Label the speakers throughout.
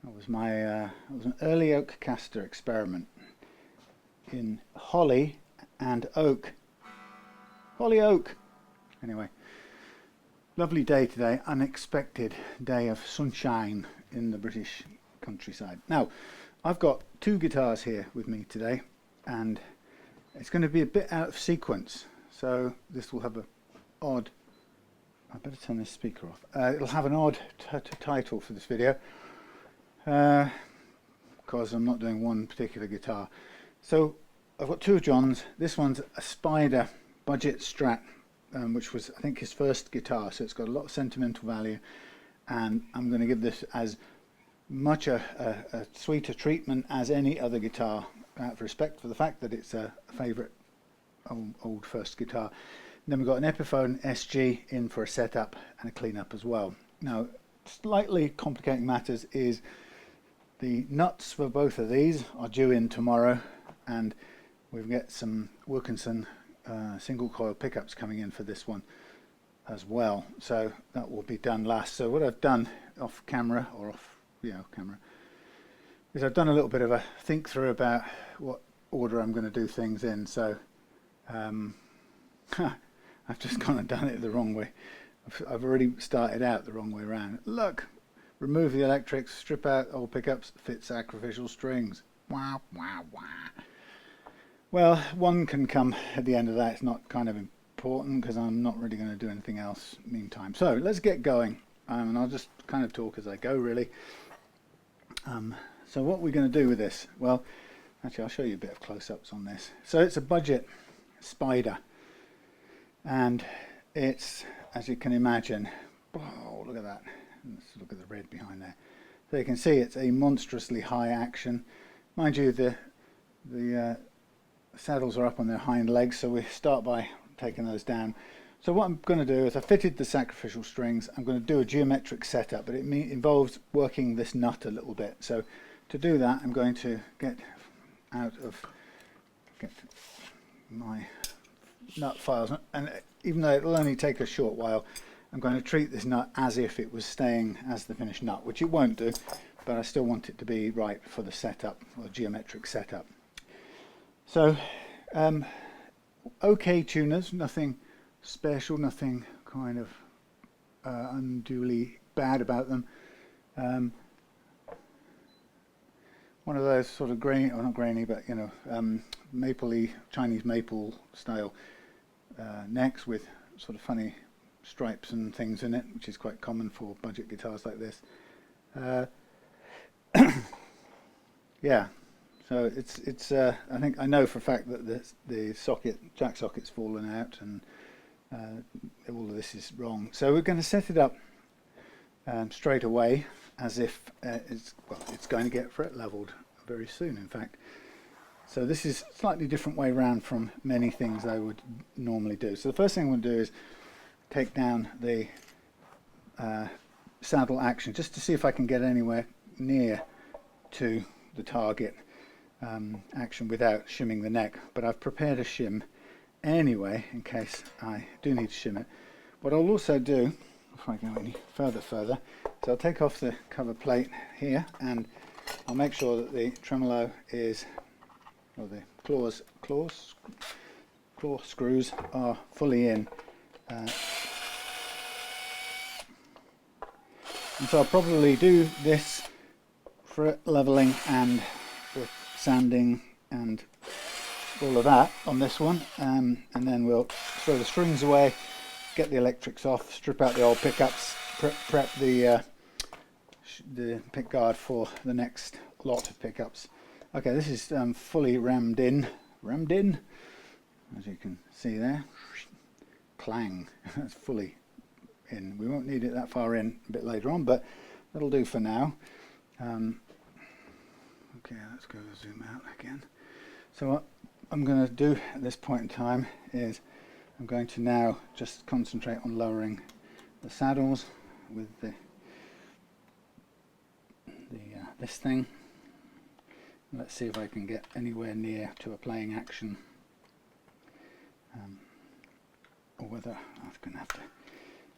Speaker 1: That was my it was an early oak caster experiment in holly and oak. Holly oak. Anyway, lovely day today. Unexpected day of sunshine in the British countryside. Now, I've got two guitars here with me today, and it's going to be a bit out of sequence. So this will have a odd. I better turn this speaker off. It'll have an odd title for this video. Because I'm not doing one particular guitar. So I've got two of John's. This one's a Spider Budget Strat, which was I think his first guitar, so it's got a lot of sentimental value, and I'm going to give this as much a sweeter treatment as any other guitar, out of respect for the fact that it's a favourite old first guitar. And then we've got an Epiphone SG in for a setup and a cleanup as well. Now, slightly complicating matters is the nuts for both of these are due in tomorrow, and we've got some Wilkinson single coil pickups coming in for this one as well, so that will be done last. So what I've done off camera, or off camera, is I've done a little bit of a think through about what order I'm going to do things in. So I've just kind of done it the wrong way. I've already started out the wrong way around. Look, remove the electrics, strip out old pickups, fit sacrificial strings. Wah, wah, wah. Well, one can come at the end of that. It's not kind of important because I'm not really going to do anything else meantime. So let's get going, and I'll just kind of talk as I go, really. So what we're going to do with this? Well, actually, I'll show you a bit of close-ups on this. So it's a budget Spider, and it's, as you can imagine, oh, look at that. Let's look at the red behind there. So you can see it's a monstrously high action. Mind you, the saddles are up on their hind legs, so we start by taking those down. So what I'm going to do is I fitted the sacrificial strings. I'm going to do a geometric setup, but it involves working this nut a little bit. So to do that, I'm going to get my nut files, and even though it'll only take a short while, I'm going to treat this nut as if it was staying as the finished nut, which it won't do, but I still want it to be right for the setup, or geometric setup. So, okay tuners, nothing special, nothing kind of unduly bad about them. One of those sort of grainy, or not grainy, but mapley, Chinese maple style necks with sort of funny stripes and things in it, which is quite common for budget guitars like this. Yeah, so it's I think I know for a fact that the jack socket's fallen out, and all of this is wrong. So we're going to set it up straight away as if it's going to get fret leveled very soon, in fact. So this is a slightly different way around from many things I would normally do. So the first thing I'm going to do is take down the saddle action, just to see if I can get anywhere near to the target action without shimming the neck. But I've prepared a shim anyway in case I do need to shim it. What I'll also do, if I go any further, so I'll take off the cover plate here, and I'll make sure that the tremolo is, or the claw screws are fully in. And so I'll probably do this for leveling and for sanding and all of that on this one, and then we'll throw the strings away, get the electrics off, strip out the old pickups, prep the pick guard for the next lot of pickups. Okay, this is fully rammed in, as you can see there. Clang. That's fully in. We won't need it that far in a bit later on, but that'll do for now. Okay, let's go zoom out again. So what I'm going to do at this point in time is I'm going to now just concentrate on lowering the saddles with this thing. Let's see if I can get anywhere near to a playing action, or whether I'm going to have to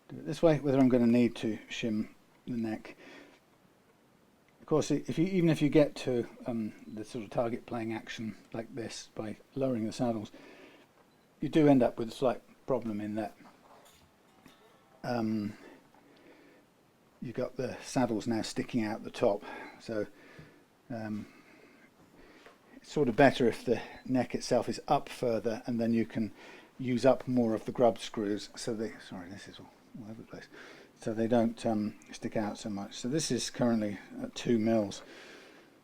Speaker 1: do it this way, whether I'm going to need to shim the neck. course, even if you get to the sort of target playing action like this by lowering the saddles, you do end up with a slight problem in that you've got the saddles now sticking out the top, so it's sort of better if the neck itself is up further, and then you can use up more of the grub screws, so this is all over the place, so they don't stick out so much. So this is currently at 2 mils,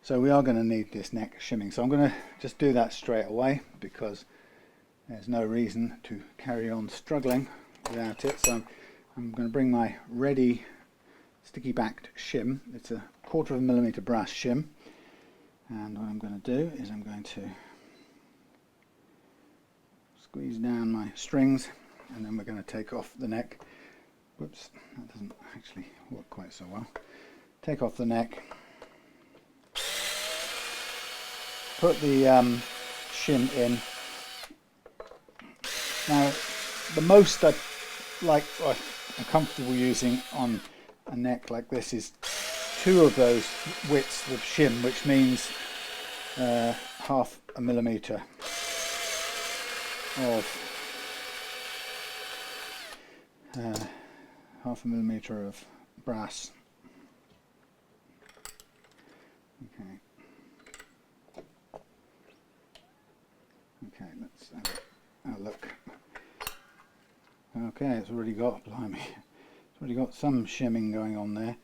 Speaker 1: so we are going to need this neck shimming, so I'm going to just do that straight away because there's no reason to carry on struggling without it. So I'm going to bring my ready sticky backed shim. It's a 1/4 millimeter brass shim, and what I'm going to do is I'm going to squeeze down my strings, and then we're going to take off the neck. Whoops, that doesn't actually work quite so well. Take off the neck, put the shim in. Now, the most I'm comfortable using on a neck like this is 2 of those widths of shim, which means 1/2 millimeter of 1/2 millimeter of brass. Okay. Okay, let's have a look. Okay, it's already got, blimey, it's already got some shimming going on there.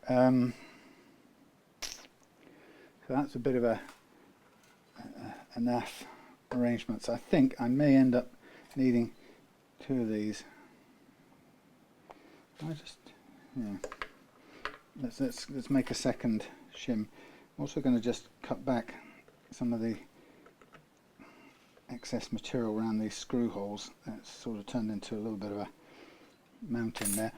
Speaker 1: So that's a bit of a naff arrangement. So I think I may end up needing 2 of these. Let's make a second shim. I'm also going to just cut back some of the excess material around these screw holes. That's sort of turned into a little bit of a mountain there.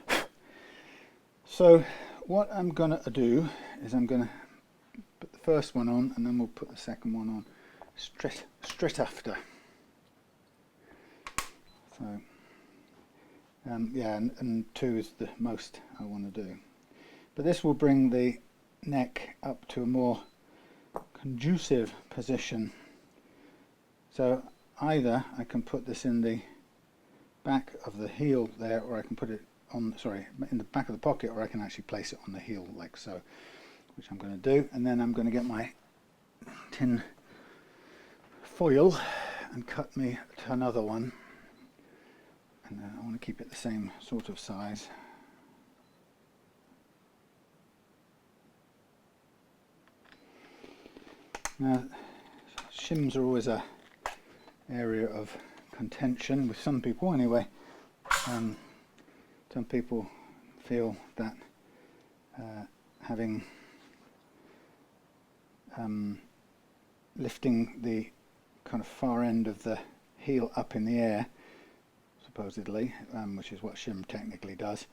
Speaker 1: So what I'm going to do is I'm going to put the first one on, and then we'll put the second one on straight after. So yeah, and 2 is the most I want to do. But this will bring the neck up to a more conducive position. So either I can put this in the back of the heel there, or I can put it on, in the back of the pocket, or I can actually place it on the heel like so, which I'm going to do. And then I'm going to get my tin foil and cut me to another one, and I want to keep it the same sort of size. Now, shims are always a area of contention with some people anyway. Some people feel that having lifting the kind of far end of the heel up in the air, supposedly, which is what shim technically does,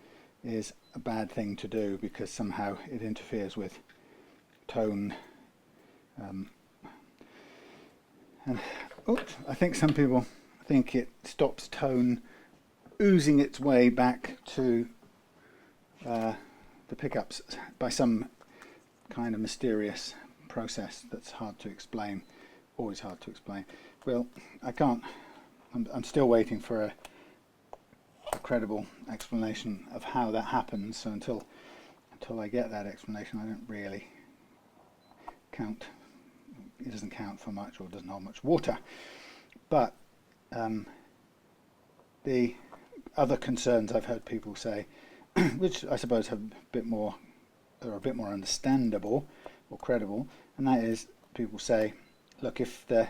Speaker 1: is a bad thing to do because somehow it interferes with tone. And I think some people think it stops tone oozing its way back to the pickups by some kind of mysterious process that's hard to explain, always hard to explain. Well, I can't, I'm still waiting for a credible explanation of how that happens, so until I get that explanation, I don't really count. It doesn't count for much, or doesn't hold much water. But the other concerns I've heard people say, which I suppose have a bit more understandable or credible, and that is, people say, look, if the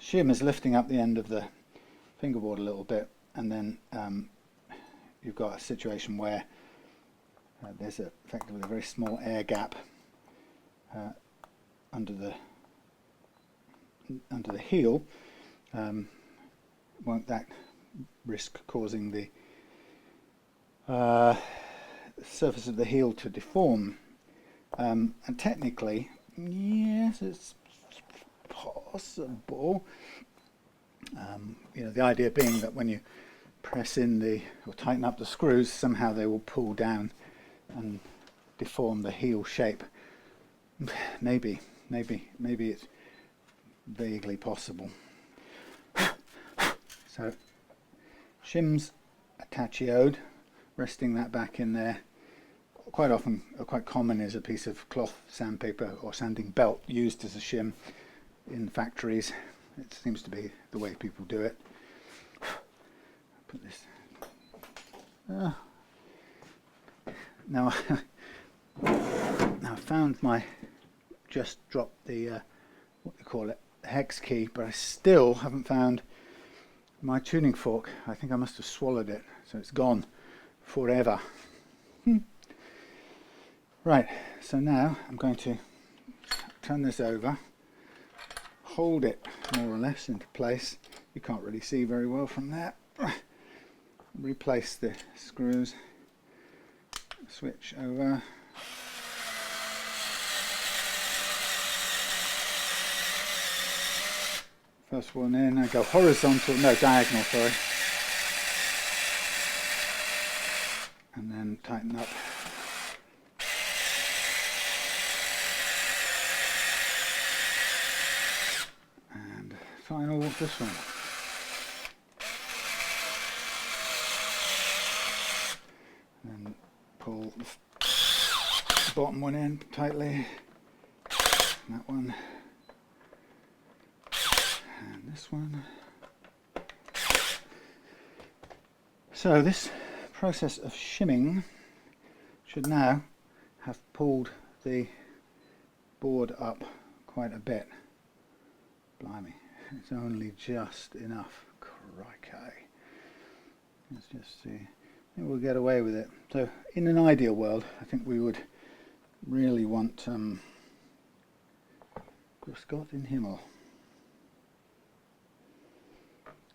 Speaker 1: shim is lifting up the end of the fingerboard a little bit, and then you've got a situation where there's effectively a very small air gap under the heel, won't that risk causing the surface of the heel to deform? And technically, yes, it's possible. You know, the idea being that when you press in or tighten up the screws, somehow they will pull down and deform the heel shape. Maybe it's vaguely possible. So shims attachioed, resting that back in there. Quite often, quite common, is a piece of cloth sandpaper or sanding belt used as a shim in factories. It seems to be the way people do it. Put this. Now I found just dropped the what do you call it, the hex key, but I still haven't found my tuning fork. I think I must have swallowed it, so it's gone forever. Right, so now I'm going to turn this over, hold it more or less into place. You can't really see very well from there. Replace the screws, switch over. First one in, I go horizontal, no, diagonal, sorry. And then tighten up. And final, this one. And then pull the bottom one in tightly. That one. And this one. So this process of shimming should now have pulled the board up quite a bit. Blimey, it's only just enough. Crikey. Let's just see. I think we'll get away with it. So in an ideal world, I think we would really want Gott in Himmel.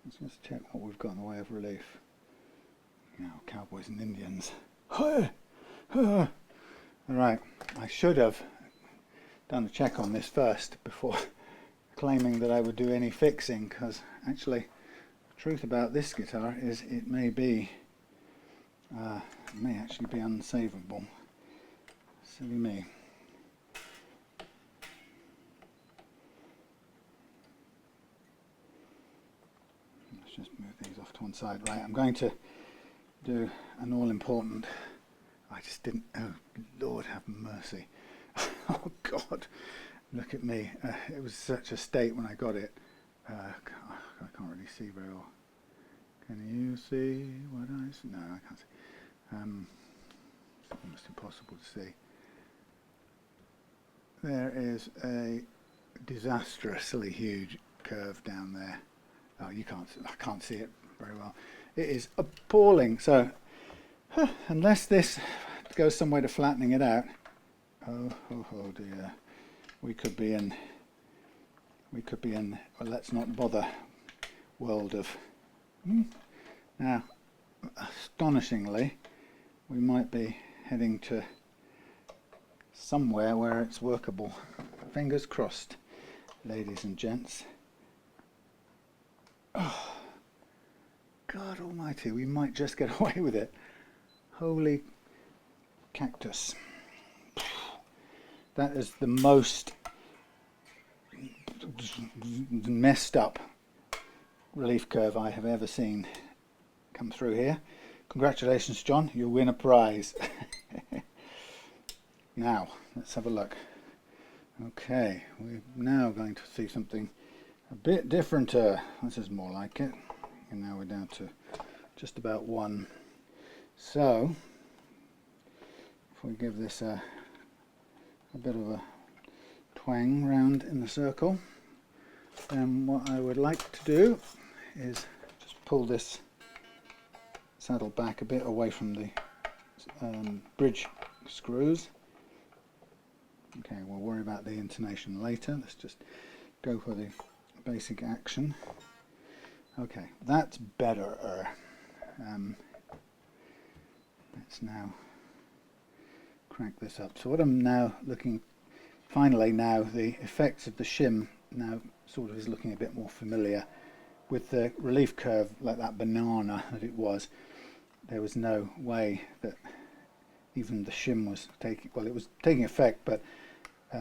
Speaker 1: Let's just check what we've got in the way of relief. Now, cowboys and Indians. Alright, I should have done a check on this first before claiming that I would do any fixing, because actually the truth about this guitar is it may actually be unsavable. Silly me. Let's just move these off to one side. Right, I'm going to do an all-important, I just didn't, oh Lord have mercy. Oh God, look at me. It was such a state when I got it. I can't really see very well. Can you see what I see? No, I can't see. It's almost impossible to see. There is a disastrously huge curve down there. Oh, you can't, I can't see it very well. It is appalling. So, unless this goes somewhere to flattening it out, oh dear, we could be in, well, let's not bother world of, now, astonishingly, we might be heading to somewhere where it's workable. Fingers crossed, ladies and gents. Oh, God almighty, we might just get away with it. Holy cactus. That is the most messed up relief curve I have ever seen come through here. Congratulations, John, you'll win a prize. Now, let's have a look. Okay, we're now going to see something a bit differenter. This is more like it. And now we're down to just about one. So, if we give this a bit of a twang round in the circle, then what I would like to do is just pull this saddle back a bit away from the bridge screws. Okay, we'll worry about the intonation later. Let's just go for the basic action. Okay, that's better. Let's now crank this up. So what I'm now looking, finally now, the effects of the shim now sort of is looking a bit more familiar. With the relief curve like that banana that it was, there was no way that even the shim was taking, well, it was taking effect, but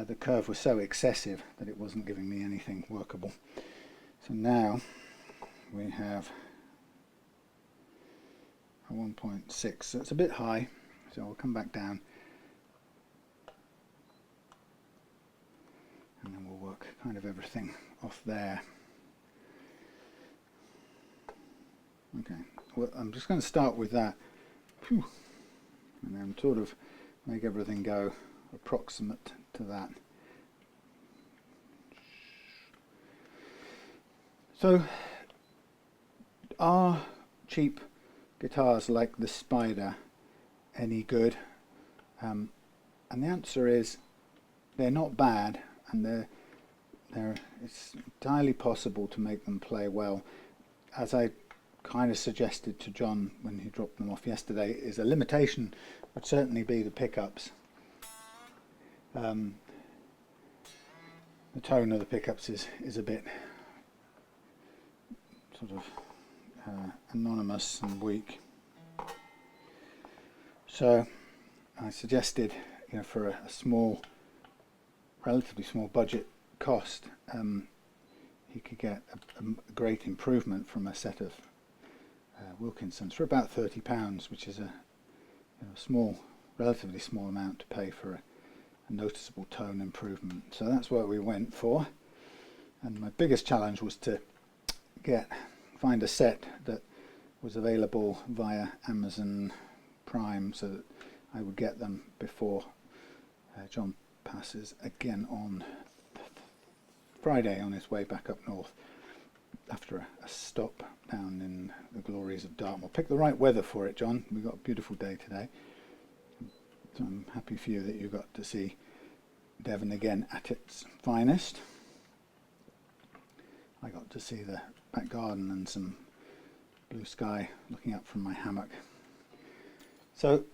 Speaker 1: the curve was so excessive that it wasn't giving me anything workable. So now we have a 1.6, so it's a bit high, so we'll come back down and then we'll work kind of everything off there. Okay, well, I'm just going to start with that. Whew. And then sort of make everything go approximate to that. So, are cheap guitars like the Spider any good? And the answer is they're not bad, and it's entirely possible to make them play well. As I kind of suggested to John when he dropped them off yesterday, is a limitation would certainly be the pickups. The tone of the pickups is a bit sort of anonymous and weak. So I suggested, for a small, relatively small budget cost, he could get a great improvement from a set of Wilkinsons for about £30, which is a small, relatively small amount to pay for a noticeable tone improvement. So that's what we went for. And my biggest challenge was to find a set that was available via Amazon Prime, so that I would get them before John passes again on Friday on his way back up north, after a stop down in the glories of Dartmoor. Pick the right weather for it, John. We've got a beautiful day today. So I'm happy for you that you got to see Devon again at its finest. I got to see the back garden and some blue sky looking up from my hammock. So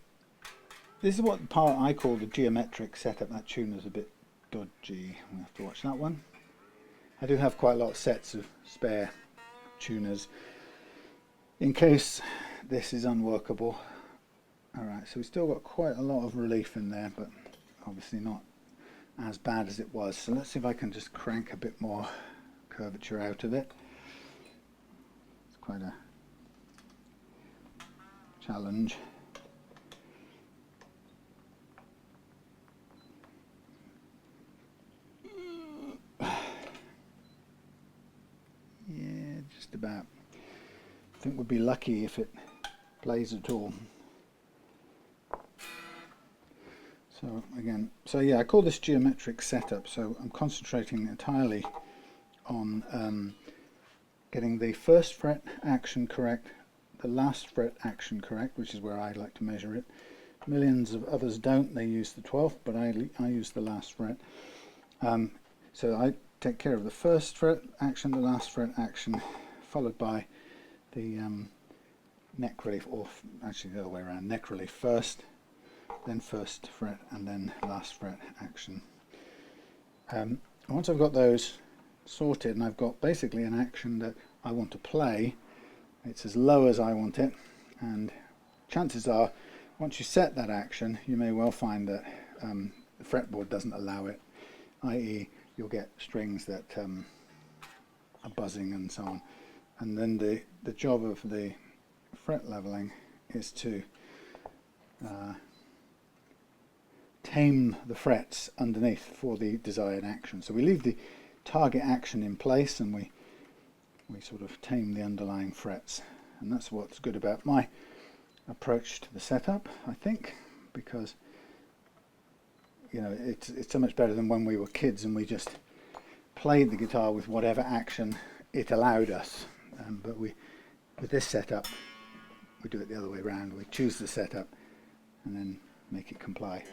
Speaker 1: this is what part I call the geometric setup. That tuner's a bit dodgy. We'll have to watch that one. I do have quite a lot of sets of spare tuners in case this is unworkable. Alright, so we've still got quite a lot of relief in there, but obviously not as bad as it was. So let's see if I can just crank a bit more curvature out of it. It's quite a challenge. Yeah, just about. I think we'd be lucky if it plays at all. So again, I call this geometric setup. So I'm concentrating entirely on getting the first fret action correct, the last fret action correct, which is where I like to measure it. Millions of others don't. They use the 12th, but I use the last fret. So I take care of the first fret action, the last fret action, followed by the neck relief, or actually the other way around, neck relief first, then first fret, and then last fret action. Once I've got those sorted and I've got basically an action that I want to play, it's as low as I want it, and chances are once you set that action you may well find that the fretboard doesn't allow it, i.e. you'll get strings that are buzzing and so on. And then the job of the fret leveling is to tame the frets underneath for the desired action. So we leave the target action in place and we sort of tame the underlying frets. And that's what's good about my approach to the setup, I think, because it's so much better than when we were kids and we just played the guitar with whatever action it allowed us. But with this setup, we do it the other way around. We choose the setup and then make it comply.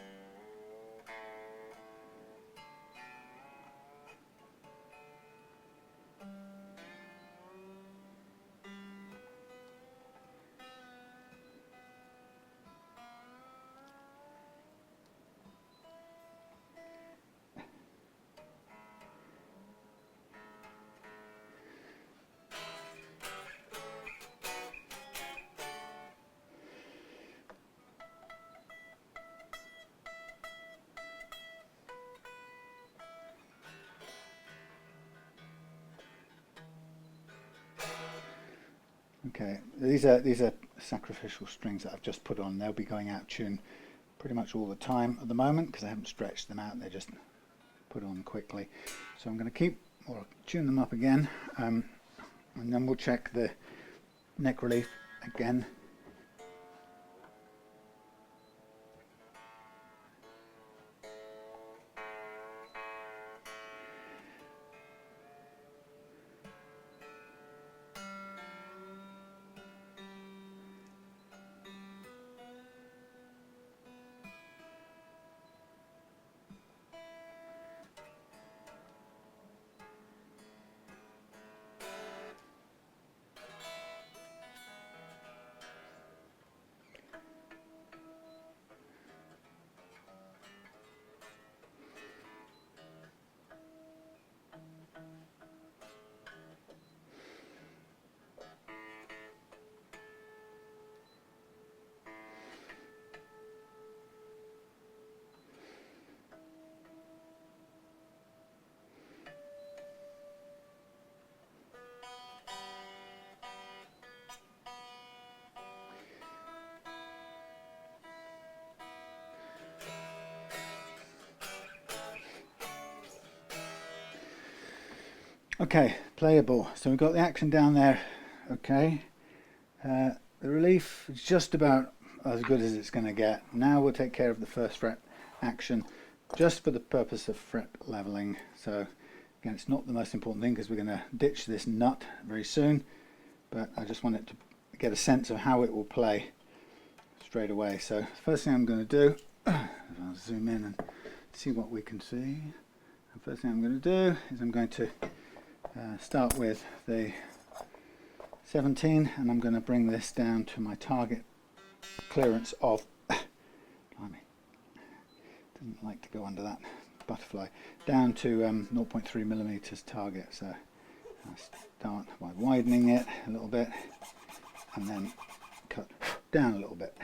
Speaker 1: Okay, these are sacrificial strings that I've just put on. They'll be going out of tune pretty much all the time at the moment because I haven't stretched them out. They're just put on quickly. So I'm going to keep or tune them up again, and then we'll check the neck relief again. Okay, playable. So we've got the action down there. Okay, the relief is just about as good as it's going to get. Now we'll take care of the first fret action just for the purpose of fret leveling. So again, it's not the most important thing because we're going to ditch this nut very soon, but I just want it to get a sense of how it will play straight away. So the first thing I'm going to do, I'll zoom in and see what we can see. The first thing I'm going to do is I'm going to start with the 17, and I'm going to bring this down to my target clearance of blimey, didn't like to go under that butterfly, down to 0.3 millimeters target. So I start by widening it a little bit and then cut down a little bit.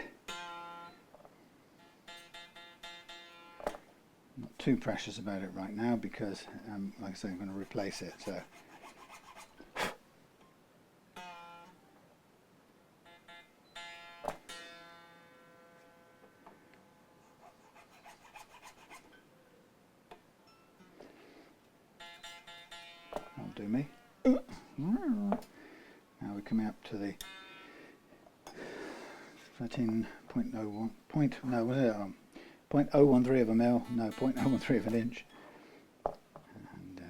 Speaker 1: Not too precious about it right now because like I say, I'm going to replace it. So that'll do me. Now we're coming up to the 13.01 point, no, was it 0.013 of a mil, no, 0.013 of an inch. And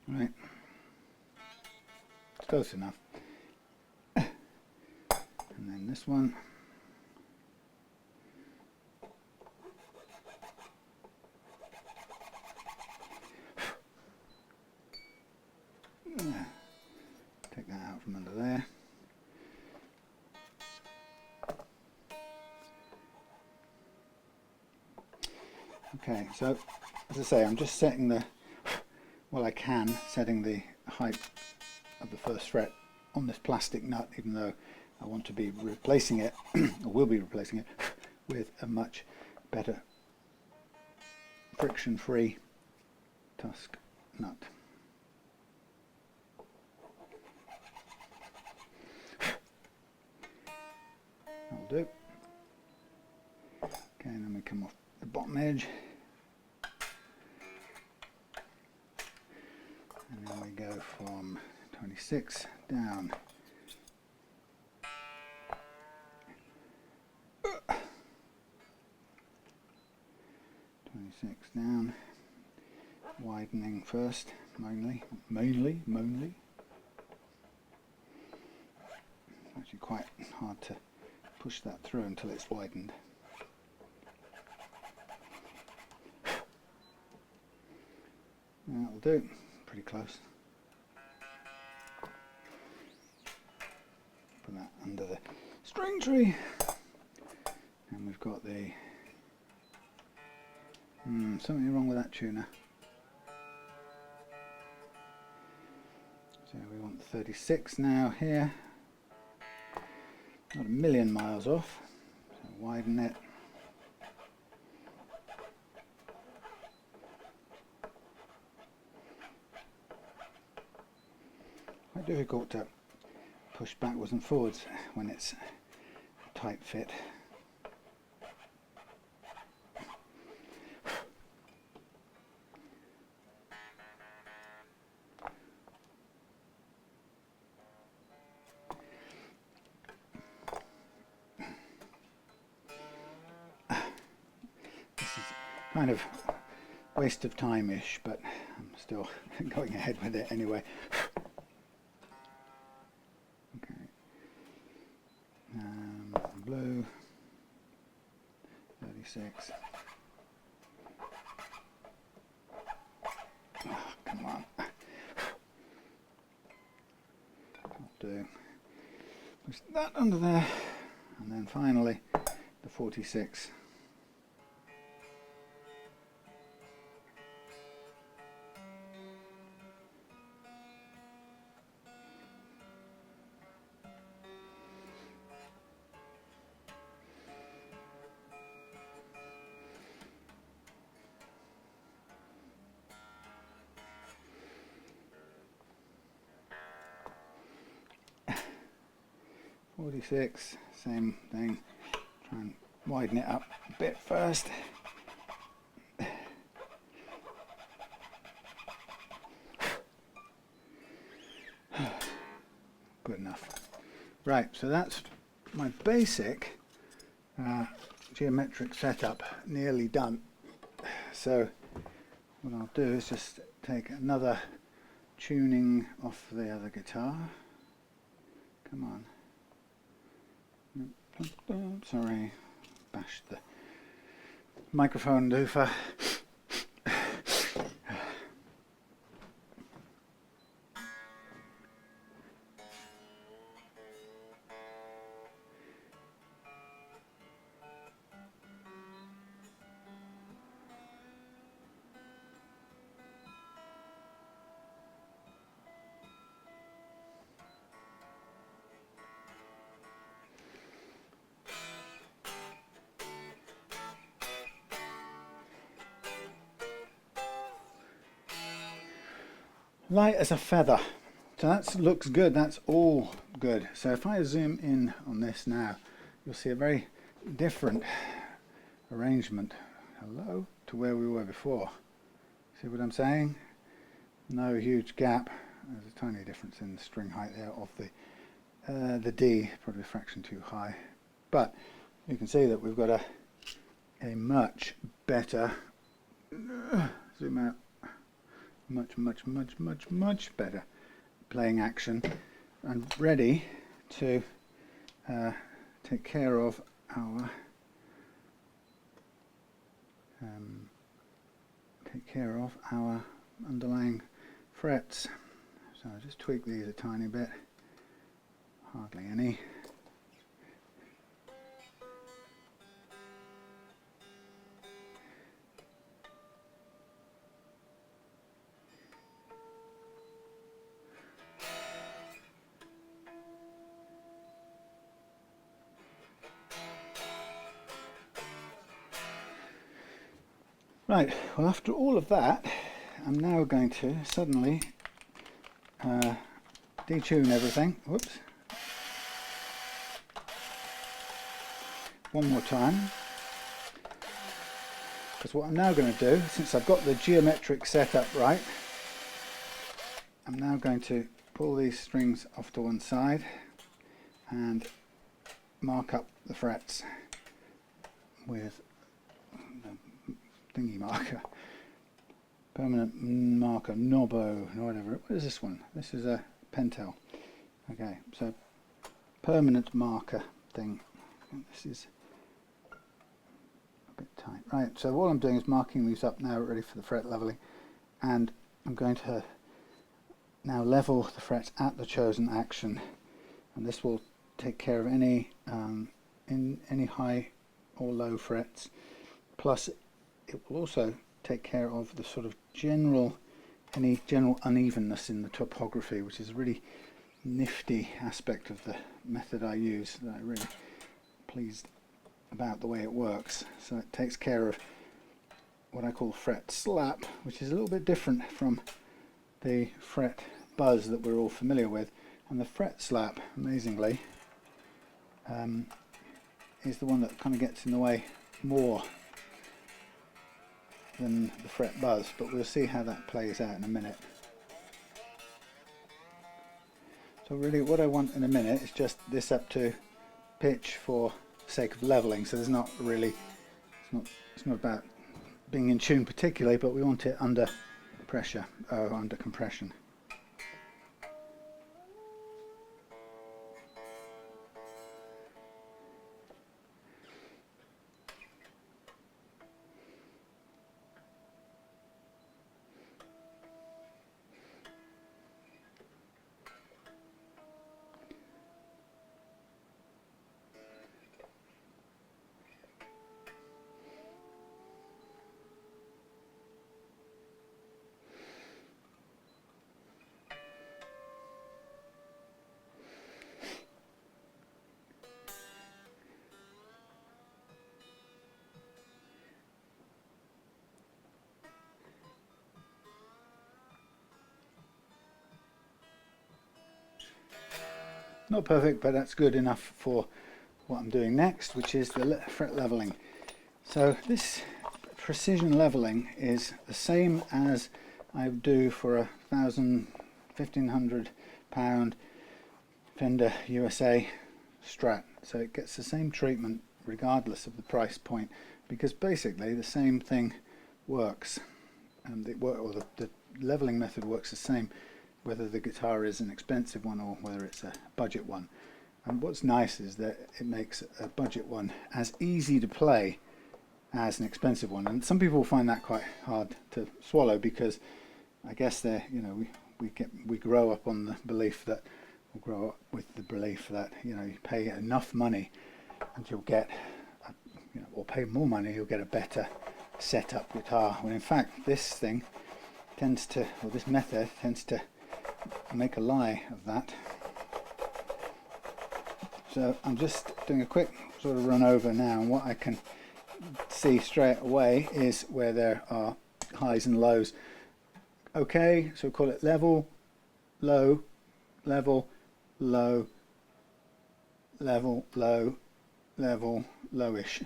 Speaker 1: right, it's close enough. And then this one. Take that out from under there. Okay, so as I say, I'm just setting the, well, I can, setting the height of the first fret on this plastic nut, even though I want to be replacing it, or will be replacing it, with a much better friction-free tusk nut. That'll do. Okay, and then we come off the bottom edge. And then we go from 26 down. 26 down. Widening first, mainly. It's actually quite hard to push that through until it's widened. That'll do, pretty close. Put that under the string tree. And we've got the... something wrong with that tuner. So we want 36 now here. Not a million miles off. So widen it. Quite difficult to push backwards and forwards when it's a tight fit. Kind of waste of time-ish, but I'm still going ahead with it anyway. Okay. Blue 36. Oh, come on. I'll do push that under there, and then finally the 46. Same thing. Try and widen it up a bit first. Good enough. Right, so that's my basic geometric setup nearly done. So what I'll do is just take another tuning off the other guitar. Come on. Sorry, bashed the microphone doofer. Light as a feather. So that looks good, that's all good. So if I zoom in on this now, you'll see a very different arrangement, hello, to where we were before. See what I'm saying? No huge gap. There's a tiny difference in the string height there of the D, probably a fraction too high. But you can see that we've got a much better, zoom out, much better playing action, and ready to take care of our underlying frets. So I'll just tweak these a tiny bit, hardly any. Right, well after all of that, I'm now going to suddenly detune everything. Whoops. One more time. Because what I'm now going to do, since I've got the geometric setup right, I'm now going to pull these strings off to one side and mark up the frets with thingy marker, permanent marker, knobbo, whatever. What is this one? This is a pentel. Okay, so permanent marker thing. This is a bit tight. Right, so all I'm doing is marking these up now, ready for the fret leveling, and I'm going to now level the frets at the chosen action, and this will take care of any high or low frets, plus it will also take care of the sort of any general unevenness in the topography, which is a really nifty aspect of the method I use that I'm really pleased about the way it works. So it takes care of what I call fret slap, which is a little bit different from the fret buzz that we're all familiar with. And the fret slap, amazingly, is the one that kind of gets in the way more than the fret buzz, but we'll see how that plays out in a minute. So really what I want in a minute is just this up to pitch for the sake of leveling. So there's not really, it's not about being in tune particularly, but we want it under pressure, under compression. Not perfect, but that's good enough for what I'm doing next, which is the fret leveling. So this precision leveling is the same as I do for a £1,500 Fender USA Strat. So it gets the same treatment regardless of the price point, because basically the same thing works, and the leveling method works the same whether the guitar is an expensive one or whether it's a budget one. And what's nice is that it makes a budget one as easy to play as an expensive one. And some people find that quite hard to swallow, because I guess they're, we grow up on the belief that, or grow up with the belief that, you pay enough money and you'll get, or pay more money, you'll get a better setup guitar. When in fact this thing tends to, or this method tends to make a lie of that. So I'm just doing a quick sort of run over now, and what I can see straight away is where there are highs and lows. Okay, so call it level, low, level, low, level, low, level, lowish.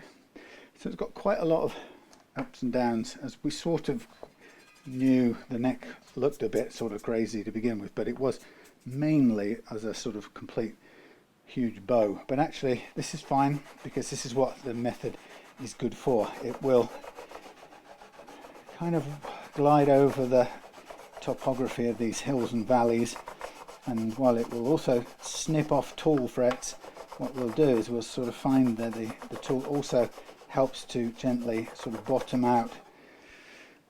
Speaker 1: So it's got quite a lot of ups and downs, as we sort of knew. The neck looked a bit sort of crazy to begin with, but it was mainly as a sort of complete huge bow. But actually this is fine, because this is what the method is good for. It will kind of glide over the topography of these hills and valleys, and while it will also snip off tall frets, what we'll do is we'll sort of find that the tool also helps to gently sort of bottom out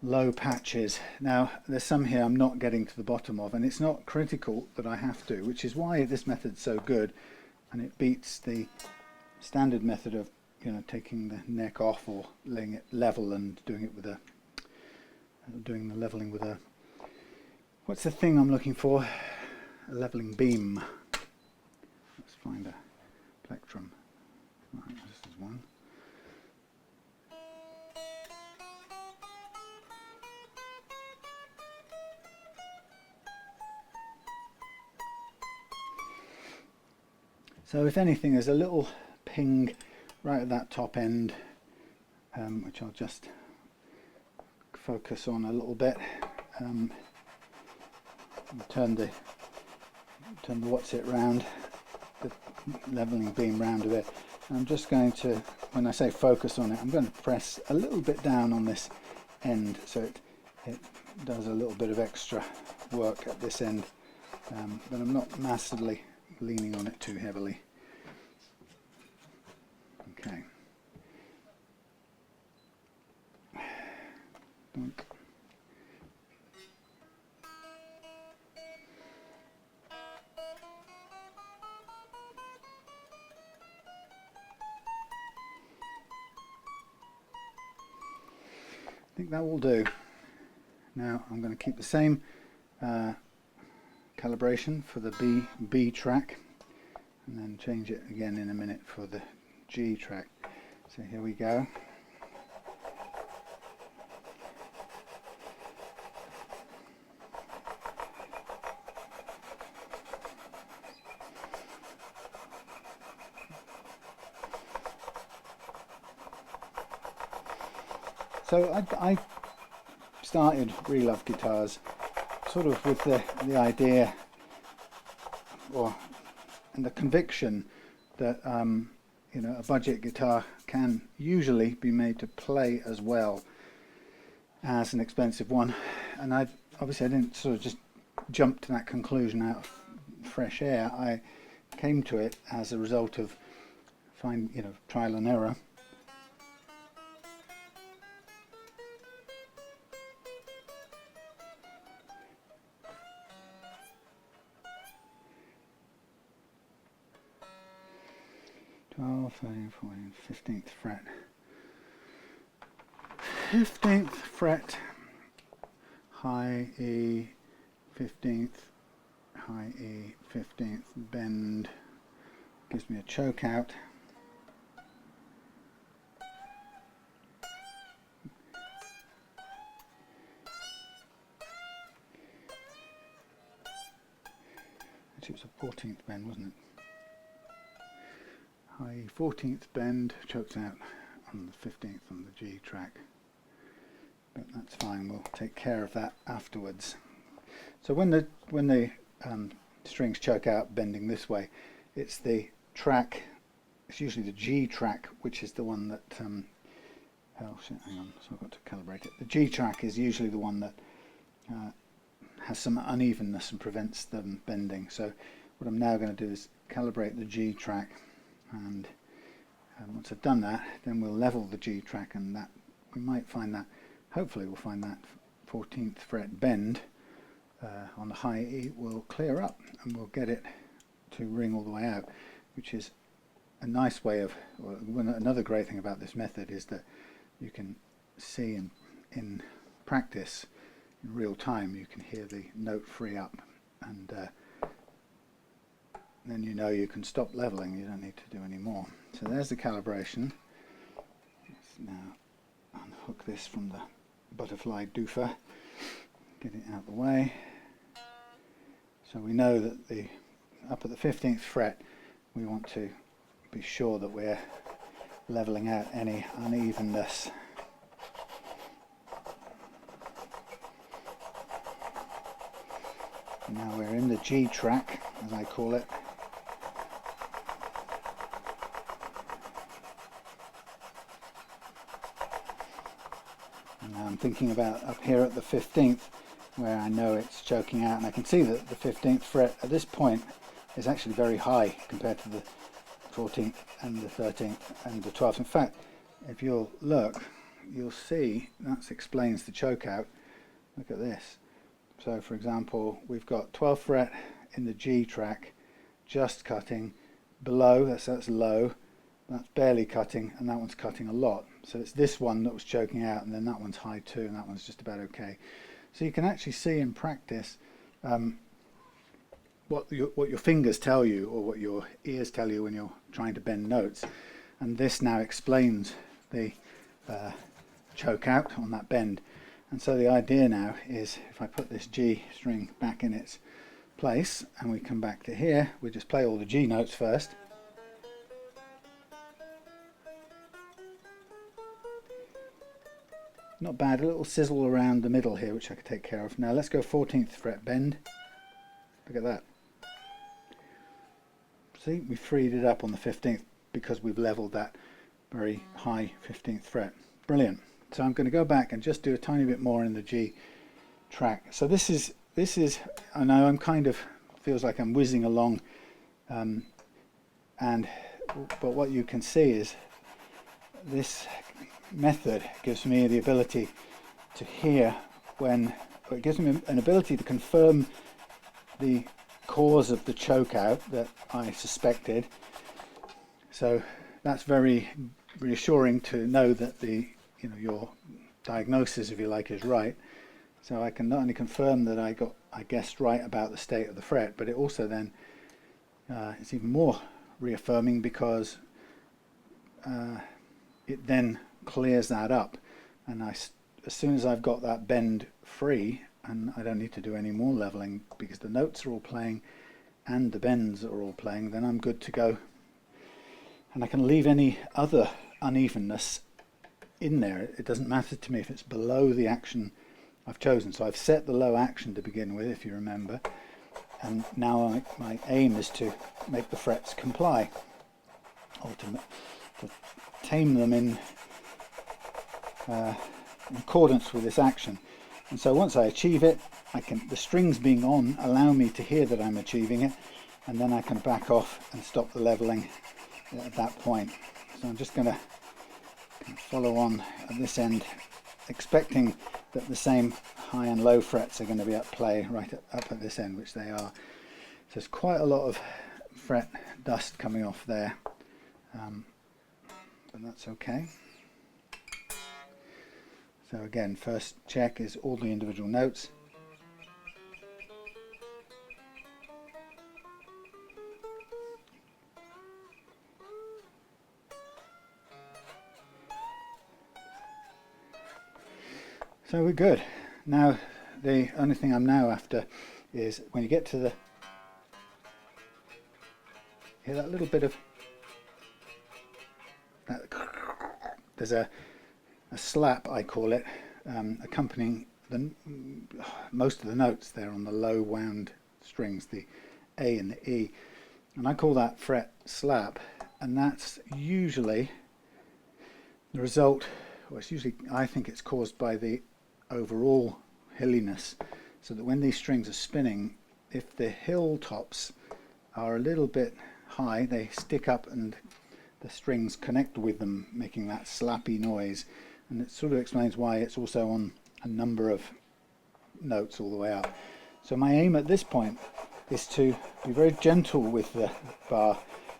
Speaker 1: low patches. Now there's some here I'm not getting to the bottom of, and it's not critical that I have to, which is why this method's so good, and it beats the standard method of taking the neck off or laying it level and doing it with doing the leveling with a, what's the thing I'm looking for, a leveling beam. Let's find a plectrum. Right, this is one. So if anything, there's a little ping right at that top end, which I'll just focus on a little bit. Turn the what's it round, the leveling beam round a bit. And I'm just going to, when I say focus on it, I'm going to press a little bit down on this end, so it does a little bit of extra work at this end, but I'm not massively leaning on it too heavily. Okay. think that will do. Now I'm going to keep the same calibration for the B track, and then change it again in a minute for the G track. So here we go. So I started Reloved guitars sort of with the idea and the conviction that you know, a budget guitar can usually be made to play as well as an expensive one, and obviously I didn't sort of just jump to that conclusion out of fresh air. I came to it as a result of trial and error. Oh, 13th, 14th, 15th fret. 15th fret, high E, 15th, high E, 15th, bend, gives me a choke out. Actually, it was a 14th bend, wasn't it? High 14th bend, chokes out on the 15th on the G track, but that's fine, we'll take care of that afterwards. So when the strings choke out bending this way, it's the track, it's usually the G track, which is the one that oh shit, hang on, so I've got to calibrate it. The G track is usually the one that has some unevenness and prevents them bending. So what I'm now going to do is calibrate the G track, and once I've done that, then we'll level the G track, and that we might find that, hopefully we'll find that 14th fret bend on the high E will clear up, and we'll get it to ring all the way out, which is a nice way of, another great thing about this method is that you can see in practice, in real time, you can hear the note free up, and then you know you can stop leveling, you don't need to do any more. So there's the calibration. Let's now unhook this from the butterfly doofer, get it out of the way. So we know that up at the 15th fret we want to be sure that we're leveling out any unevenness. And now we're in the G track, as I call it. And now I'm thinking about up here at the 15th, where I know it's choking out, and I can see that the 15th fret at this point is actually very high compared to the 14th and the 13th and the 12th. In fact, if you'll look, you'll see that explains the choke out. Look at this. So for example, we've got 12th fret in the G track just cutting below, that's low, that's barely cutting, and that one's cutting a lot. So it's this one that was choking out, and then that one's high too, and that one's just about okay. So you can actually see in practice what your fingers tell you, or what your ears tell you when you're trying to bend notes, and this now explains the choke out on that bend. And so the idea now is, if I put this G string back in its place and we come back to here, we just play all the G notes first. Not bad, a little sizzle around the middle here, which I could take care of. Now let's go 14th fret bend. Look at that. See, we freed it up on the 15th because we've leveled that very high 15th fret. Brilliant. So I'm going to go back and just do a tiny bit more in the G track. So this is, I know I'm kind of, feels like I'm whizzing along, but what you can see is this method gives me the ability to hear when, or it gives me an ability to confirm the cause of the choke out that I suspected. So that's very reassuring to know that your diagnosis, if you like, is right. So I can not only confirm that I guessed right about the state of the fret, but it also then it's even more reaffirming, because it then clears that up, and as soon as I've got that bend free, and I don't need to do any more leveling because the notes are all playing and the bends are all playing, then I'm good to go. And I can leave any other unevenness in there. It doesn't matter to me if it's below the action I've chosen. So I've set the low action to begin with, if you remember, and now my aim is to make the frets comply, or to tame them in accordance with this action. And so once I achieve it, the strings being on allow me to hear that I'm achieving it, and then I can back off and stop the leveling at that point. So I'm just going to follow on at this end, expecting that the same high and low frets are going to be at play right up at this end, which they are. So there's quite a lot of fret dust coming off there, but that's okay. So again, first check is all the individual notes. So we're good. Now the only thing I'm now after is when you get to the, hear that little bit of that, there's a slap, I call it, accompanying most of the notes there on the low wound strings, the A and the E, and I call that fret slap, and that's usually the result, or it's usually, I think it's caused by the overall hilliness, so that when these strings are spinning, if the hill tops are a little bit high, they stick up and the strings connect with them, making that slappy noise. And it sort of explains why it's also on a number of notes all the way up. So my aim at this point is to be very gentle with the bar.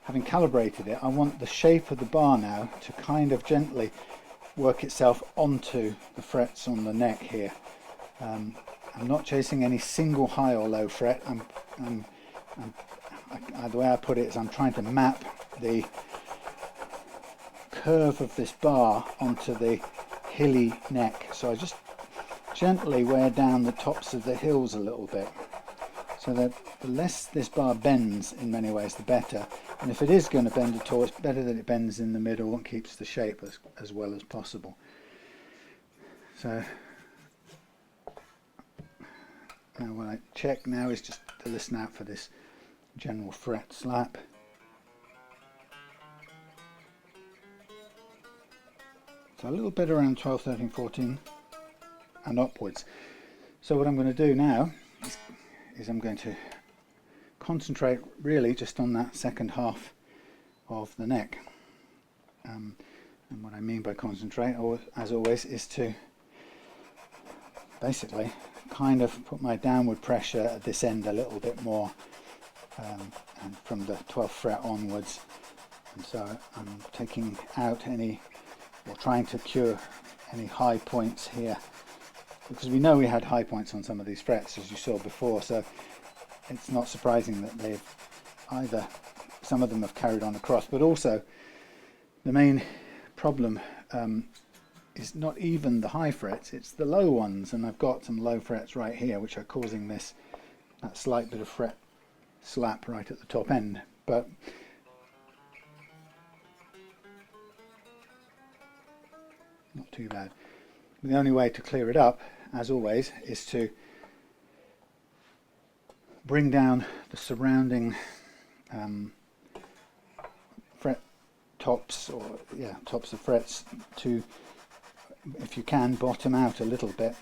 Speaker 1: Having calibrated it, I want the shape of the bar now to kind of gently work itself onto the frets on the neck here. I'm not chasing any single high or low fret. The way I put it is I'm trying to map the curve of this bar onto the hilly neck. So I just gently wear down the tops of the hills a little bit, so that the less this bar bends in many ways, the better. And if it is going to bend at all, it's better that it bends in the middle and keeps the shape as well as possible. So now what I check now is just to listen out for this general fret slap. So a little bit around 12, 13, 14 and upwards. So what I'm going to do now is I'm going to concentrate really just on that second half of the neck. And what I mean by concentrate, as always, is to basically kind of put my downward pressure at this end a little bit more, and from the 12th fret onwards. And so I'm taking out any, or trying to cure any high points here, because we know we had high points on some of these frets, as you saw before, so it's not surprising that they've either, some of them have carried on across, but also the main problem is not even the high frets, it's the low ones, and I've got some low frets right here which are causing that slight bit of fret slap right at the top end. But not too bad. The only way to clear it up, as always, is to bring down the surrounding fret tops, or tops of frets, to, if you can, bottom out a little bit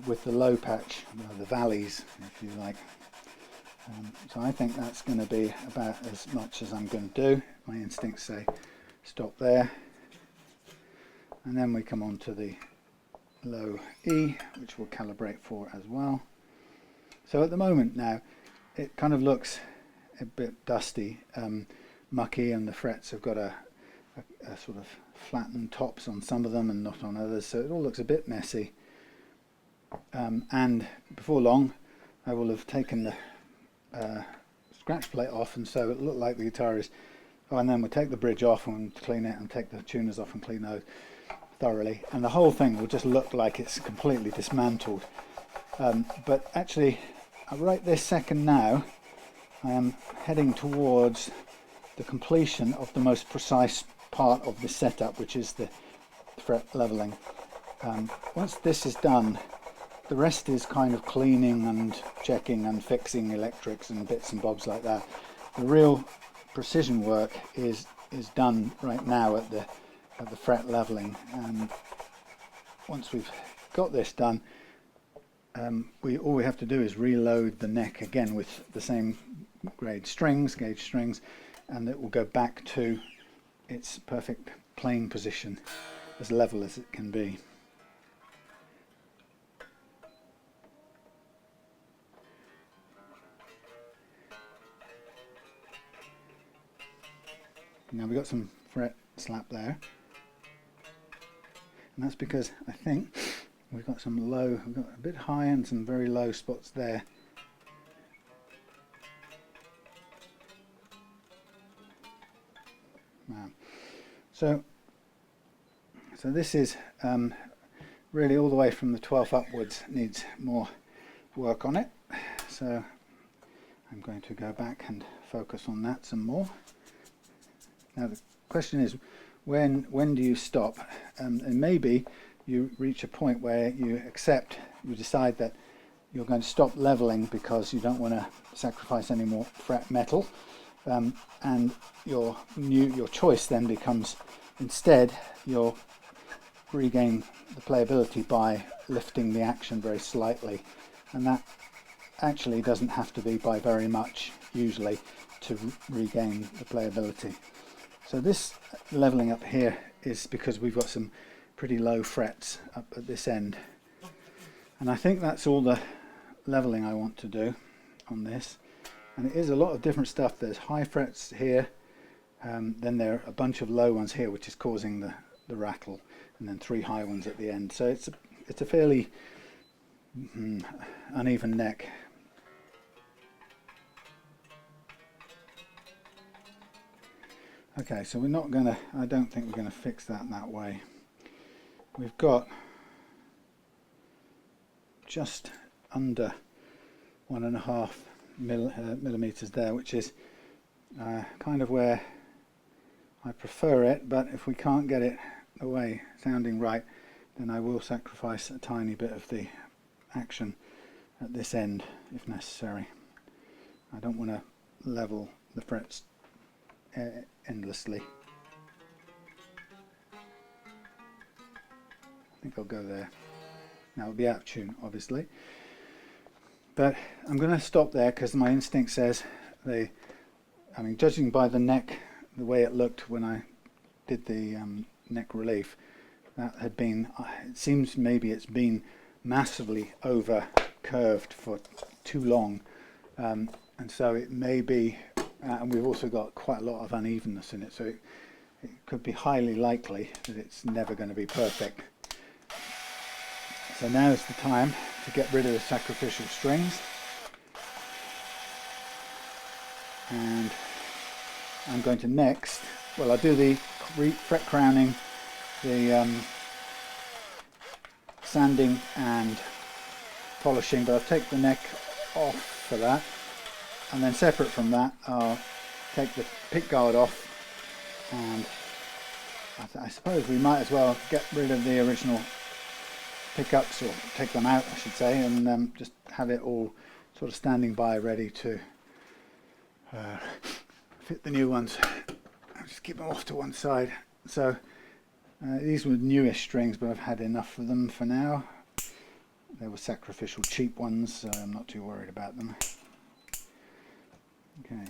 Speaker 1: with the low patch, the valleys, if you like. So I think that's going to be about as much as I'm going to do. My instincts say stop there. And then we come on to the low E, which we'll calibrate for as well. So at the moment now, it kind of looks a bit dusty, mucky, and the frets have got a sort of flattened tops on some of them and not on others, so it all looks a bit messy. And before long I will have taken the scratch plate off, and so it looked like the guitar is... Oh, and then we'll take the bridge off and clean it, and take the tuners off and clean those thoroughly, and the whole thing will just look like it's completely dismantled. But actually, right this second now, I am heading towards the completion of the most precise part of the setup, which is the fret leveling. Once this is done, the rest is kind of cleaning and checking and fixing electrics and bits and bobs like that. The real precision work is done right now at the fret leveling, and once we've got this done, all we have to do is reload the neck again with the same gauge strings, and it will go back to its perfect playing position, as level as it can be. Now we've got some fret slap there, and that's because I think we've got a bit high and some very low spots there. Wow. So this is really all the way from the 12th upwards needs more work on it. So I'm going to go back and focus on that some more. Now the question is, when do you stop? And maybe you reach a point where you decide that you're going to stop leveling because you don't want to sacrifice any more fret metal, and your choice then becomes, instead you'll regain the playability by lifting the action very slightly, and that actually doesn't have to be by very much usually to regain the playability. So this leveling up here is because we've got some pretty low frets up at this end, and I think that's all the leveling I want to do on this. And it is a lot of different stuff. There's high frets here, then there are a bunch of low ones here which is causing the rattle, and then 3 high ones at the end. So it's a fairly uneven neck. Okay, so I don't think we're going to fix that way. We've got just under 1.5 millimeters there, which is kind of where I prefer it, but if we can't get it away sounding right, then I will sacrifice a tiny bit of the action at this end if necessary. I don't want to level the frets endlessly. I think I'll go there. Now it'll be out of tune, obviously, but I'm going to stop there because my instinct says judging by the neck, the way it looked when I did the neck relief, that had been, it seems maybe it's been massively over curved for too long, and so it may be, and we've also got quite a lot of unevenness in it, so it could be highly likely that it's never going to be perfect. So now is the time to get rid of the sacrificial strings, and I'm going to next, well, I'll do the fret crowning, the sanding and polishing, but I'll take the neck off for that, and then separate from that I'll take the pick guard off, and I suppose we might as well get rid of the original pickups, or take them out I should say, and just have it all sort of standing by ready to fit the new ones. I'll just keep them off to one side. So these were newish strings, but I've had enough of them for now. They were sacrificial cheap ones, so I'm not too worried about them. Okay,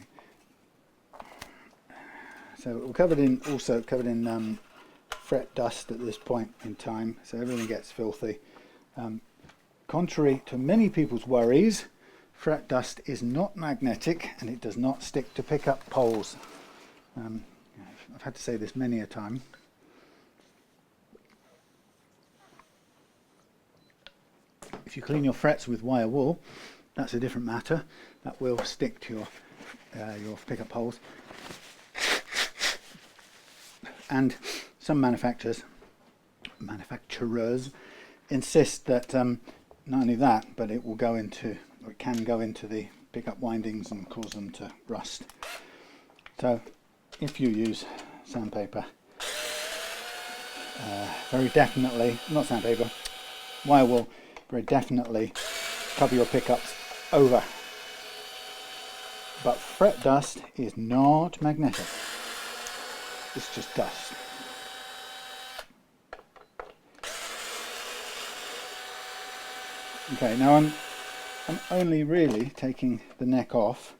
Speaker 1: so we're also covered in fret dust at this point in time, so everything gets filthy. Contrary to many people's worries, fret dust is not magnetic and it does not stick to pickup poles. I've had to say this many a time. If you clean your frets with wire wool, that's a different matter. That will stick to your pickup holes. And some manufacturers insist that not only that, but it will go into, or it can go into the pickup windings and cause them to rust. So if you use sandpaper, very definitely, not sandpaper, wire wool, very definitely cover your pickups over. But fret dust is not magnetic, it's just dust. Okay, now I'm only really taking the neck off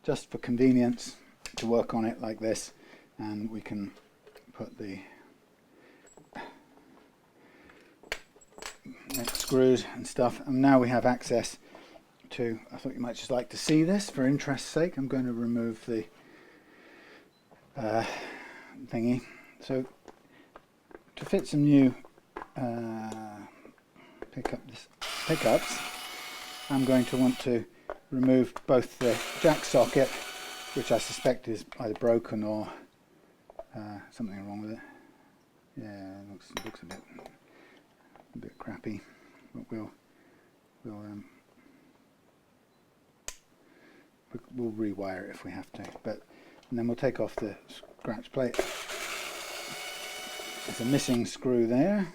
Speaker 1: just for convenience to work on it like this, and we can put the neck screws and stuff, and now we have access to, I thought you might just like to see this for interest's sake. I'm going to remove the thingy. So to fit some new pickups, I'm going to want to remove both the jack socket, which I suspect is either broken or something wrong with it. Yeah, it looks a bit crappy, but we'll rewire it if we have to. And then we'll take off the scratch plate. There's a missing screw there.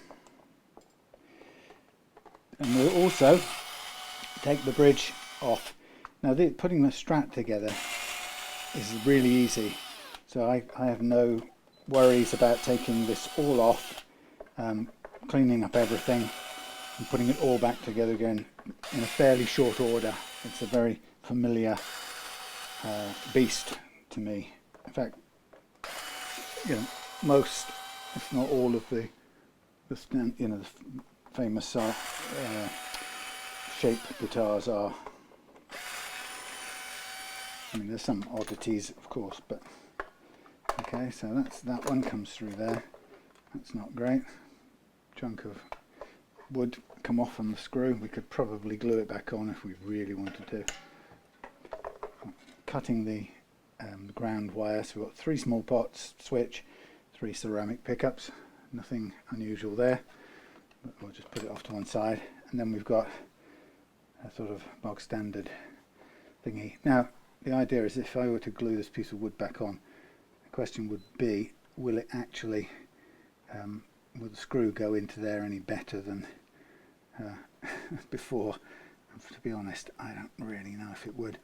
Speaker 1: And we'll also take the bridge off. Now putting the Strat together is really easy, so I have no worries about taking this all off, cleaning up everything and putting it all back together again in a fairly short order. It's a very familiar beast to me. In fact, most, if not all of the famous shaped guitars are. I mean, there's some oddities, of course, but okay. So that one comes through there. That's not great. Chunk of wood come off from the screw. We could probably glue it back on if we really wanted to. Cutting the ground wire. So we've got 3 small pots, switch, 3 ceramic pickups. Nothing unusual there. But we'll just put it off to one side, and then we've got a sort of bog standard thingy. Now the idea is, if I were to glue this piece of wood back on, the question would be, will it actually, will the screw go into there any better than before? And to be honest, I don't really know if it would.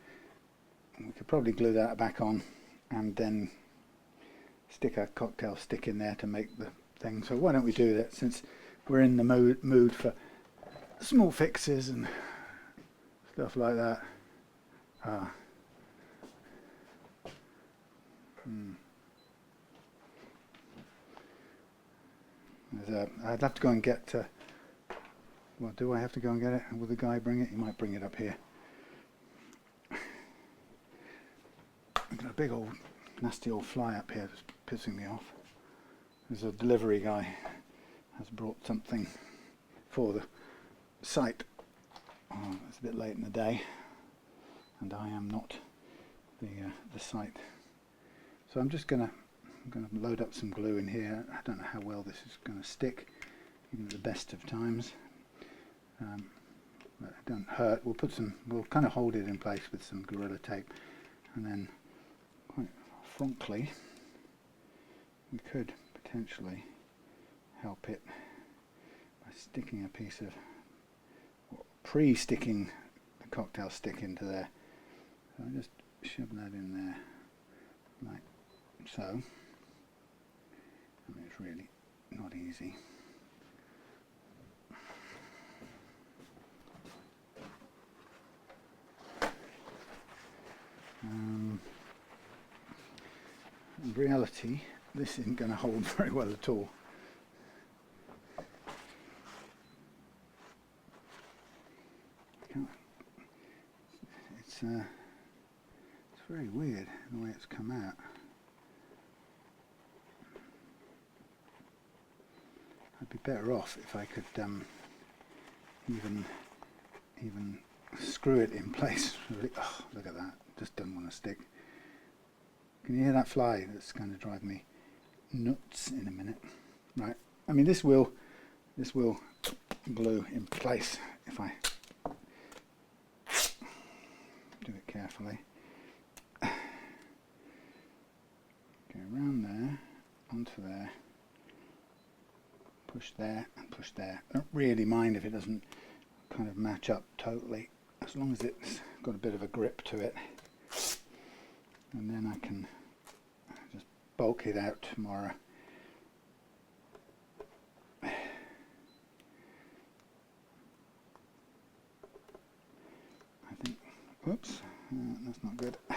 Speaker 1: We could probably glue that back on and then stick a cocktail stick in there to make the thing. So why don't we do that, since we're in the mood for small fixes and stuff like that. I'd have to go and get well, do I have to go and get it? Will the guy bring it? He might bring it up here. I've got a big old nasty old fly up here that's pissing me off. There's a delivery guy has brought something for the site. Oh, it's a bit late in the day, and I am not the site. So I'm just gonna load up some glue in here. I don't know how well this is going to stick, even at the best of times. But it don't hurt. We'll kind of hold it in place with some Gorilla Tape, and then quite frankly, we could potentially help it by sticking a piece of, pre-sticking the cocktail stick into there. So I'll just shove that in there like so. I mean, it's really not easy. In reality, this isn't going to hold very well at all. It's very weird the way it's come out. I'd be better off if I could even even screw it in place. Really, oh, look at that, just doesn't want to stick. Can you hear that fly? That's going to drive me nuts in a minute. Right, I mean this will glue in place if I do it carefully. Go around there, onto there, push there and push there. I don't really mind if it doesn't kind of match up totally, as long as it's got a bit of a grip to it. And then I can just bulk it out tomorrow. I think, whoops, that's not good. I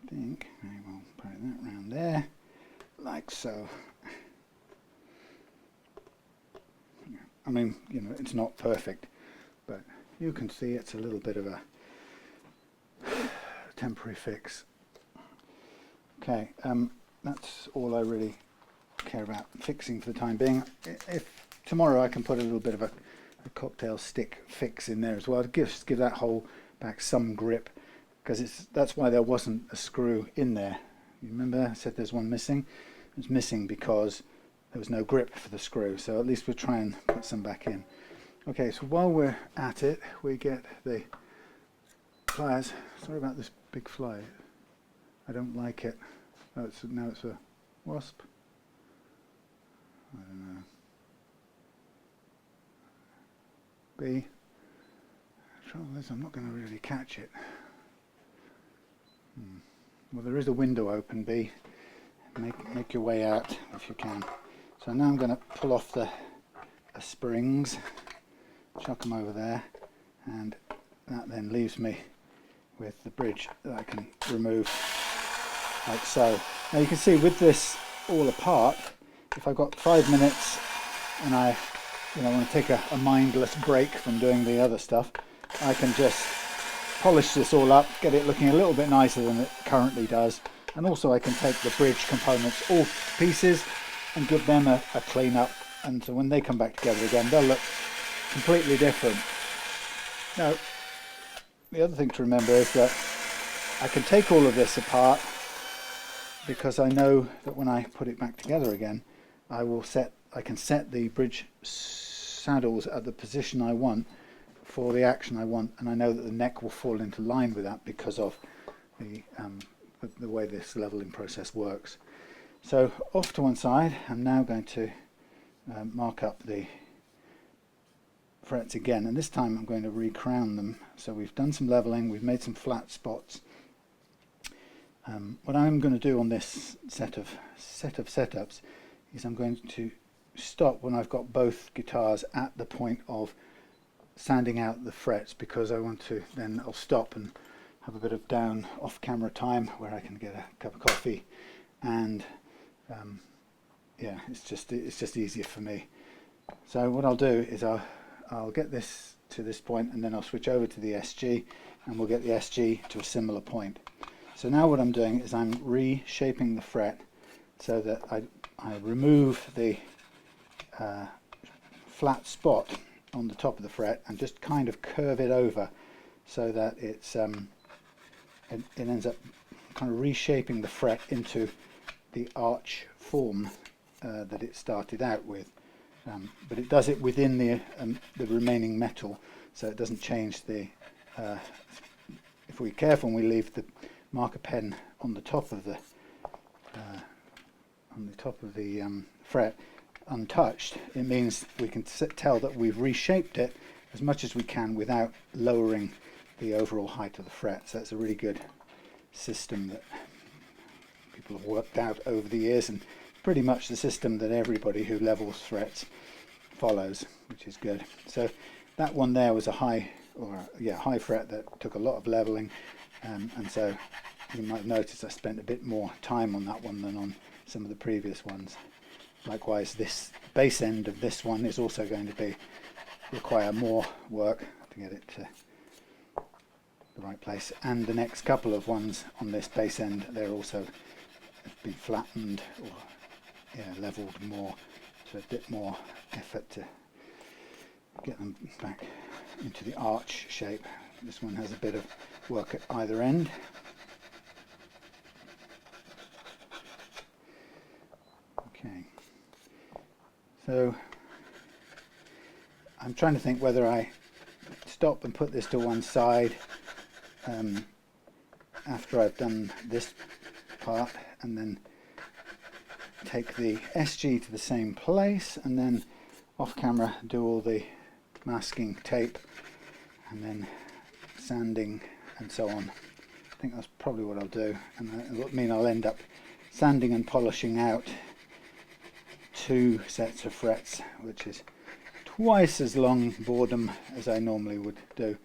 Speaker 1: think I will put that round there, like so. I mean, you know, it's not perfect, but you can see it's a little bit of a temporary fix. Okay, that's all I really care about fixing for the time being. If tomorrow I can put a little bit of a cocktail stick fix in there as well to give that hole back some grip, because that's why there wasn't a screw in there. You remember I said there's one missing? It's missing because there was no grip for the screw, so at least we'll try and put some back in. Okay, so while we're at it, we get the pliers. Sorry about this big fly. I don't like it. Oh, now it's a wasp. I don't know. Bee. The trouble is I'm not going to really catch it. Well, there is a window open, Bee. Make your way out if you can. So now I'm going to pull off the springs, chuck them over there, and that then leaves me with the bridge that I can remove like so. Now you can see with this all apart, if I've got 5 minutes and I want to take a mindless break from doing the other stuff, I can just polish this all up, get it looking a little bit nicer than it currently does, and also I can take the bridge components all to pieces and give them a clean up, and so when they come back together again they'll look completely different. Now the other thing to remember is that I can take all of this apart because I know that when I put it back together again I can set the bridge saddles at the position I want for the action I want, and I know that the neck will fall into line with that because of the way this leveling process works. So off to one side, I'm now going to mark up the frets again, and this time I'm going to recrown them. So we've done some leveling, we've made some flat spots. What I'm going to do on this set of setups is I'm going to stop when I've got both guitars at the point of sanding out the frets, because I want to then I'll stop and have a bit of down off camera time where I can get a cup of coffee, and yeah, it's just easier for me. So what I'll do is I'll get this to this point, and then I'll switch over to the SG, and we'll get the SG to a similar point. So now what I'm doing is I'm reshaping the fret so that I remove the flat spot on the top of the fret and just kind of curve it over so that it ends up kind of reshaping the fret into the arch form that it started out with, but it does it within the remaining metal, so it doesn't change the. If we're careful and we leave the marker pen on the top of the fret untouched, it means we can tell that we've reshaped it as much as we can without lowering the overall height of the fret. So it's a really good system that people have worked out over the years, and pretty much the system that everybody who levels frets follows, which is good. So that one there was a high fret that took a lot of leveling, and so you might notice I spent a bit more time on that one than on some of the previous ones. Likewise, this base end of this one is also going to require more work to get it to the right place, and the next couple of ones on this base end, they're also been flattened or leveled more, so a bit more effort to get them back into the arch shape. This one has a bit of work at either end. Okay, so I'm trying to think whether I stop and put this to one side after I've done this part, and then take the SG to the same place, and then off camera do all the masking tape and then sanding and so on. I think that's probably what I'll do, and it'll mean I'll end up sanding and polishing out 2 sets of frets, which is twice as long boredom as I normally would do.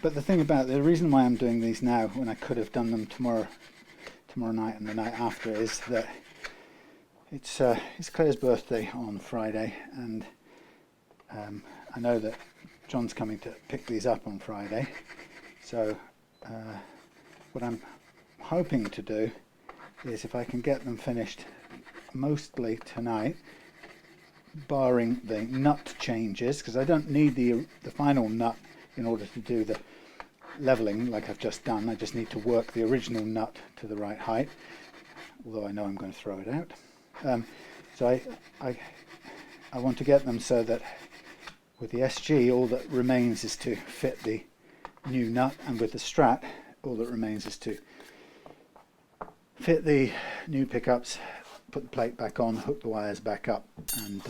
Speaker 1: But the thing about the reason why I'm doing these now when I could have done them tomorrow night and the night after is that it's Claire's birthday on Friday, and I know that John's coming to pick these up on Friday, so what I'm hoping to do is, if I can get them finished mostly tonight, barring the nut changes, because I don't need the final nut in order to do the leveling like I've just done. I just need to work the original nut to the right height, although I know I'm going to throw it out. So I want to get them so that with the SG all that remains is to fit the new nut, and with the Strat all that remains is to fit the new pickups, put the plate back on, hook the wires back up, and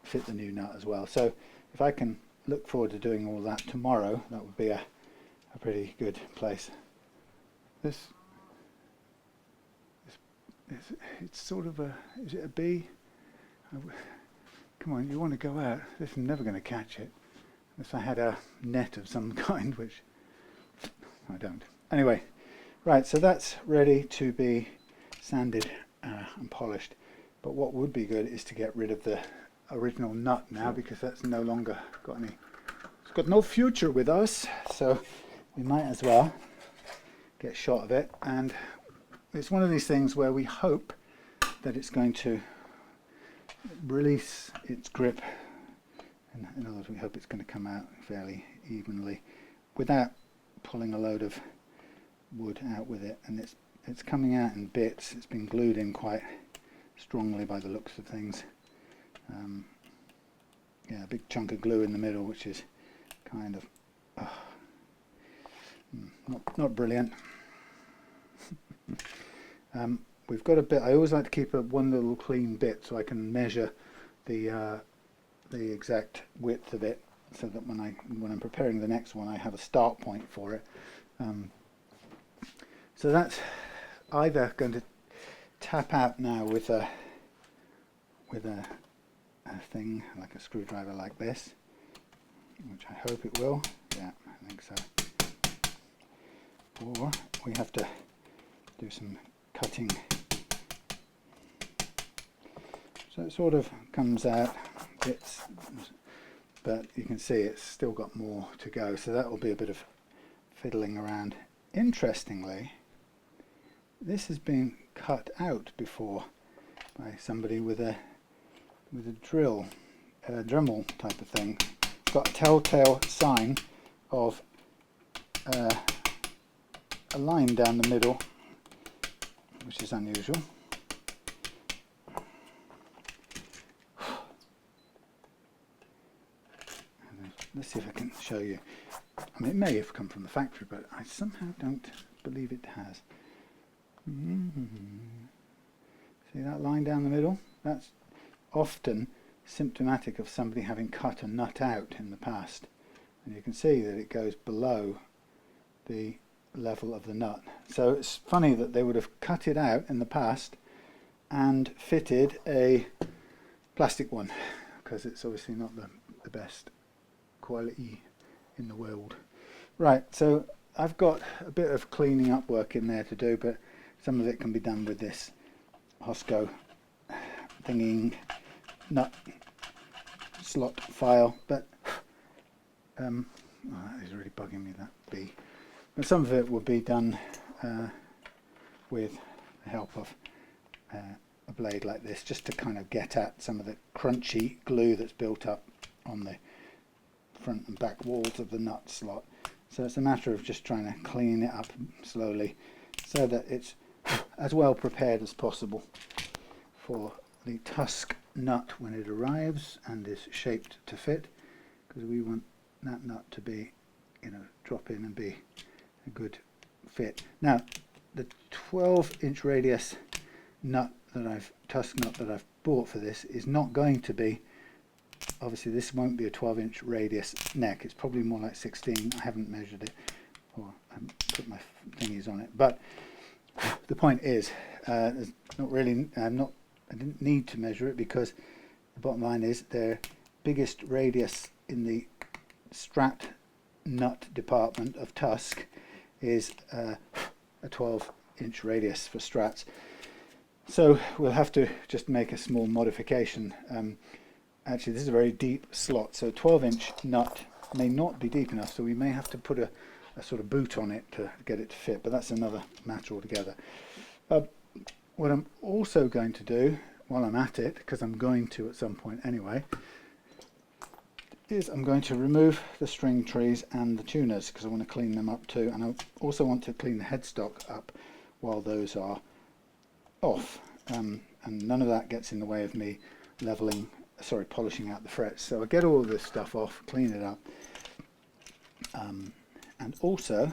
Speaker 1: fit the new nut as well. So if I can look forward to doing all that tomorrow, that would be a pretty good place. It's sort of a, is it a bee? Come on, you want to go out. This is never going to catch it. Unless I had a net of some kind, which I don't. Anyway, right, so that's ready to be sanded and polished. But what would be good is to get rid of the original nut now, because that's no longer got any, it's got no future with us. So we might as well get a shot of it. And it's one of these things where we hope that it's going to release its grip. In other words, we hope it's going to come out fairly evenly without pulling a load of wood out with it. And it's coming out in bits. It's been glued in quite strongly by the looks of things. Yeah, a big chunk of glue in the middle, which is kind of not brilliant. We've got a bit. I always like to keep one little clean bit so I can measure the exact width of it, so that when I'm preparing the next one, I have a start point for it. So that's either going to tap out now with a thing like a screwdriver like this, which I hope it will. Yeah, I think so. Or we have to do some cutting. So it sort of comes out bits, but you can see it's still got more to go, so that will be a bit of fiddling around. Interestingly, this has been cut out before by somebody with a drill, Dremel type of thing. It's got a telltale sign of a line down the middle, which is unusual. Let's see if I can show you. I mean, it may have come from the factory, but I somehow don't believe it has. See that line down the middle? That's often symptomatic of somebody having cut a nut out in the past. And you can see that it goes below the level of the nut. So it's funny that they would have cut it out in the past and fitted a plastic one, because it's obviously not the best quality in the world. Right, so I've got a bit of cleaning up work in there to do, but some of it can be done with this Hosco thingy nut slot file, but oh, that is really bugging me, that bee. But some of it will be done with the help of a blade like this, just to kind of get at some of the crunchy glue that's built up on the front and back walls of the nut slot. So it's a matter of just trying to clean it up slowly so that it's as well prepared as possible for the tusk nut when it arrives and is shaped to fit, because we want that nut to be, you know, drop in and be a good fit. Now the 12-inch radius nut that tusk nut that I've bought for this is not going to be, obviously this won't be a 12-inch radius neck, it's probably more like 16. I haven't measured it or I haven't put my thingies on it, but the point is there's not really, I didn't need to measure it, because the bottom line is their biggest radius in the Strat nut department of tusk is a 12-inch radius for Strats. So we'll have to just make a small modification. Actually, this is a very deep slot, so 12-inch nut may not be deep enough, so we may have to put a sort of boot on it to get it to fit, but that's another matter altogether. What I'm also going to do while I'm at it, because I'm going to at some point anyway, is I'm going to remove the string trees and the tuners, because I want to clean them up too, and I also want to clean the headstock up while those are off, and none of that gets in the way of me polishing out the frets. So I get all of this stuff off, clean it up, and also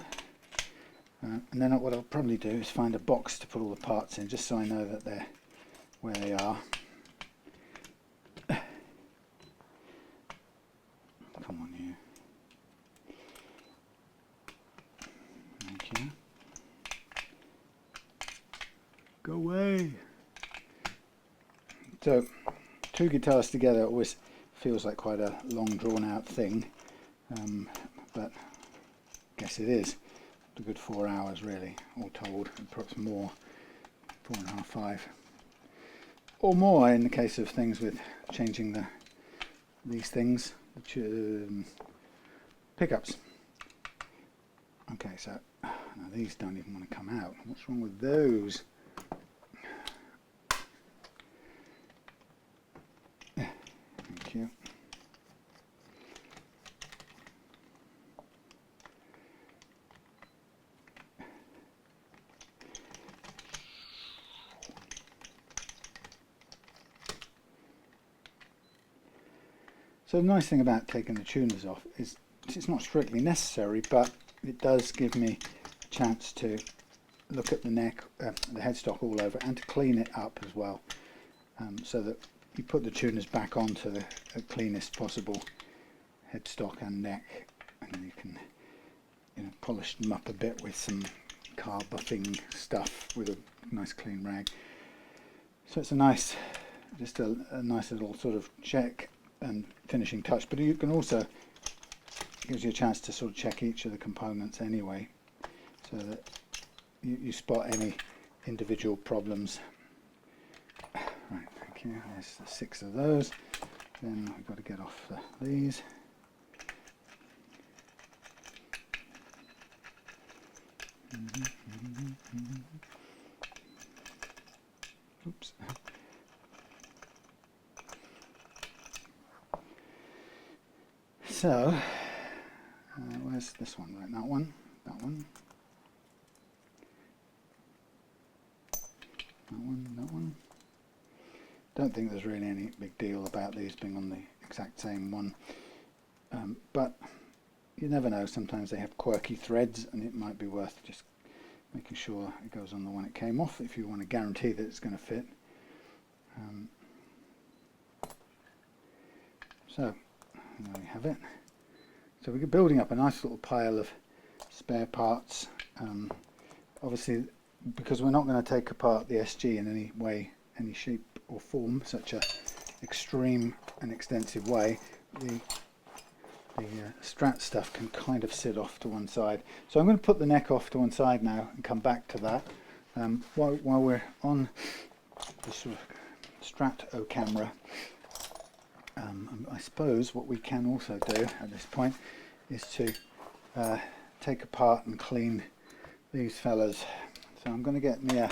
Speaker 1: and then what I'll probably do is find a box to put all the parts in, just so I know that they're where they are. Come on, you. Thank you. Go away. So, two guitars together always feels like quite a long drawn out thing, but I guess it is a good 4 hours really, all told, and perhaps more, 4.5, 5, or more in the case of things with changing these things, the pickups. Okay, so now these don't even want to come out. What's wrong with those? Thank you. So the nice thing about taking the tuners off is it's not strictly necessary, but it does give me a chance to look at the neck, the headstock all over, and to clean it up as well, so that you put the tuners back onto the cleanest possible headstock and neck, and then you can, you know, polish them up a bit with some car buffing stuff with a nice clean rag. So it's a nice, just a nice little sort of check and finishing touch, but you can also, gives you a chance to sort of check each of the components anyway, so that you spot any individual problems. Right, thank you. There's 6 of those. Then we've got to get off these. Oops. So, where's this one? Right, that one, that one, that one, that one. Don't think there's really any big deal about these being on the exact same one, but you never know, sometimes they have quirky threads and it might be worth just making sure it goes on the one it came off if you want to guarantee that it's going to fit. So there we have it. So we're building up a nice little pile of spare parts. Obviously, because we're not going to take apart the SG in any way, any shape or form, such a extreme and extensive way, the Strat stuff can kind of sit off to one side. So I'm going to put the neck off to one side now and come back to that. While we're on the sort of Strat-O camera, I suppose what we can also do at this point is to take apart and clean these fellas. So I'm going to get me I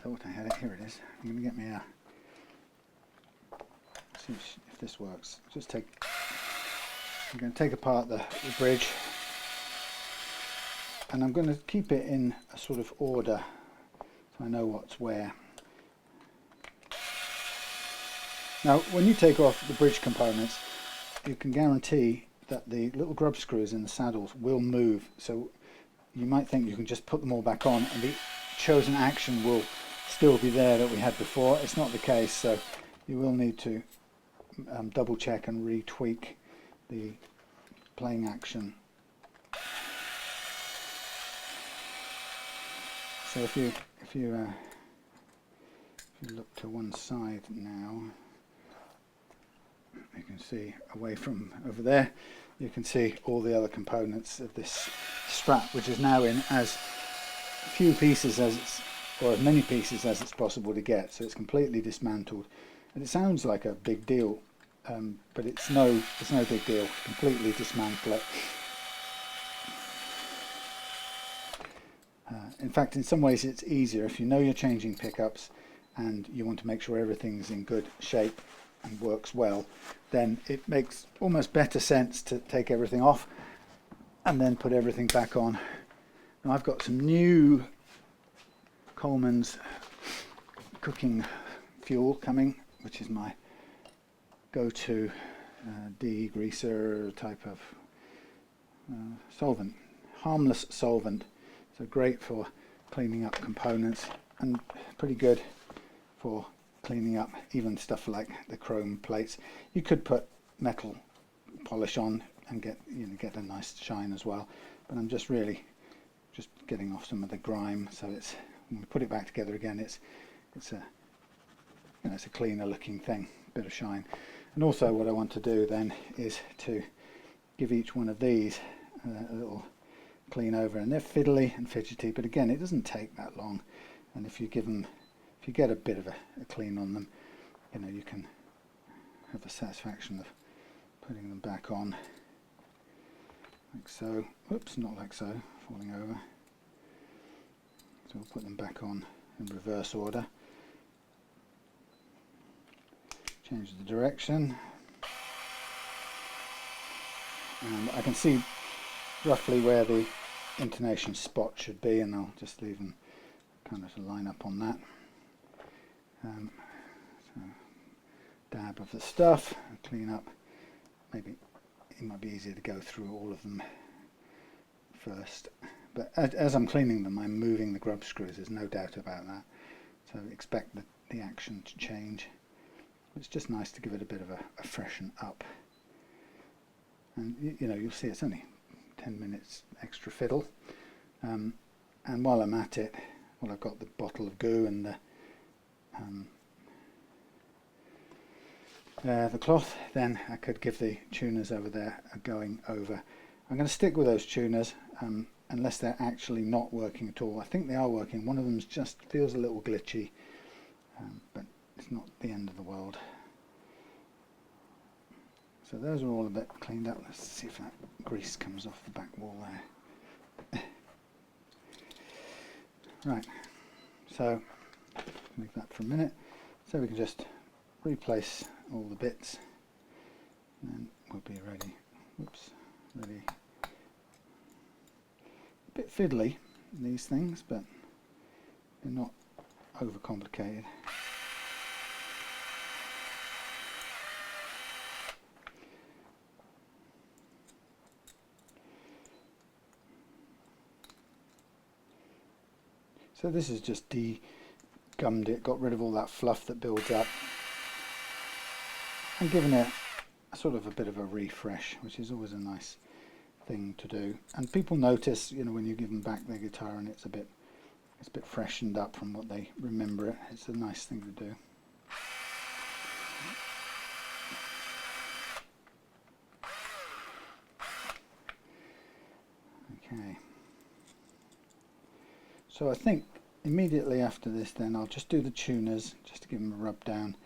Speaker 1: thought I had it, here it is. I'm going to get me see if this works. Just take I'm going to take apart the bridge, and I'm going to keep it in a sort of order so I know what's where. Now when you take off the bridge components, you can guarantee that the little grub screws in the saddles will move, so you might think you can just put them all back on and the chosen action will still be there that we had before. It's not the case, so you will need to double check and retweak the playing action. So if you look to one side now, you can see away from over there, you can see all the other components of this Strat, which is now in as few pieces as it's, or as many pieces as it's possible to get. So it's completely dismantled, and it sounds like a big deal, but it's no big deal. Completely dismantle it. In fact, in some ways it's easier if you know you're changing pickups and you want to make sure everything's in good shape and works well. Then it makes almost better sense to take everything off and then put everything back on. Now I've got some new Coleman's cooking fuel coming, which is my go-to degreaser type of solvent, harmless solvent. So great for cleaning up components and pretty good for cleaning up even stuff like the chrome plates. You could put metal polish on and get a nice shine as well, but I'm just really just getting off some of the grime, so it's, when we put it back together again, it's a it's a cleaner looking thing, bit of shine. And also what I want to do then is to give each one of these a little clean over, and they're fiddly and fidgety, but again it doesn't take that long, and if you get a bit of a clean on them, you can have the satisfaction of putting them back on like so. Oops, not like so, falling over. So we'll put them back on in reverse order. Change the direction, and I can see roughly where the intonation spot should be, and I'll just leave them kind of to line up on that. So dab of the stuff, clean up. Maybe it might be easier to go through all of them first, but as I'm cleaning them I'm moving the grub screws, there's no doubt about that, so expect the action to change. It's just nice to give it a bit of a freshen up, and you'll see it's only 10 minutes extra fiddle, and while I'm at it, I've got the bottle of goo and the cloth, then I could give the tuners over there a going over. I'm going to stick with those tuners unless they're actually not working at all. I think they are working. One of them just feels a little glitchy, but it's not the end of the world. So those are all a bit cleaned up. Let's see if that grease comes off the back wall there. Right, so leave that for a minute. So we can just replace all the bits and then we'll be ready. Whoops, ready. A bit fiddly, these things, but they're not overcomplicated. So this is just de-gummed it, got rid of all that fluff that builds up, and given it a sort of a bit of a refresh, which is always a nice thing to do. And people notice, when you give them back their guitar and it's a bit freshened up from what they remember it. It's a nice thing to do. Okay. So I think immediately after this then I'll just do the tuners just to give them a rub down,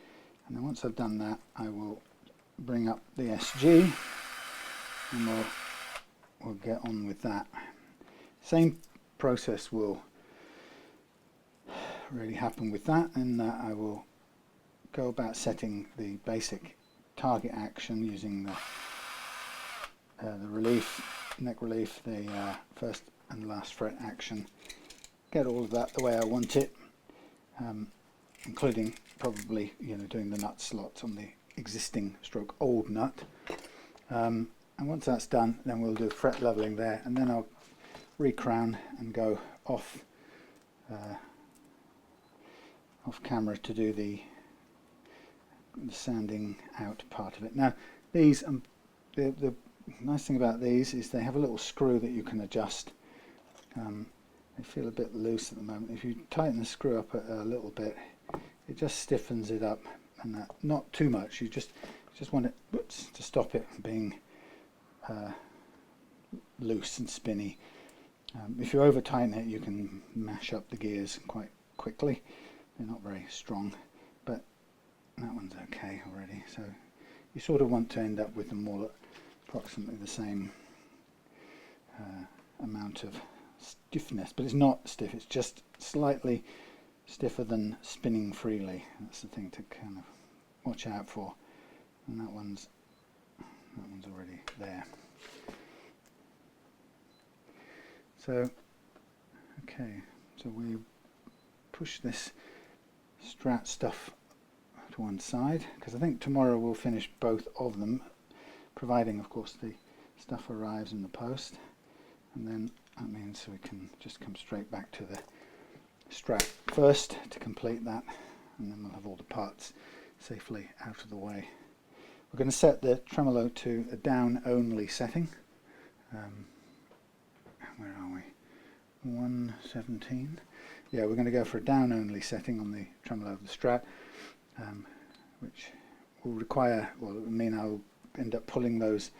Speaker 1: and then once I've done that I will bring up the SG and we'll get on with that. Same process will really happen with that, and I will go about setting the basic target action using the the relief, neck relief, the first and last fret action. Get all of that the way I want it, including probably doing the nut slots on the existing stroke old nut. And once that's done, then we'll do fret leveling there, and then I'll recrown and go off camera to do the sanding out part of it. Now these, the nice thing about these is they have a little screw that you can adjust. They feel a bit loose at the moment. If you tighten the screw up a little bit, it just stiffens it up, and not too much. You just want it to stop it being loose and spinny. If you over tighten it, you can mash up the gears quite quickly. They're not very strong, but that one's okay already. So you sort of want to end up with them all at approximately the same amount of stiffness, but it's not stiff, it's just slightly stiffer than spinning freely. That's the thing to kind of watch out for. And that one's already there. So okay, so we push this Strat stuff to one side, because I think tomorrow we'll finish both of them, providing of course the stuff arrives in the post, and then that means we can just come straight back to the Strat first to complete that, and then we'll have all the parts safely out of the way. We're going to set the tremolo to a down only setting. Where are we? 117. Yeah, we're going to go for a down only setting on the tremolo of the Strat, which will require, well, it will mean I'll end up pulling those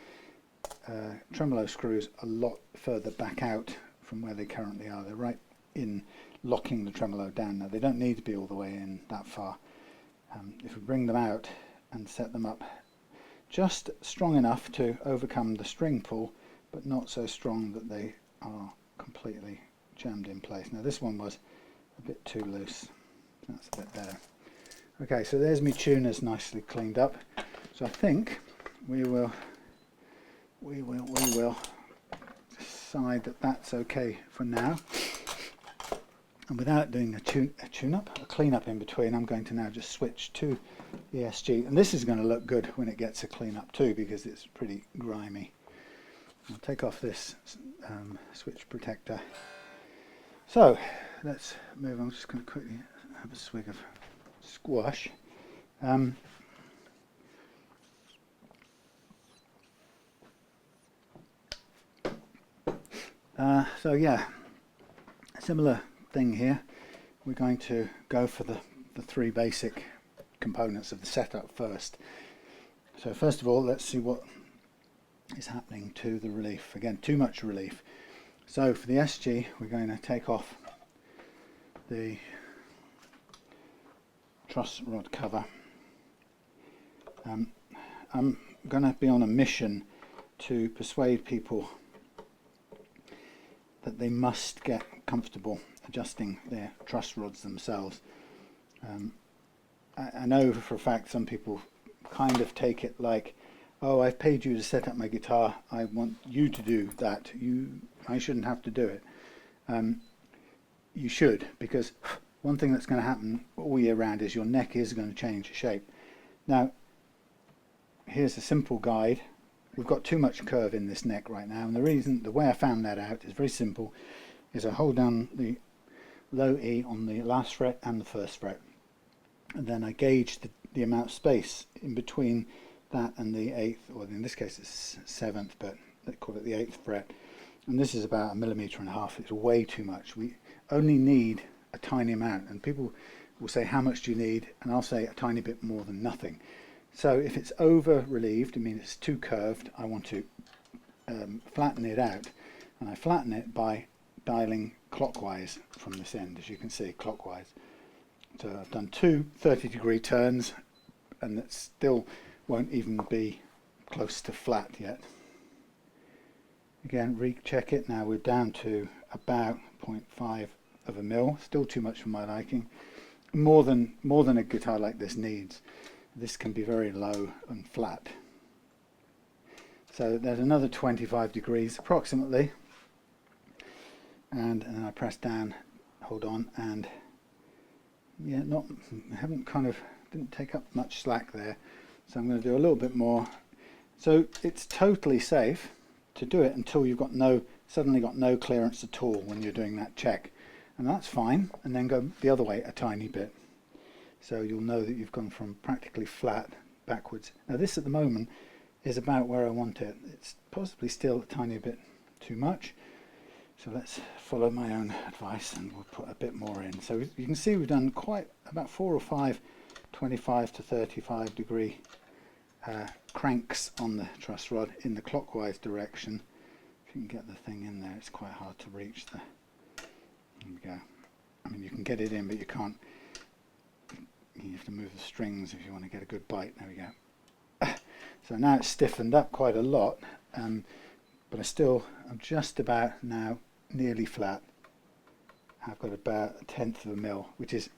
Speaker 1: tremolo screws a lot further back out from where they currently are. They're right in locking the tremolo down now. They don't need to be all the way in that far. If we bring them out and set them up just strong enough to overcome the string pull, but not so strong that they are completely jammed in place. Now this one was a bit too loose. That's a bit better. Okay, so there's my tuners nicely cleaned up. So I think we will decide that that's okay for now. And without doing a tune-up, a clean-up in between, I'm going to now just switch to the SG. And this is going to look good when it gets a clean-up too, because it's pretty grimy. I'll take off this switch protector. So let's move on. I'm just going to quickly have a swig of squash. So yeah, similar thing here. We're going to go for the three basic components of the setup first. So first of all, let's see what is happening to the relief. Again, too much relief. So for the SG, we're going to take off the truss rod cover. I'm going to be on a mission to persuade people that they must get comfortable adjusting their truss rods themselves. I know for a fact some people kind of take it like, oh, I've paid you to set up my guitar, I want you to do that, I shouldn't have to do it. You should, because one thing that's going to happen all year round is your neck is going to change shape. Now here's a simple guide. We've got too much curve in this neck right now, and the way I found that out is very simple, is I hold down the low E on the last fret and the first fret, and then I gauge the amount of space in between that and the 8th, or in this case it's 7th, but they call it the 8th fret, and this is about 1.5 millimeters. It's way too much. We only need a tiny amount, and people will say, how much do you need? And I'll say a tiny bit more than nothing. So if it's over relieved, I mean it's too curved, I want to flatten it out, and I flatten it by dialing clockwise from this end, as you can see, clockwise. So I've done two 30-degree turns, and it still won't even be close to flat yet. Again, recheck it. Now we're down to about 0.5 of a mil, still too much for my liking. More than a guitar like this needs. This can be very low and flat. So there's another 25 degrees approximately, and then I press down, hold on, and yeah, didn't take up much slack there, so I'm going to do a little bit more. So it's totally safe to do it until you've suddenly got no clearance at all when you're doing that check, and that's fine, and then go the other way a tiny bit, so you'll know that you've gone from practically flat backwards. Now this at the moment is about where I want it. It's possibly still a tiny bit too much, so let's follow my own advice and we'll put a bit more in. So you can see we've done quite about 4 or 5 25 to 35 degree cranks on the truss rod in the clockwise direction. If you can get the thing in there, it's quite hard to reach there we go. I mean, you can get it in, but you can't. You have to move the strings if you want to get a good bite. There we go. So now it's stiffened up quite a lot, but I'm just about now nearly flat. I've got about 1/10 of a mil, which is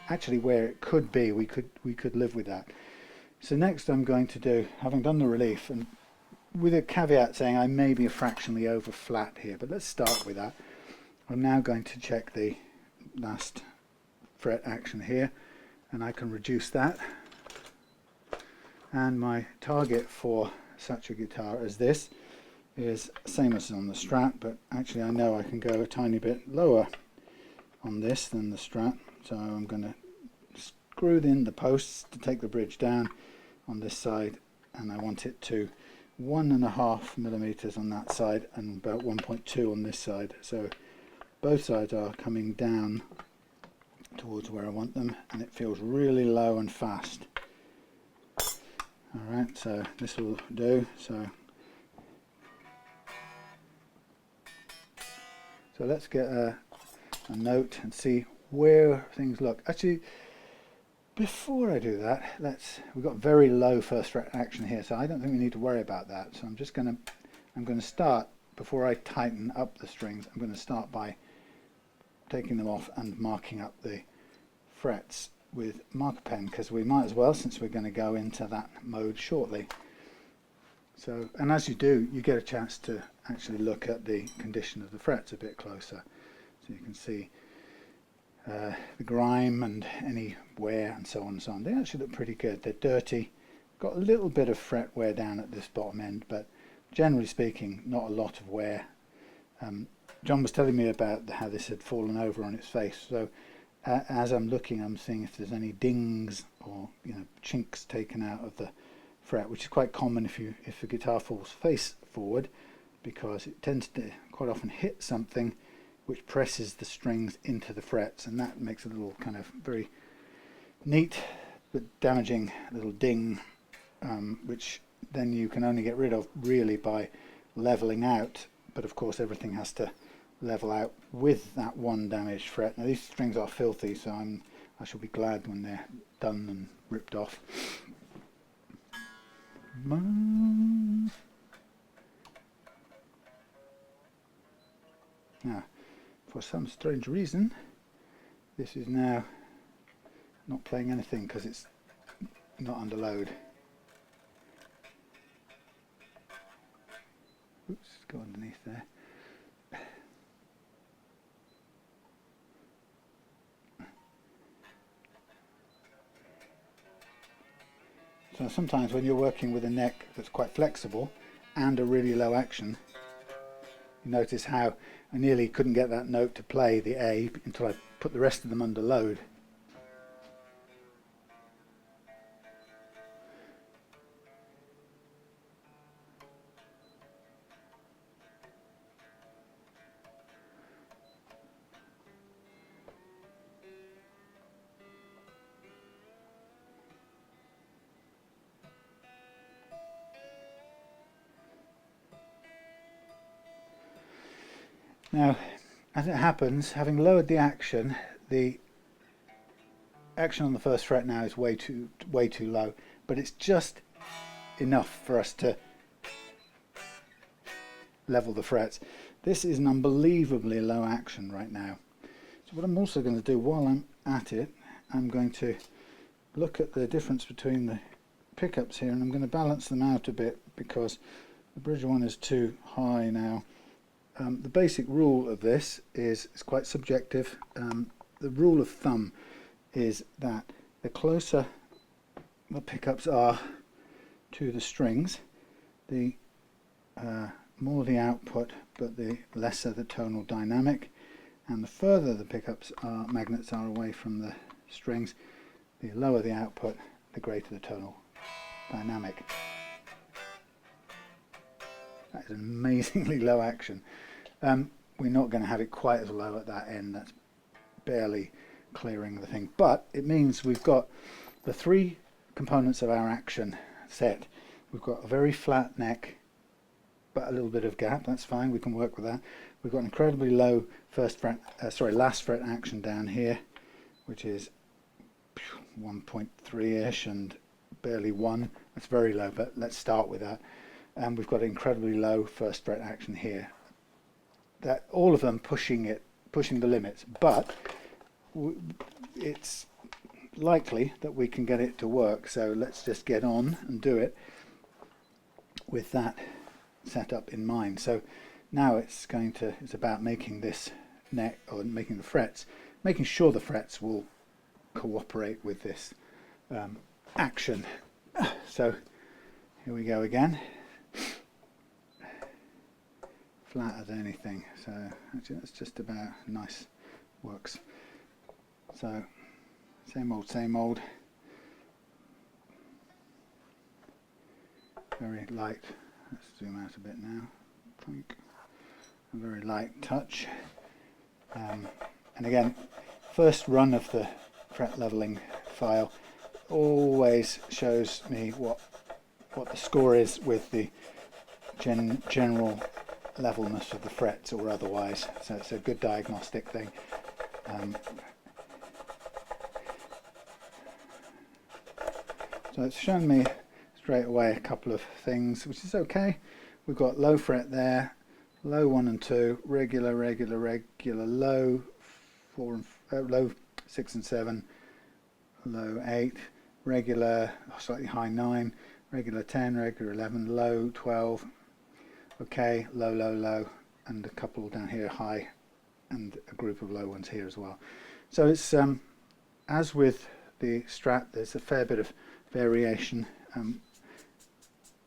Speaker 1: actually where it could be. We could live with that. So next I'm going to do, having done the relief, and with a caveat saying I may be fractionally over flat here, but let's start with that. I'm now going to check the last fret action here, and I can reduce that. And my target for such a guitar as this is same as on the Strat, but actually I know I can go a tiny bit lower on this than the Strat, so I'm going to screw in the posts to take the bridge down on this side, and I want it to 1.5 millimeters on that side and about 1.2 on this side, so both sides are coming down towards where I want them, and it feels really low and fast. Alright, so this will do. So let's get a note and see where things look. Actually, before I do that, we've got very low first fret action here, so I don't think we need to worry about that. So I'm going to start, before I tighten up the strings, I'm going to start by taking them off and marking up the frets with marker pen, because we might as well, since we're going to go into that mode shortly. So, and as you do, you get a chance to actually look at the condition of the frets a bit closer, so you can see the grime and any wear and so on and so on. They actually look pretty good. They're dirty, got a little bit of fret wear down at this bottom end, but generally speaking not a lot of wear. John was telling me about how this had fallen over on its face, so as I'm looking, I'm seeing if there's any dings or chinks taken out of the fret, which is quite common if a guitar falls face forward, because it tends to quite often hit something which presses the strings into the frets, and that makes a little kind of very neat but damaging little ding, which then you can only get rid of really by leveling out, but of course everything has to level out with that one damaged fret. Now these strings are filthy, so I shall be glad when they're done and ripped off. Now, for some strange reason, this is now not playing anything because it's not under load. Oops, go underneath there. So sometimes when you're working with a neck that's quite flexible and a really low action, you notice how I nearly couldn't get that note to play, the A, until I put the rest of them under load. Now, as it happens, having lowered the action on the first fret now is way too low, but it's just enough for us to level the frets. This is an unbelievably low action right now. So what I'm also going to do while I'm at it, I'm going to look at the difference between the pickups here, and I'm going to balance them out a bit, because The bridge one is too high now. The basic rule of this is it's quite subjective. The rule of thumb is that the closer the pickups are to the strings, the more the output, but the lesser the tonal dynamic, and the further the pickups are, magnets are away from the strings, the lower the output, the greater the tonal dynamic. That is an amazingly low action. We're not going to have it quite as low at that end. That's barely clearing the thing, but it means we've got the three components of our action set. We've got a very flat neck, but a little bit of gap. That's fine. We can work with that. We've got an incredibly low last fret action down here, which is 1.3-ish and barely 1. That's very low, but let's start with that. And we've got an incredibly low first fret action here. That all of them pushing the limits, but it's likely that we can get it to work. So let's just get on and do it with that setup in mind. So now it's about making this neck, or making the frets, making sure the frets will cooperate with this action. So here we go again. Flat as anything, so actually that's just about nice, works. So same old, very light. Let's zoom out a bit now. A very light touch, and again, first run of the fret leveling file always shows me what the score is with the general levelness of the frets or otherwise, so it's a good diagnostic thing. So it's shown me straight away a couple of things, which is okay. We've got low fret there, low 1 and 2, regular, low 4 and low 6 and 7, low 8, regular, slightly high 9, regular 10, regular 11, low 12. Okay, low, and a couple down here high, and a group of low ones here as well. So it's as with the Strat, there's a fair bit of variation.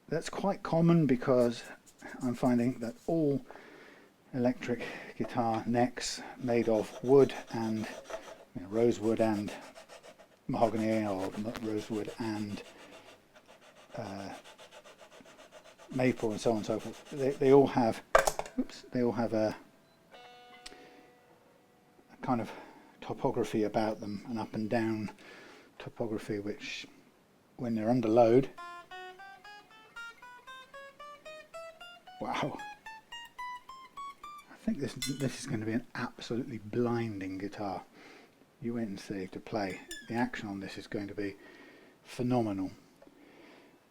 Speaker 1: That's quite common because I'm finding that all electric guitar necks made of wood and rosewood and mahogany, or rosewood and maple and so on and so forth. They all have a kind of topography about them, an up and down topography, which when they're under load, wow, I think this is going to be an absolutely blinding guitar. You wait and see to play. The action on this is going to be phenomenal.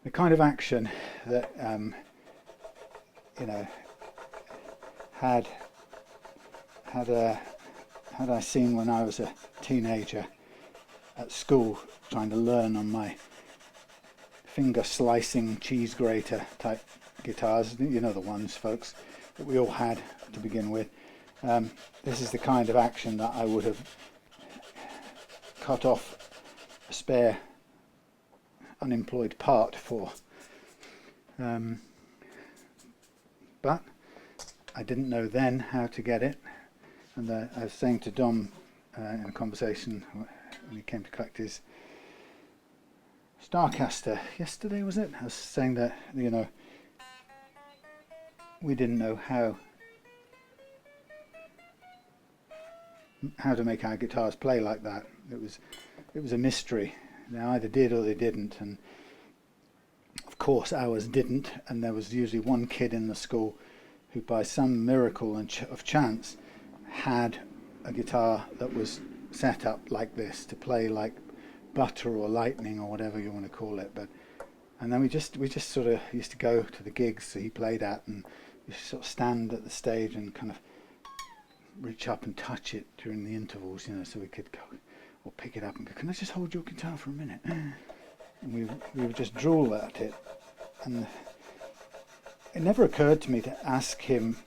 Speaker 1: The kind of action that had I seen when I was a teenager at school trying to learn on my finger slicing cheese grater type guitars, you know the ones, folks, that we all had to begin with. This is the kind of action that I would have cut off a spare unemployed part for, but I didn't know then how to get it, and I was saying to Dom in a conversation when he came to collect his Starcaster yesterday, was it? I was saying that we didn't know how to make our guitars play like that. It was a mystery. They either did or they didn't, and of course ours didn't, and there was usually one kid in the school who by some miracle of chance had a guitar that was set up like this to play like butter or lightning or whatever you want to call it. And then we just sort of used to go to the gigs that he played at, and you sort of stand at the stage and kind of reach up and touch it during the intervals, so we could go or pick it up and go, "Can I just hold your guitar for a minute?" And we would just drool at it, and it never occurred to me to ask him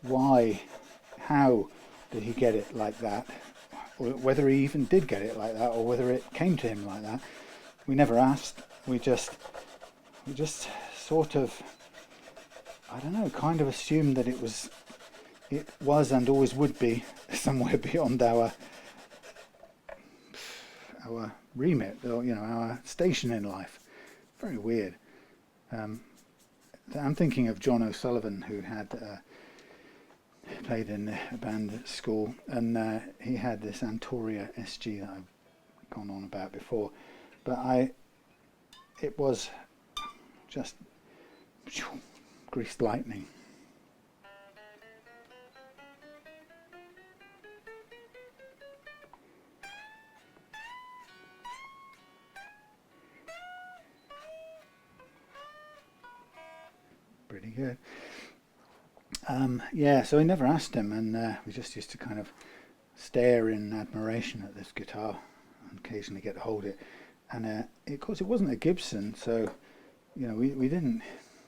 Speaker 1: why, how did he get it like that, or whether he even did get it like that, or whether it came to him like that. We never asked. We just sort of, I don't know, kind of assumed that it was and always would be somewhere beyond our remit, or our station in life. Very weird. I'm thinking of John O'Sullivan, who had played in a band at school, and he had this Antoria SG that I've gone on about before, but it was just greased lightning. Pretty good. Yeah, so I never asked him, and we just used to kind of stare in admiration at this guitar and occasionally get to hold it. And of course, it wasn't a Gibson, so we didn't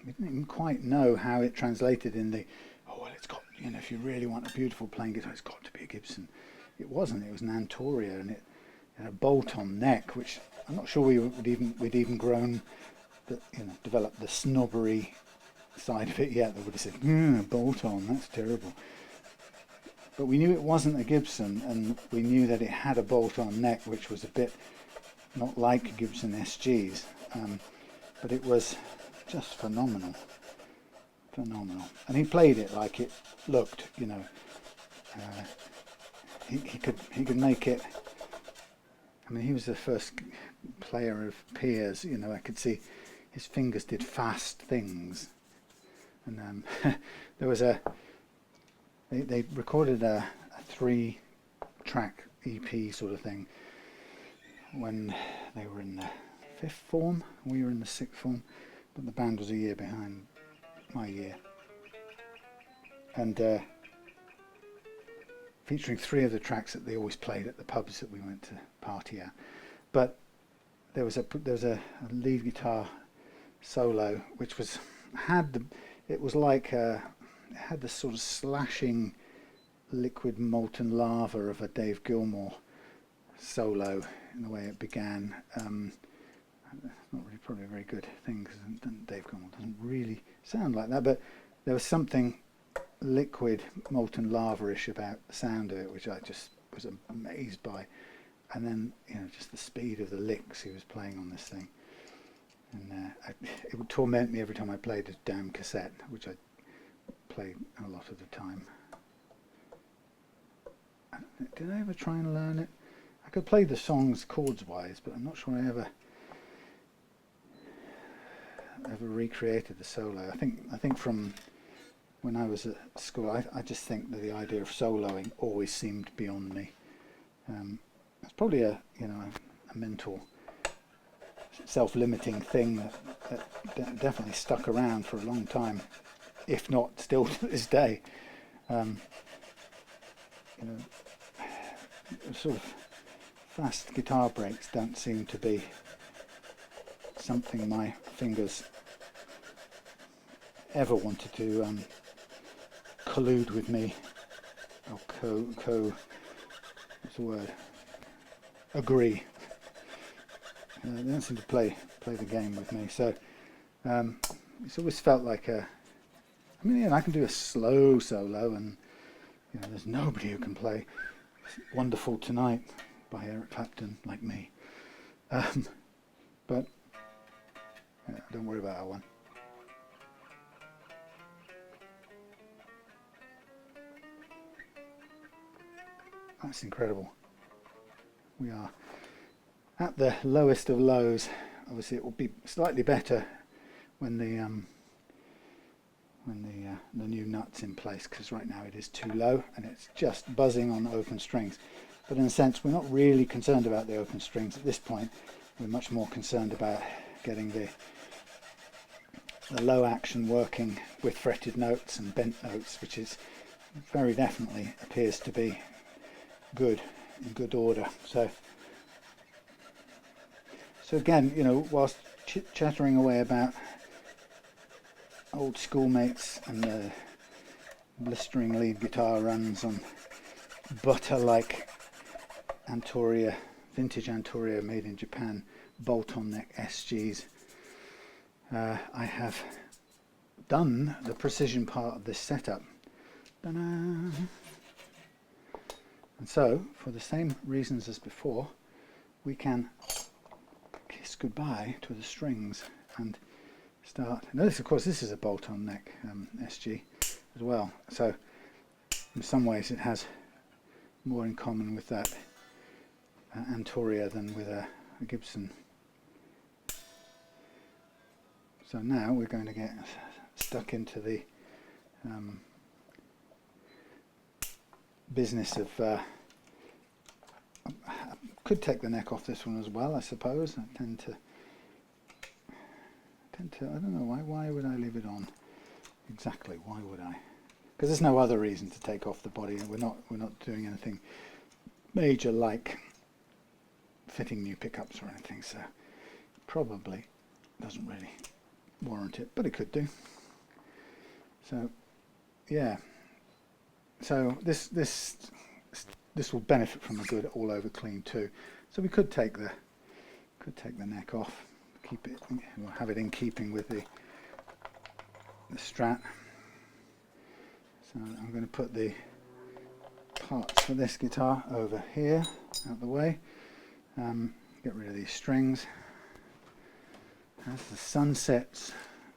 Speaker 1: even quite know how it translated in the, oh well, it's got, if you really want a beautiful playing guitar, it's got to be a Gibson. It wasn't. It was an Antoria, and it had a bolt-on neck, which I'm not sure we'd even grown, developed the snobbery side of it yet. They would have said, bolt-on, that's terrible. But we knew it wasn't a Gibson, and we knew that it had a bolt-on neck, which was a bit not like Gibson SGs, but it was just phenomenal. And he played it like it looked, he could make it. I mean, he was the first player of peers, I could see his fingers did fast things. And there was they recorded a 3-track EP sort of thing when they were in the 5th form. We were in the 6th form, but the band was a year behind my year. And featuring 3 of the tracks that they always played at the pubs that we went to party at. But there was a lead guitar solo which it had this sort of slashing liquid molten lava of a Dave Gilmour solo in the way it began. Not really probably a very good thing, because Dave Gilmour doesn't really sound like that, but there was something liquid molten lava-ish about the sound of it, which I just was amazed by. And then just the speed of the licks he was playing on this thing, and it would torment me every time I played a damn cassette, which I played a lot of the time. Did I ever try and learn it? I could play the songs chords wise, but I'm not sure I ever recreated the solo. I think from when I was at school, I just think that the idea of soloing always seemed beyond me. It's probably a mental self-limiting thing that definitely stuck around for a long time, if not still to this day. Sort of fast guitar breaks don't seem to be something my fingers ever wanted to collude with me, or what's the word? Agree. They don't seem to play the game with me. So it's always felt like I can do a slow solo, and there's nobody who can play Wonderful Tonight by Eric Clapton like me. But don't worry about that one. That's incredible. We are at the lowest of lows. Obviously, it will be slightly better when the new nut's in place, because right now it is too low and it's just buzzing on open strings. But in a sense, we're not really concerned about the open strings at this point. We're much more concerned about getting the low action working with fretted notes and bent notes, which is very definitely appears to be good, in good order. So again, whilst chattering away about old schoolmates, and the blistering lead guitar runs on butter-like Antoria, vintage Antoria made in Japan, bolt-on neck SGs. I have done the precision part of this setup. Ta-da! And so, for the same reasons as before, we can kiss goodbye to the strings and start. Notice, of course, this is a bolt-on neck SG as well. So, in some ways, it has more in common with that Antoria than with a Gibson. So now we're going to get stuck into the business of. I could take the neck off this one as well, I suppose. I tend to. I don't know why. Why would I leave it on? Exactly. Why would I? Because there's no other reason to take off the body. We're not doing anything major like fitting new pickups or anything. So probably doesn't really warrant it, but it could do. So yeah. So this will benefit from a good all over clean too. So we could take the neck off, keep it, or have it in keeping with the Strat. So I'm going to put the parts for this guitar over here, out the way. Get rid of these strings. As the sun sets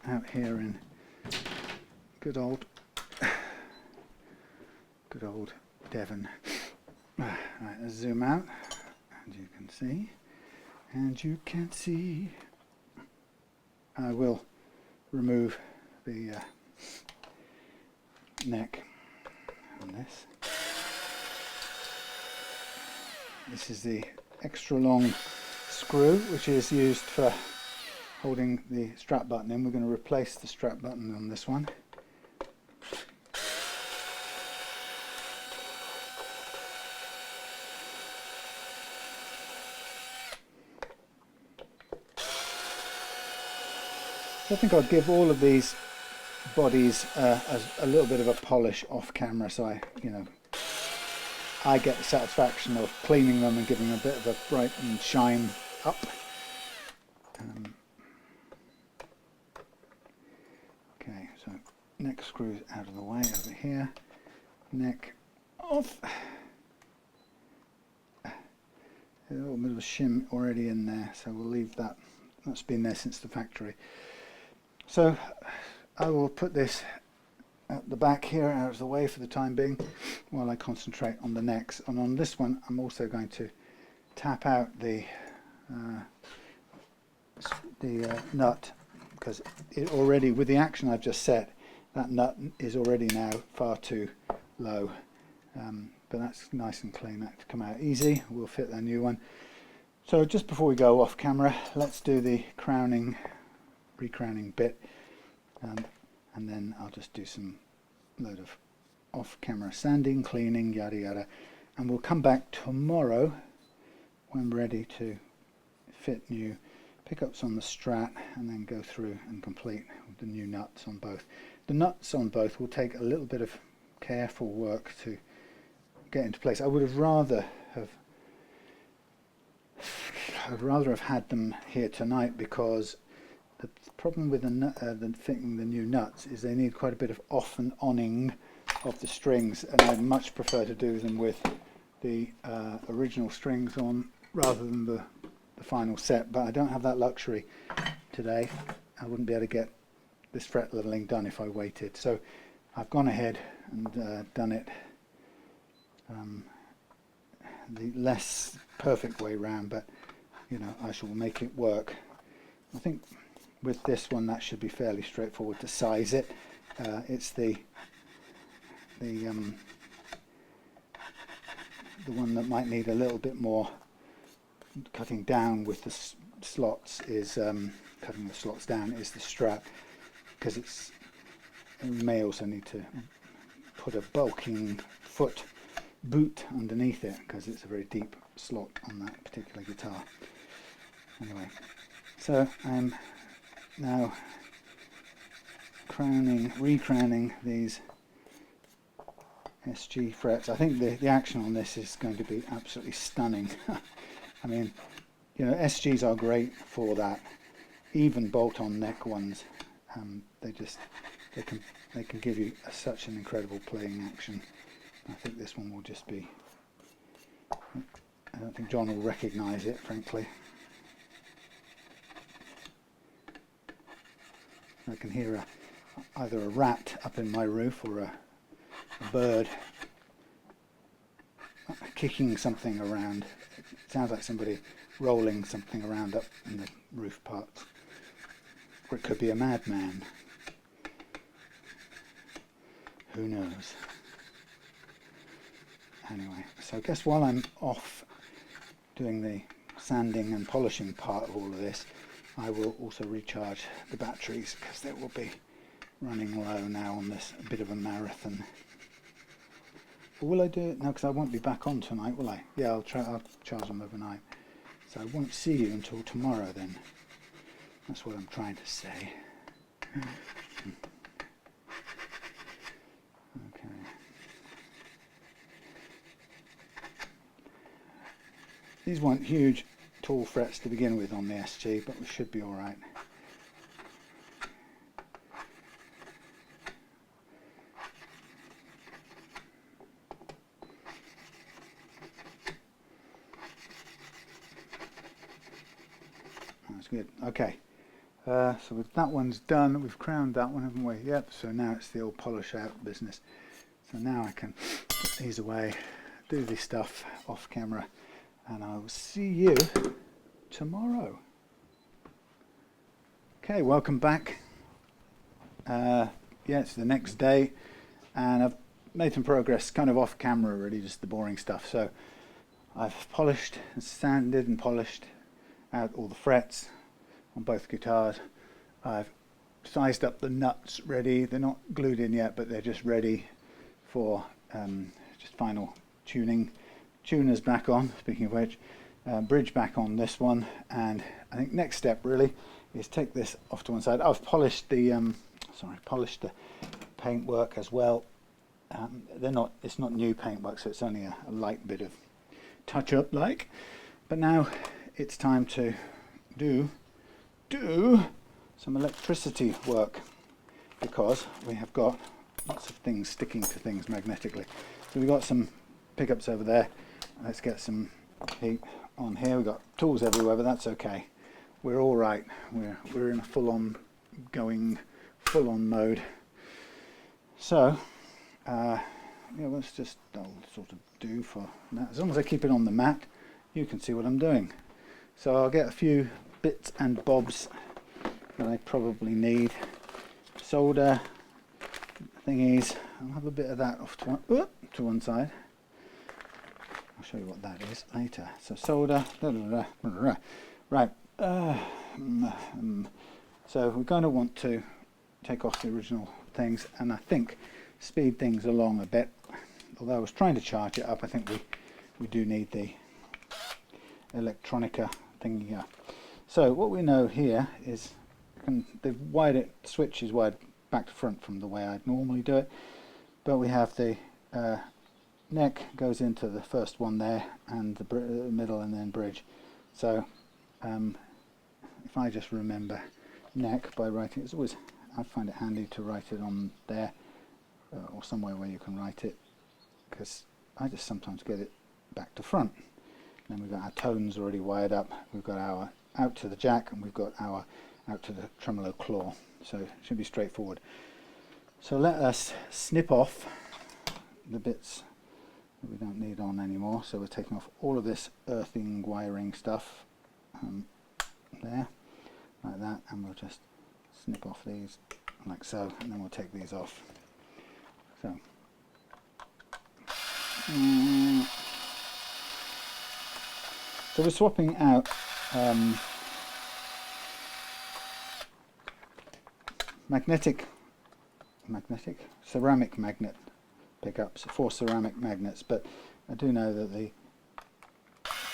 Speaker 1: out here in good old Devon. Right, let's zoom out, and you can see, I will remove the neck on this. This is the extra long screw which is used for holding the strap button in. We're going to replace the strap button on this one. I think I'll give all of these bodies a little bit of a polish off camera, so I get the satisfaction of cleaning them and giving them a bit of a bright and shine up. Okay, so neck screws out of the way over here, neck off. A little bit of a shim already in there, so we'll leave that. That's been there since the factory. So I will put this at the back here out of the way for the time being while I concentrate on the necks. And on this one I'm also going to tap out the nut, because it already, with the action I've just set, that nut is already now far too low. But that's nice and clean. That to come out easy. We'll fit a new one. So just before we go off camera, let's do the re-crowning bit, and then I'll just do some load of off-camera sanding, cleaning, yada yada, and we'll come back tomorrow when we're ready to fit new pickups on the Strat, and then go through and complete the new nuts on both. The nuts on both will take a little bit of careful work to get into place. I would have rather have had them here tonight, because the problem with the fitting the new nuts is they need quite a bit of off and onning of the strings, and I'd much prefer to do them with the original strings on rather than the final set, but I don't have that luxury today. I wouldn't be able to get this fret leveling done if I waited, so I've gone ahead and done it the less perfect way round, but I shall make it work. I think with this one that should be fairly straightforward to size it. It's the one that might need a little bit more cutting down with the slots is cutting the slots down is the Strat, because we may also need to put a bulking foot boot underneath it, because it's a very deep slot on that particular guitar. Anyway, so I'm now recrowning these SG frets. I think the action on this is going to be absolutely stunning. I mean, you know, SGs are great for that. Even bolt-on neck ones, they can give you such an incredible playing action. I think this one will just be. I don't think John will recognise it, frankly. I can hear either a rat up in my roof or a bird kicking something around. It sounds like somebody rolling something around up in the roof parts. Or it could be a madman. Who knows? Anyway, so I guess while I'm off doing the sanding and polishing part of all of this, I will also recharge the batteries because they will be running low now on this bit of a marathon. But will I do it? No, because I won't be back on tonight, will I? Yeah, I'll charge them overnight. So I won't see you until tomorrow then. That's what I'm trying to say. Okay. These weren't huge, tall frets to begin with on the SG, but we should be all right. That's good. Okay. So with that one's done, we've crowned that one, haven't we? Yep. So now it's the old polish out business. So now I can put these away, do this stuff off camera, and I will see you tomorrow. Okay, welcome back. Yeah, it's the next day, and I've made some progress kind of off camera, really, just the boring stuff. So I've polished and sanded and polished out all the frets on both guitars. I've sized up the nuts ready. They're not glued in yet, but they're just ready for just final tuning. Tuner's back on, speaking of which. Bridge back on this one, and I think next step really is take this off to one side. I've polished the polished the paintwork as well. It's not new paintwork, so it's only a light bit of touch up like. But now it's time to do some electricity work, because we have got lots of things sticking to things magnetically. So we've got some pickups over there. Let's get some heat on here. We've got tools everywhere, but that's okay. We're all right. We're in a full-on mode. So yeah, let's just I'll sort of do for that. As long as I keep it on the mat, you can see what I'm doing. So I'll get a few bits and bobs that I probably need. Solder thingies. I'll have a bit of that off to one side. I'll show you what that is later. So solder. Right. So we're going to want to take off the original things, and I think speed things along a bit. Although I was trying to charge it up, I think we do need the electronica thingy here. So what we know here is they've wired it, switch is wired back to front from the way I'd normally do it, but we have the neck goes into the first one there, and the middle, and then bridge. So if I just remember neck by writing, it's always, I find it handy to write it on there or somewhere where you can write it, because I just sometimes get it back to front. Then we've got our tones already wired up, we've got our out to the jack, and we've got our out to the tremolo claw, so it should be straightforward. So let us snip off the bits that we don't need on anymore. So we're taking off all of this earthing wiring stuff there, like that, and we'll just snip off these like so, and then we'll take these off. So so we're swapping out ceramic magnet pickups for ceramic magnets, but I do know that the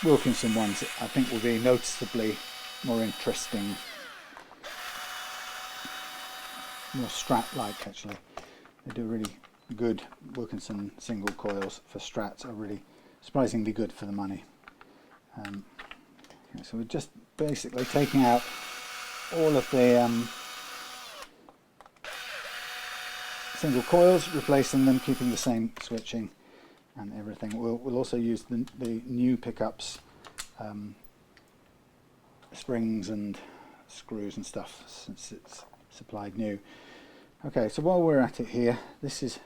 Speaker 1: Wilkinson ones I think will be noticeably more interesting. more Strat-like actually. They do really good. Wilkinson single coils for Strats are really surprisingly good for the money. Okay, so we're just basically taking out all of the single coils, replacing them, keeping the same switching and everything. We'll also use the new pickups, springs and screws and stuff, since it's supplied new. Okay, so while we're at it here, this is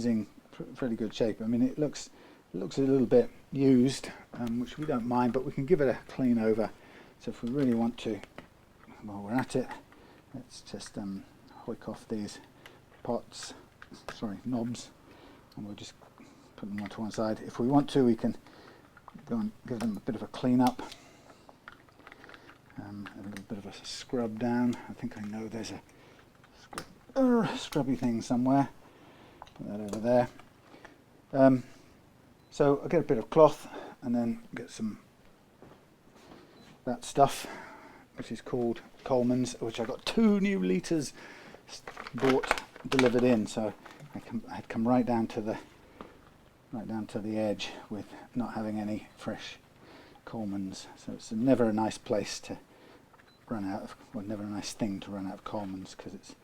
Speaker 1: in pretty good shape. I mean, it looks a little bit used, which we don't mind, but we can give it a clean over. So if we really want to, while we're at it, let's just hoik off these knobs, and we'll just put them onto one side. If we want to, we can go and give them a bit of a clean up, a little bit of a scrub down. I think I know there's a scrubby thing somewhere. Put that over there. So I'll get a bit of cloth and then get some that stuff, which is called Coleman's, which I got 2 new litres delivered in. So I had come right down to the edge with not having any fresh Coleman's. So it's never a nice place to run out of, well, never a nice thing to run out of Coleman's, because it's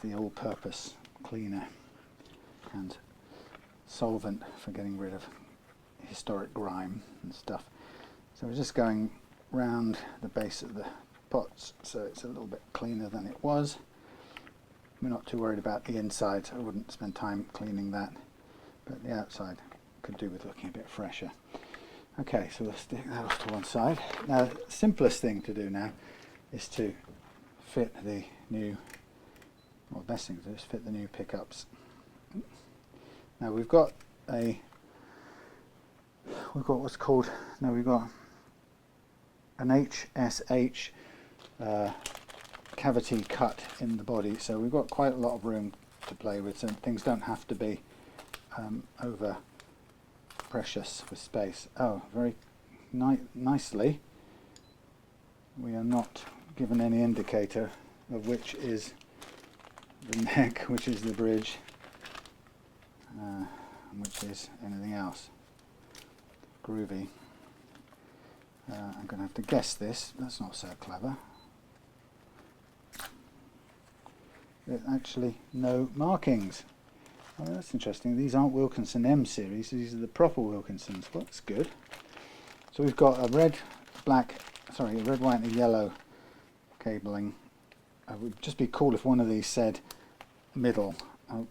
Speaker 1: the all-purpose cleaner and solvent for getting rid of historic grime and stuff. So we're just going round the base of the pots, so it's a little bit cleaner than it was. We're not too worried about the inside, so I wouldn't spend time cleaning that, but the outside could do with looking a bit fresher. Okay, so we'll stick that off to one side. Now, the simplest thing to do now is to fit the new, well, the best thing to do is fit the new pickups. Now we've got what's called, no, we've got an HSH cavity cut in the body, so we've got quite a lot of room to play with, so things don't have to be over precious with space. Oh, very nicely, we are not given any indicator of which is the neck, which is the bridge, and which is anything else. Groovy. I'm going to have to guess this. That's not so clever. There's actually no markings. Oh, that's interesting. These aren't Wilkinson M series. These are the proper Wilkinsons. Well, that's good. So we've got a red, white and yellow cabling. It would just be cool if one of these said middle. Oh,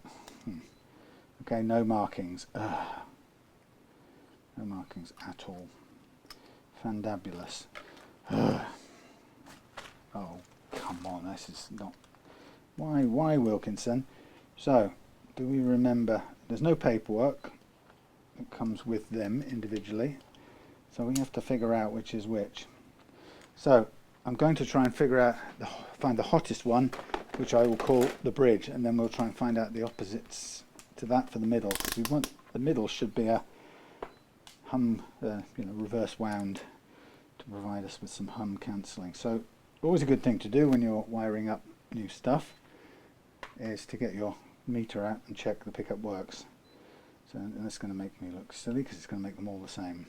Speaker 1: okay, no markings. No markings at all. Fandabulous. Oh, come on, this is not... Why Wilkinson? So, do we remember, there's no paperwork that comes with them individually, so we have to figure out which is which. So, I'm going to try and find the hottest one, which I will call the bridge, and then we'll try and find out the opposites to that for the middle, because we want, the middle should be a hum, reverse wound to provide us with some hum cancelling. So always a good thing to do when you're wiring up new stuff is to get your meter out and check the pickup works. So, and that's going to make me look silly because it's going to make them all the same.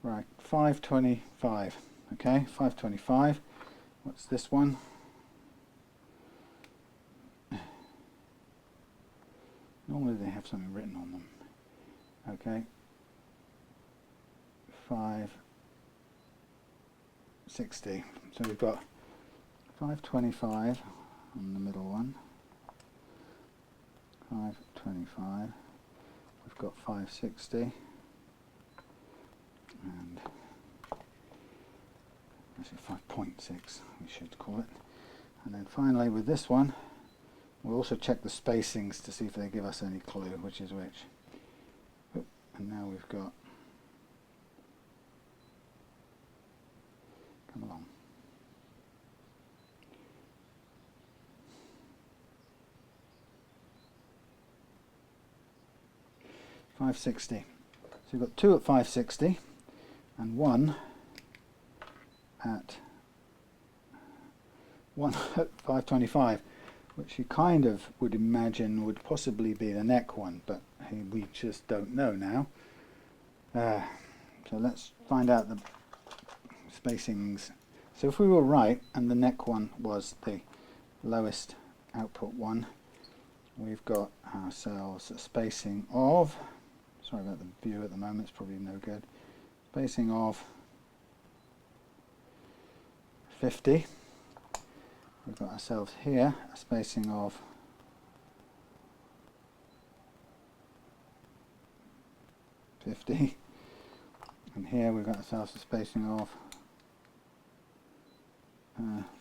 Speaker 1: Right, 525. Okay, 525. What's this one? Normally they have something written on them. Okay. 560. So we've got 525 on the middle one. 525. We've got 560. And actually 5.6 we should call it. And then finally with this one, we'll also check the spacings to see if they give us any clue which is which. And now we've got, come along. $560. So we've got two at 560 and one at 525. which you kind of would imagine would possibly be the neck one, but we just don't know now. So let's find out the spacings. So if we were right and the neck one was the lowest output one, we've got ourselves a spacing of, sorry about the view at the moment, it's probably no good, spacing of 50. We've got ourselves here a spacing of 50, and here we've got ourselves a spacing of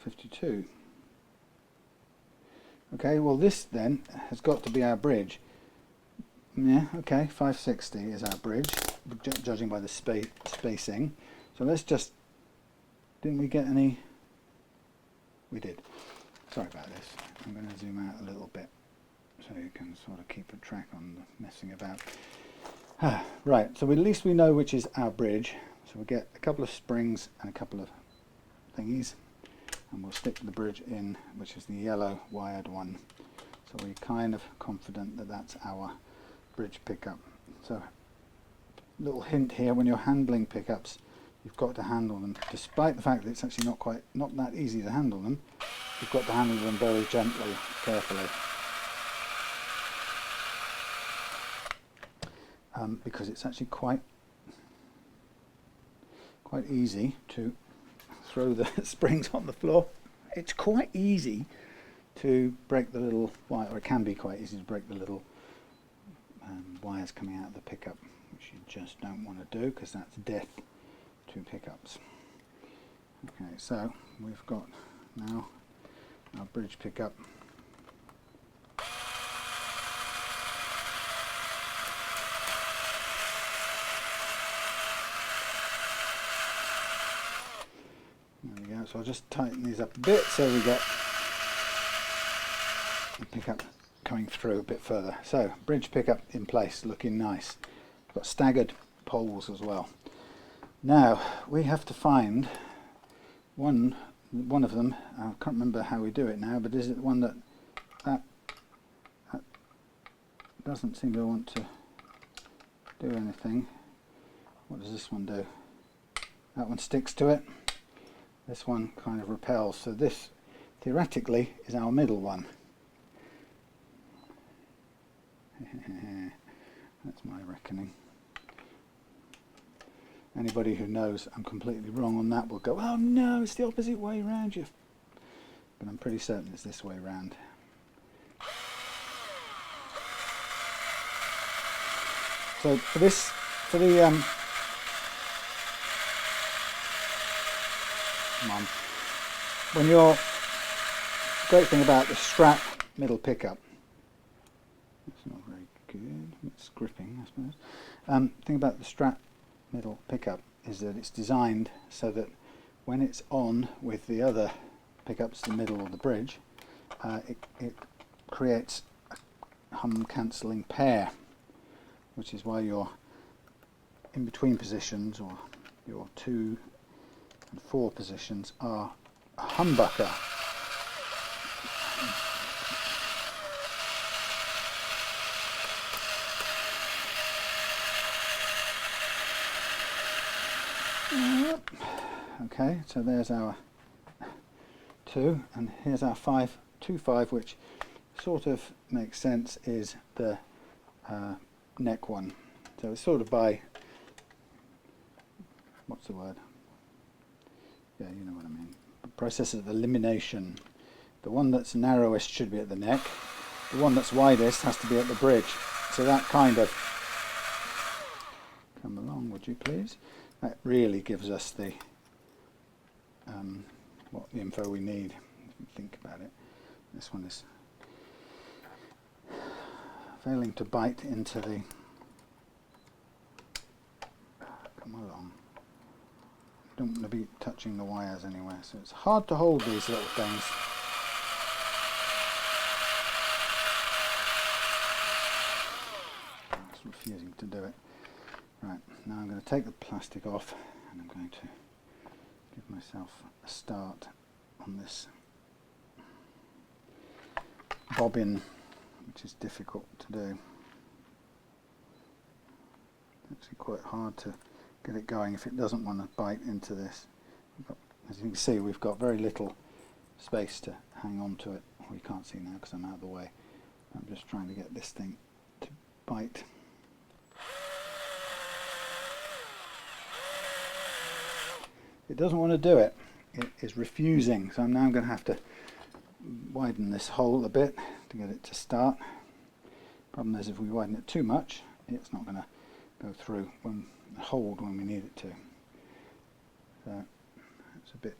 Speaker 1: 52. Okay, well this then has got to be our bridge. Yeah, okay, 560 is our bridge, judging by the spacing. So let's just, didn't we get any? We did. Sorry about this. I'm going to zoom out a little bit so you can sort of keep a track on the messing about. Right, so at least we know which is our bridge. So we'll get a couple of springs and a couple of thingies, and we'll stick the bridge in, which is the yellow wired one. So we're kind of confident that that's our bridge pickup. So little hint here, when you're handling pickups, you've got to handle them, despite the fact that it's actually not that easy to handle them, you've got to handle them very gently, carefully. Because it's actually quite easy to throw the springs on the floor. It's quite easy to break the little wire, or it can be quite easy to break the little wires coming out of the pickup, which you just don't want to do, because that's death to pickups. Okay, so we've got now our bridge pickup. There we go, so I'll just tighten these up a bit so we get the pickup coming through a bit further. So bridge pickup in place, looking nice. We've got staggered poles as well. Now we have to find one of them. I can't remember how we do it now, but is it the one that doesn't seem to want to do anything? What does this one do? That one sticks to it. This one kind of repels. So this theoretically is our middle one. That's my reckoning. Anybody who knows I'm completely wrong on that will go, oh no, it's the opposite way around, you. But I'm pretty certain it's this way around. So for the when you're, great thing about the Strat middle pickup, it's not very good, it's gripping I suppose. Thing about the Strat middle pickup is that it's designed so that when it's on with the other pickups, the middle of the bridge, it creates a hum cancelling pair, which is why your in between positions, or your 2 and 4 positions, are a humbucker. Okay, so there's our 2, and here's our 5, 2, 5, which sort of makes sense, is the neck one. So it's sort of by, what's the word? Yeah, you know what I mean. The process of elimination. The one that's narrowest should be at the neck. The one that's widest has to be at the bridge. So that kind of, come along would you please? That really gives us the what the info we need, if you think about it. This one is failing to bite into the, come along. Don't want to be touching the wires anywhere, so it's hard to hold these little things. It's refusing to do it. Right, now I'm going to take the plastic off, and I'm going to give myself a start on this. bobbin, which is difficult to do. It's actually quite hard to get it going if it doesn't want to bite into this. As you can see, we've got very little space to hang on to it. Well, you can't see now because I'm out of the way. I'm just trying to get this thing to bite. It doesn't want to do it. It is refusing, so I'm now going to have to widen this hole a bit to get it to start. Problem is, if we widen it too much, it's not going to go through when hold when we need it to. So it's a bit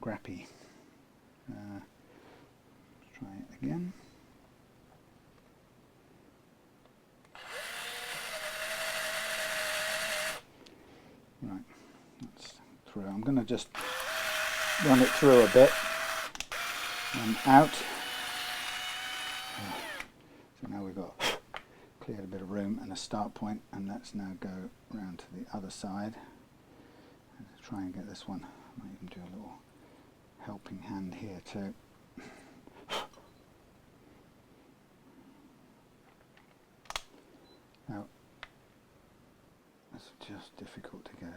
Speaker 1: grappy. Let's try it again. Right, that's through. I'm going to just run it through a bit and out. So now we've got cleared a bit of room and a start point, and let's now go round to the other side and try and get this one. I might even do a little helping hand here too. Now it's just difficult to get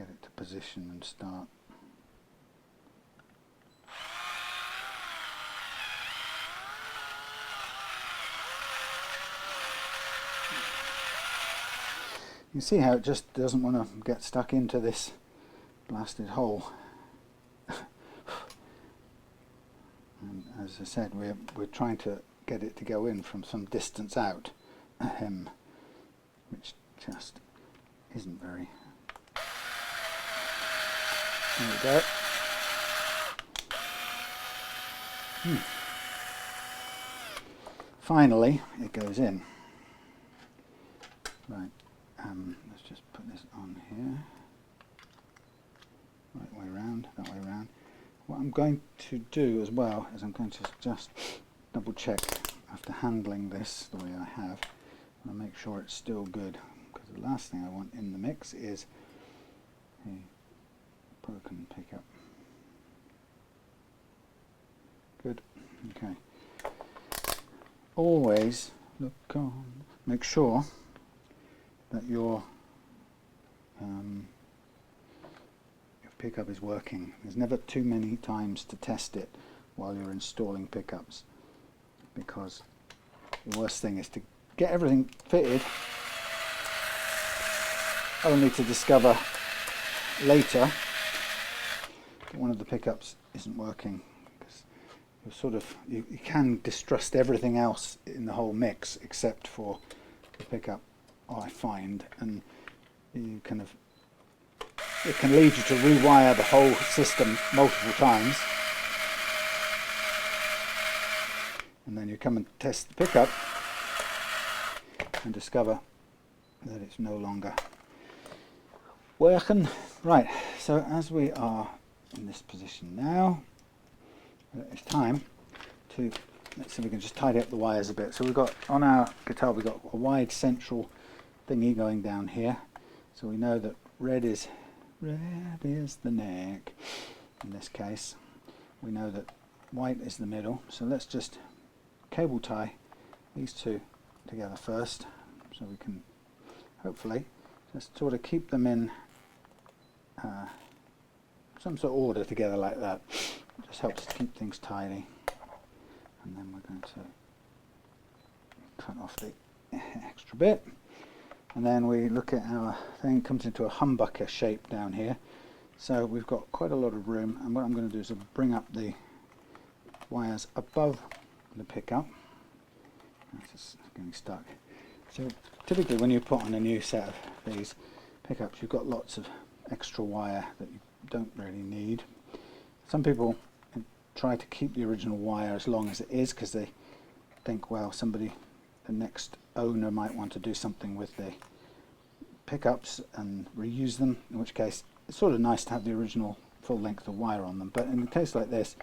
Speaker 1: it to position and start. You see how it just doesn't want to get stuck into this blasted hole. And as I said, we're trying to get it to go in from some distance out, which just isn't very. There we go. Finally, it goes in. Right. Let's just put this on here. Right way round, that way round. What I'm going to do as well is I'm going to just double check after handling this the way I have, and make sure it's still good, because the last thing I want in the mix is a broken pickup. Good. Okay. Always look on. Make sure that your pickup is working. There's never too many times to test it while you're installing pickups, because the worst thing is to get everything fitted only to discover later that one of the pickups isn't working, because you can distrust everything else in the whole mix except for the pickup, I find, and you it can lead you to rewire the whole system multiple times, and then you come and test the pickup and discover that it's no longer working. Right, so as we are in this position now, it's time to, let's see if we can just tidy up the wires a bit. So we've got, on our guitar, we've got a wide central thingy going down here, so we know that red is the neck in this case. We know that white is the middle, so let's just cable tie these two together first, so we can hopefully just sort of keep them in some sort of order together like that. It just helps to keep things tidy. And then we're going to cut off the extra bit, and then we look at our thing. It comes into a humbucker shape down here, so we've got quite a lot of room, and what I'm going to do is bring up the wires above the pickup. That's just getting stuck. So typically when you put on a new set of these pickups, you've got lots of extra wire that you don't really need. Some people try to keep the original wire as long as it is, because they think, well, the next owner might want to do something with the pickups and reuse them, in which case it's sort of nice to have the original full length of wire on them. But in a case like this,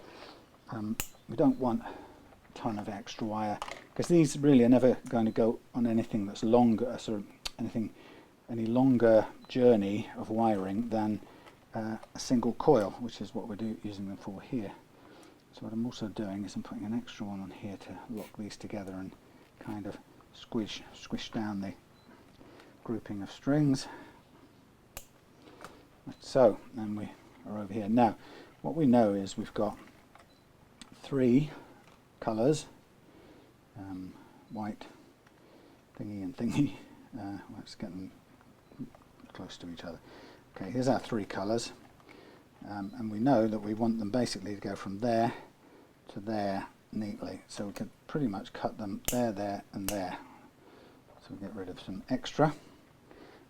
Speaker 1: we don't want a ton of extra wire, because these really are never going to go on anything that's longer, any longer journey of wiring than a single coil, which is what we're using them for here. So what I'm also doing is I'm putting an extra one on here to lock these together and kind of squish down the grouping of strings. Like so, and we are over here. Now, what we know is we've got 3 colours, white, thingy and thingy. Let's get them close to each other. Okay, here's our 3 colours, and we know that we want them basically to go from there to there neatly, so we can pretty much cut them there, there and there. So we get rid of some extra,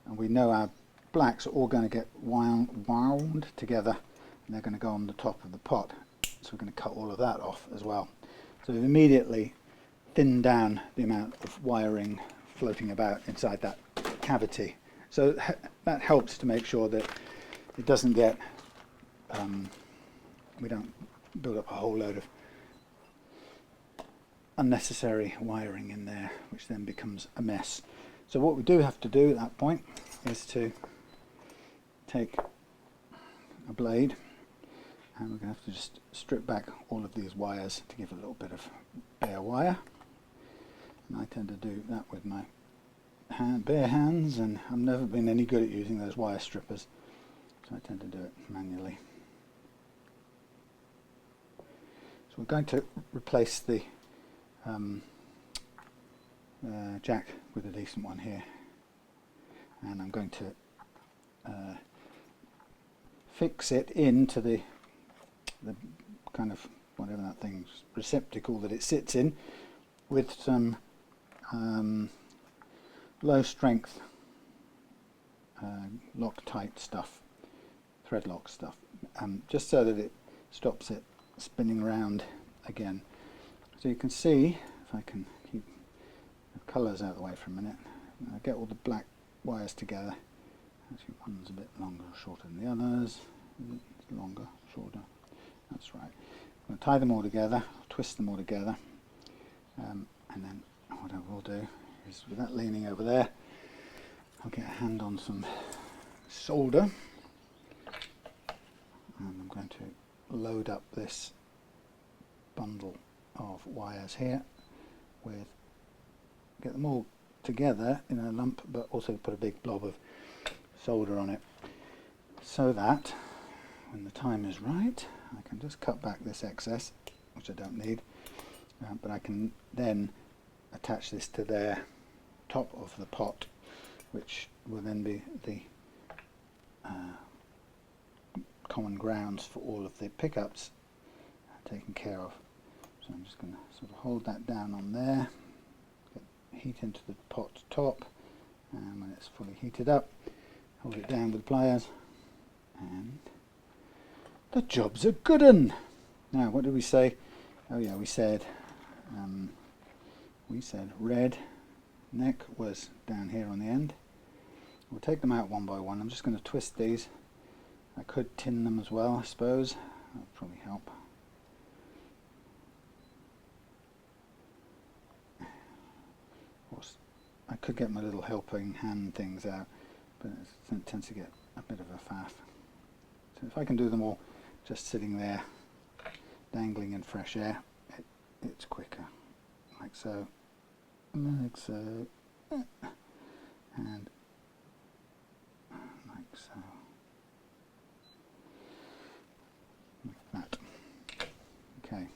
Speaker 1: and we know our blacks are all going to get wound together, and they're going to go on the top of the pot, so we're going to cut all of that off as well. So we've immediately thinned down the amount of wiring floating about inside that cavity. So that helps to make sure that it doesn't get, we don't build up a whole load of unnecessary wiring in there, which then becomes a mess. So what we do have to do at that point is to take a blade, and we're going to have to just strip back all of these wires to give a little bit of bare wire. And I tend to do that with my bare hands, and I've never been any good at using those wire strippers, so I tend to do it manually. So we're going to replace the jack with a decent one here, and I'm going to fix it into the kind of whatever that thing's receptacle that it sits in with some low strength Loctite stuff, thread lock stuff, just so that it stops it spinning around again. So you can see, if I can keep the colours out of the way for a minute, I get all the black wires together. Actually, one's a bit longer or shorter than the others. It's longer, shorter. That's right. I'm going to tie them all together, twist them all together, and then what I will do is, with that leaning over there, I'll get a hand on some solder, and I'm going to load up this bundle of wires here with, get them all together in a lump, but also put a big blob of solder on it, so that when the time is right I can just cut back this excess, which I don't need, but I can then attach this to their top of the pot, which will then be the common grounds for all of the pickups taken care of. So I'm just going to sort of hold that down on there, get heat into the pot top, and when it's fully heated up, hold it down with pliers, and the job's a good un. Now, what did we say? Oh yeah, we said red neck was down here on the end. We'll take them out one by one. I'm just going to twist these. I could tin them as well, I suppose. That would probably help. I could get my little helping hand things out, but it tends to get a bit of a faff. So if I can do them all just sitting there, dangling in fresh air, it's quicker. Like so, like so, and like so, like that. Okay,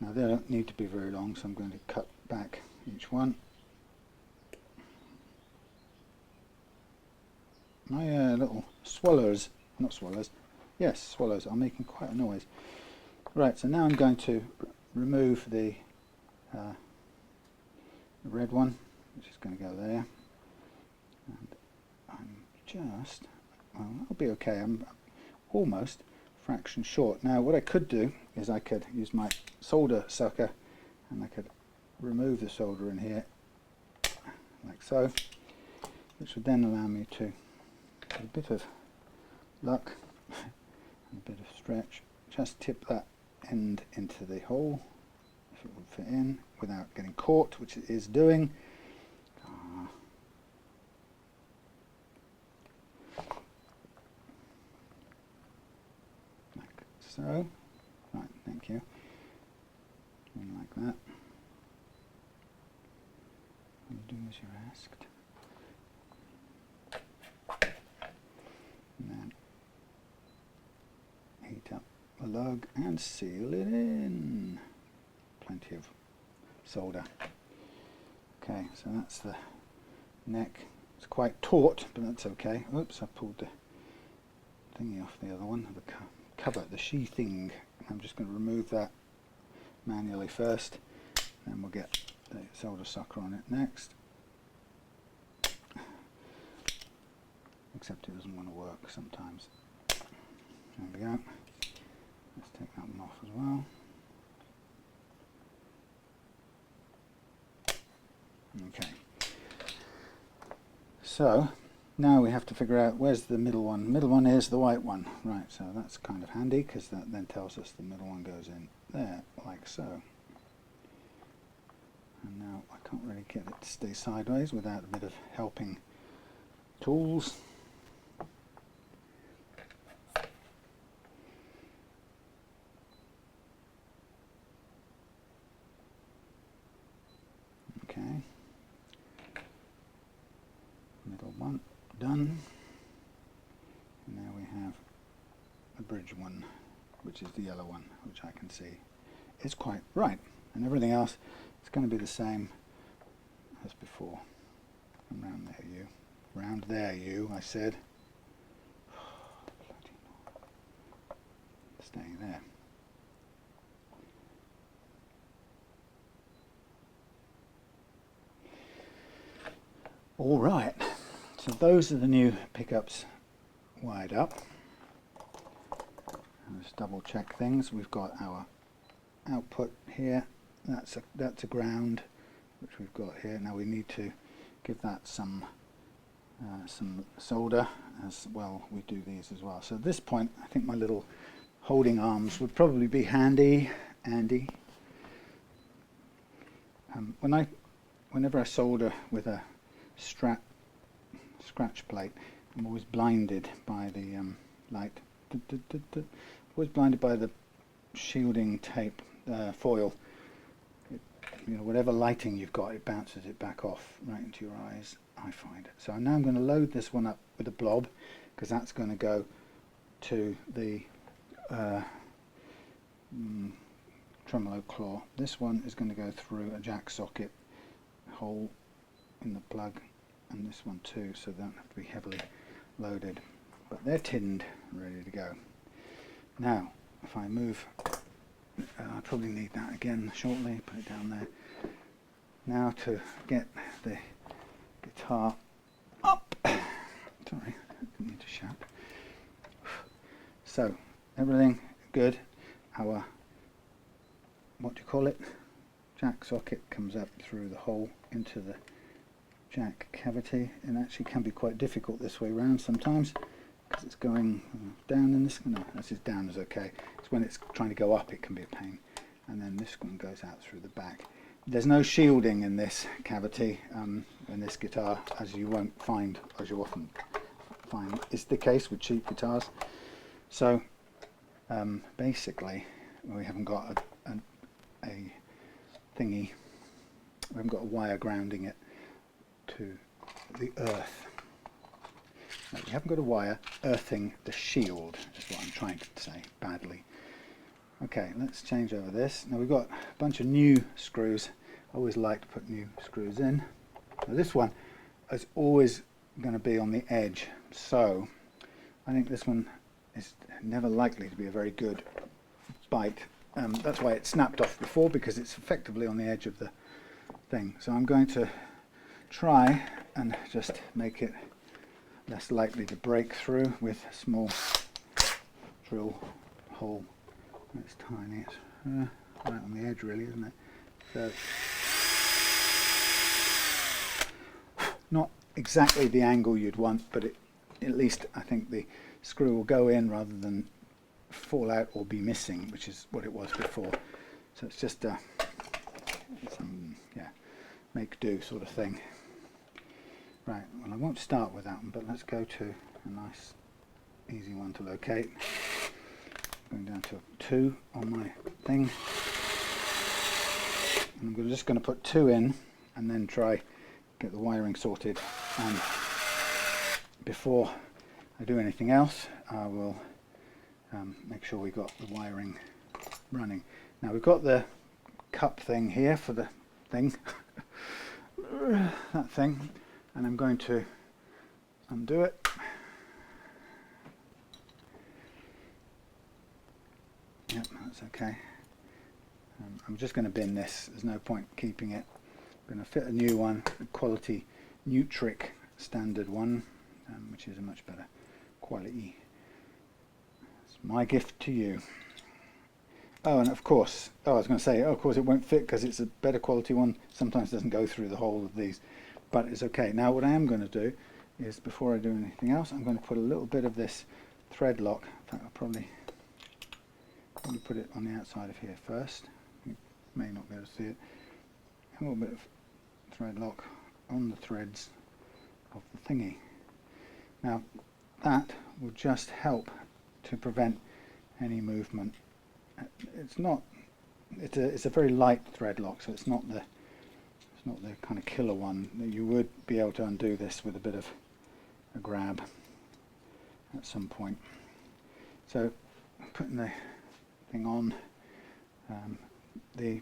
Speaker 1: now they don't need to be very long, so I'm going to cut back each one. My little swallows, not swallows, yes, swallows are making quite a noise. Right, so now I'm going to remove the red one, which is going to go there. And I'm just, well, that'll be okay, I'm almost a fraction short. Now what I could do is I could use my solder sucker, and I could remove the solder in here, like so, which would then allow me to, with a bit of luck and a bit of stretch, just tip that end into the hole, if it would fit in without getting caught, which it is doing. Like so. Right, thank you. do as you're asked. And then heat up the lug and seal it in. Plenty of solder. Okay, so that's the neck. It's quite taut, but that's okay. Oops, I pulled the thingy off the other one, the cover, the sheathing. I'm just going to remove that manually first, then we'll get the solder sucker on it next. Except it doesn't want to work sometimes. There we go. Let's take that one off as well. Okay. So now we have to figure out where's the middle one. The middle one is the white one. Right, so that's kind of handy because that then tells us the middle one goes in there, like so. And now I can't really get it to stay sideways without a bit of helping tools. Okay. Middle one done. And now we have the bridge one, which is the yellow one, which I can see is quite right. And everything else is going to be the same as before. And round there you. Round there you, I said. Staying there. All right, so those are the new pickups wired up. Let's double check things. We've got our output here. That's a ground, which we've got here. Now we need to give that some solder as well. We do these as well. So at this point, I think my little holding arms would probably be handy. Whenever I solder with a scratch plate, I'm always blinded by the light. Always blinded by the shielding tape foil. Whatever lighting you've got, it bounces it back off right into your eyes, I find. So now I'm going to load this one up with a blob, because that's going to go to the tremolo claw. This one is going to go through a jack socket hole in the plug, and this one too, so they don't have to be heavily loaded, but they're tinned, ready to go. Now if I move, I probably need that again shortly, put it down there. Now to get the guitar up, sorry, I didn't need to shout. So everything good. Our, what do you call it, jack socket comes up through the hole into the jack cavity, and actually can be quite difficult this way round sometimes because it's going down in this. No, this is down is okay. It's when it's trying to go up it can be a pain. And then this one goes out through the back. There's no shielding in this cavity in this guitar, as you won't find, as you often find is the case with cheap guitars. So basically we haven't got a thingy, we haven't got a wire grounding it to the earth. No, we haven't got a wire earthing the shield, is what I'm trying to say badly. Okay, let's change over this. Now we've got a bunch of new screws. I always like to put new screws in. Now this one is always going to be on the edge, so I think this one is never likely to be a very good bite. That's why it snapped off before, because it's effectively on the edge of the thing. So I'm going to try and just make it less likely to break through with a small drill hole. It's tiny, it's right on the edge really, isn't it? So not exactly the angle you'd want, but at least I think the screw will go in rather than fall out or be missing, which is what it was before. So it's just some make do sort of thing. Right, well I won't start with that one, but let's go to a nice easy one to locate. Going down to 2 on my thing, and I'm just going to put 2 in and then try get the wiring sorted, and before I do anything else I will make sure we got the wiring running. Now we've got the cup thing here for the thing that thing, and I'm going to undo it. Yep, that's okay. I'm just going to bin this, there's no point keeping it. I'm going to fit a new one, a quality Nutric standard one, which is a much better quality. It's my gift to you. Oh, and of course, I was going to say, of course it won't fit because it's a better quality one. Sometimes it doesn't go through the whole of these, but it's okay. Now what I am going to do is, before I do anything else, I'm going to put a little bit of this thread lock. In fact, I'll probably put it on the outside of here first. You may not be able to see it. A little bit of thread lock on the threads of the thingy. Now that will just help to prevent any movement. It's a very light thread lock, so it's not the kind of killer one. You would be able to undo this with a bit of a grab at some point. So putting the thing on, the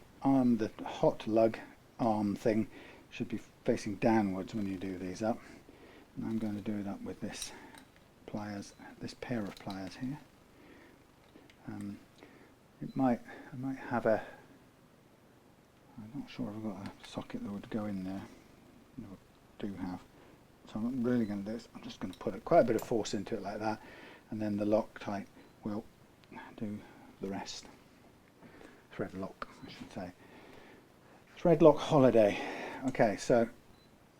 Speaker 1: hot lug arm thing should be facing downwards when you do these up, and I'm going to do it up with this pliers, this pair of pliers here. I might have I'm not sure if I've got a socket that would go in there. No, I do have. So I'm really going to do this. I'm just going to put quite a bit of force into it like that, and then the Loctite will do the rest. Thread lock, I should say. Thread lock holiday. Okay, so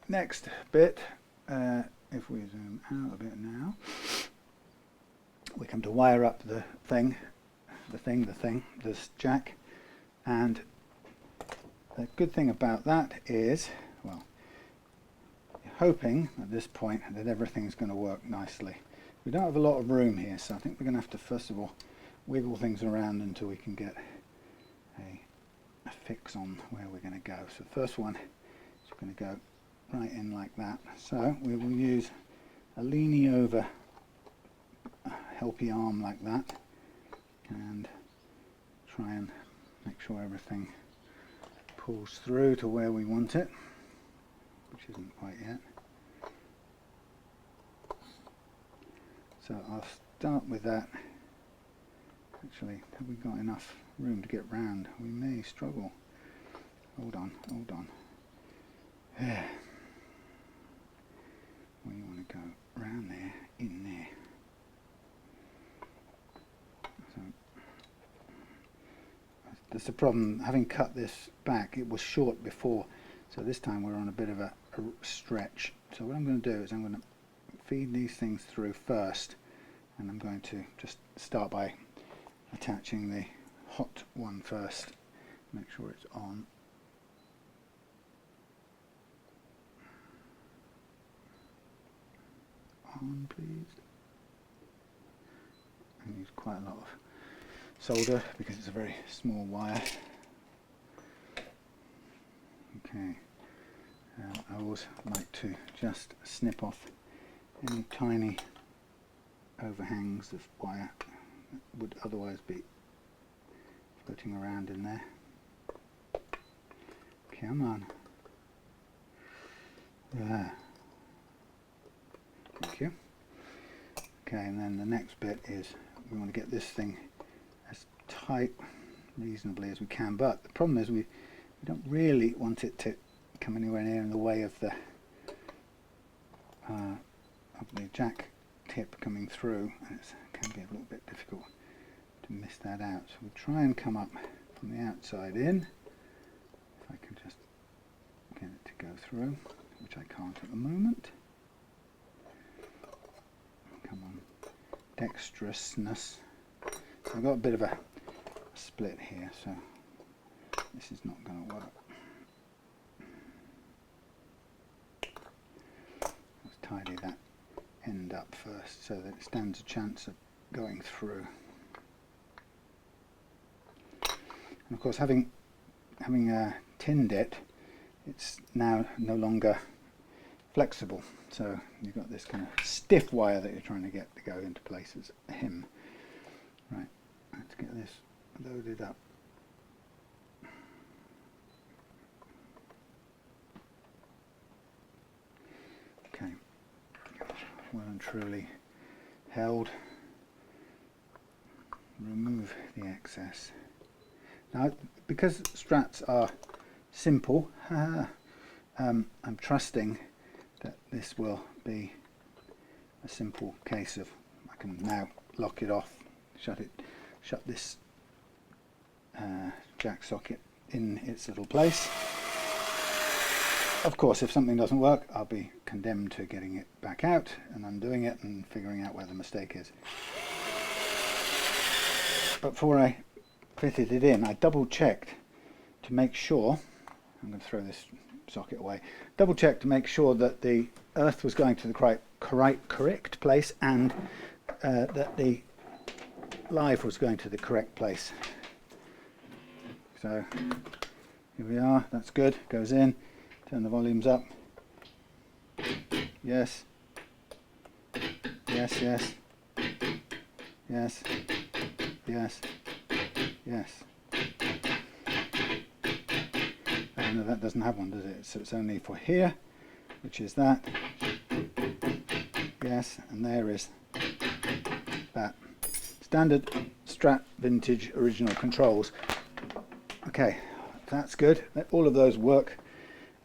Speaker 1: next bit, if we zoom out a bit now, we come to wire up the thing, this jack, and the good thing about that is, well, you're hoping at this point that everything's going to work nicely. We don't have a lot of room here, so I think we're going to have to first of all wiggle things around until we can get a fix on where we're going to go. So the first one is going to go right in like that. So we will use a leaning over helpy arm like that and try and make sure everything pulls through to where we want it, which isn't quite yet. So I'll start with that. Actually, have we got enough room to get round? We may struggle. Hold on. Yeah. Well, you want to go round there, in there. So that's the problem. Having cut this back, it was short before, so this time we're on a bit of a stretch. So what I'm going to do is I'm going to feed these things through first, and I'm going to just start by attaching the hot one first. Make sure it's on. On, please. I use quite a lot of solder because it's a very small wire. Okay. I always like to just snip off any tiny overhangs of wire that would otherwise be floating around in there. Come on. There. Thank you. Okay, and then the next bit is we want to get this thing as tight reasonably as we can, but the problem is we don't really want it to come anywhere near in the way of the jack tip coming through, and it can be a little bit difficult to miss that out. So we'll try and come up from the outside in, if I can just get it to go through, which I can't at the moment. Come on, dexterousness. So I've got a bit of a split here, so this is not going to work. Let's tidy that end up first so that it stands a chance of going through. And of course, having tinned it, it's now no longer flexible. So you've got this kind of stiff wire that you're trying to get to go into place as a hem. Right, let's get this loaded up. Okay, well and truly held. Remove the excess. Now, because strats are simple, I'm trusting that this will be a simple case of I can now lock it off, shut this jack socket in its little place. Of course, if something doesn't work, I'll be condemned to getting it back out and undoing it and figuring out where the mistake is. But before I fitted it in, I double checked to make sure, I'm going to throw this socket away, double checked to make sure that the earth was going to the correct place and that the live was going to the correct place. So here we are, that's good, goes in, turn the volumes up, yes, yes, yes, yes, yes, yes. Oh no, that doesn't have one, does it? So it's only for here, which is that, yes, and there is that. Standard Strat vintage original controls. Okay, that's good. All of those work.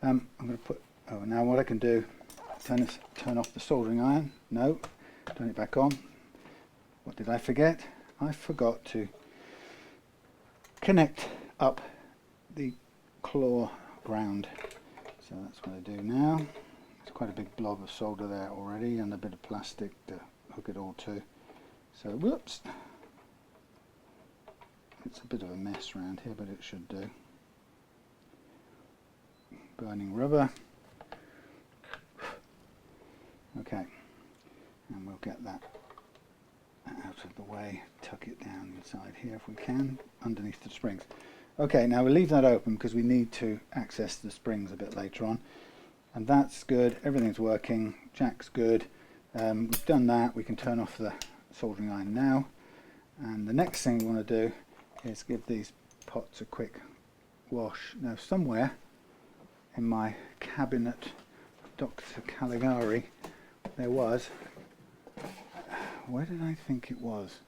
Speaker 1: I'm going to put, oh, now what I can do, turn off the soldering iron. No, turn it back on. What did I forget? I forgot to connect up the claw ground. So that's what I do now. There's quite a big blob of solder there already and a bit of plastic to hook it all to. So, whoops. It's a bit of a mess around here, but it should do. Burning rubber. Okay, and we'll get that out of the way, tuck it down inside here if we can, underneath the springs. Okay, now we'll leave that open because we need to access the springs a bit later on. And that's good, everything's working, jack's good. We've done that, we can turn off the soldering iron now. And the next thing we want to do is give these pots a quick wash. Now somewhere in my cabinet, Dr. Caligari, there was, where did I think it was?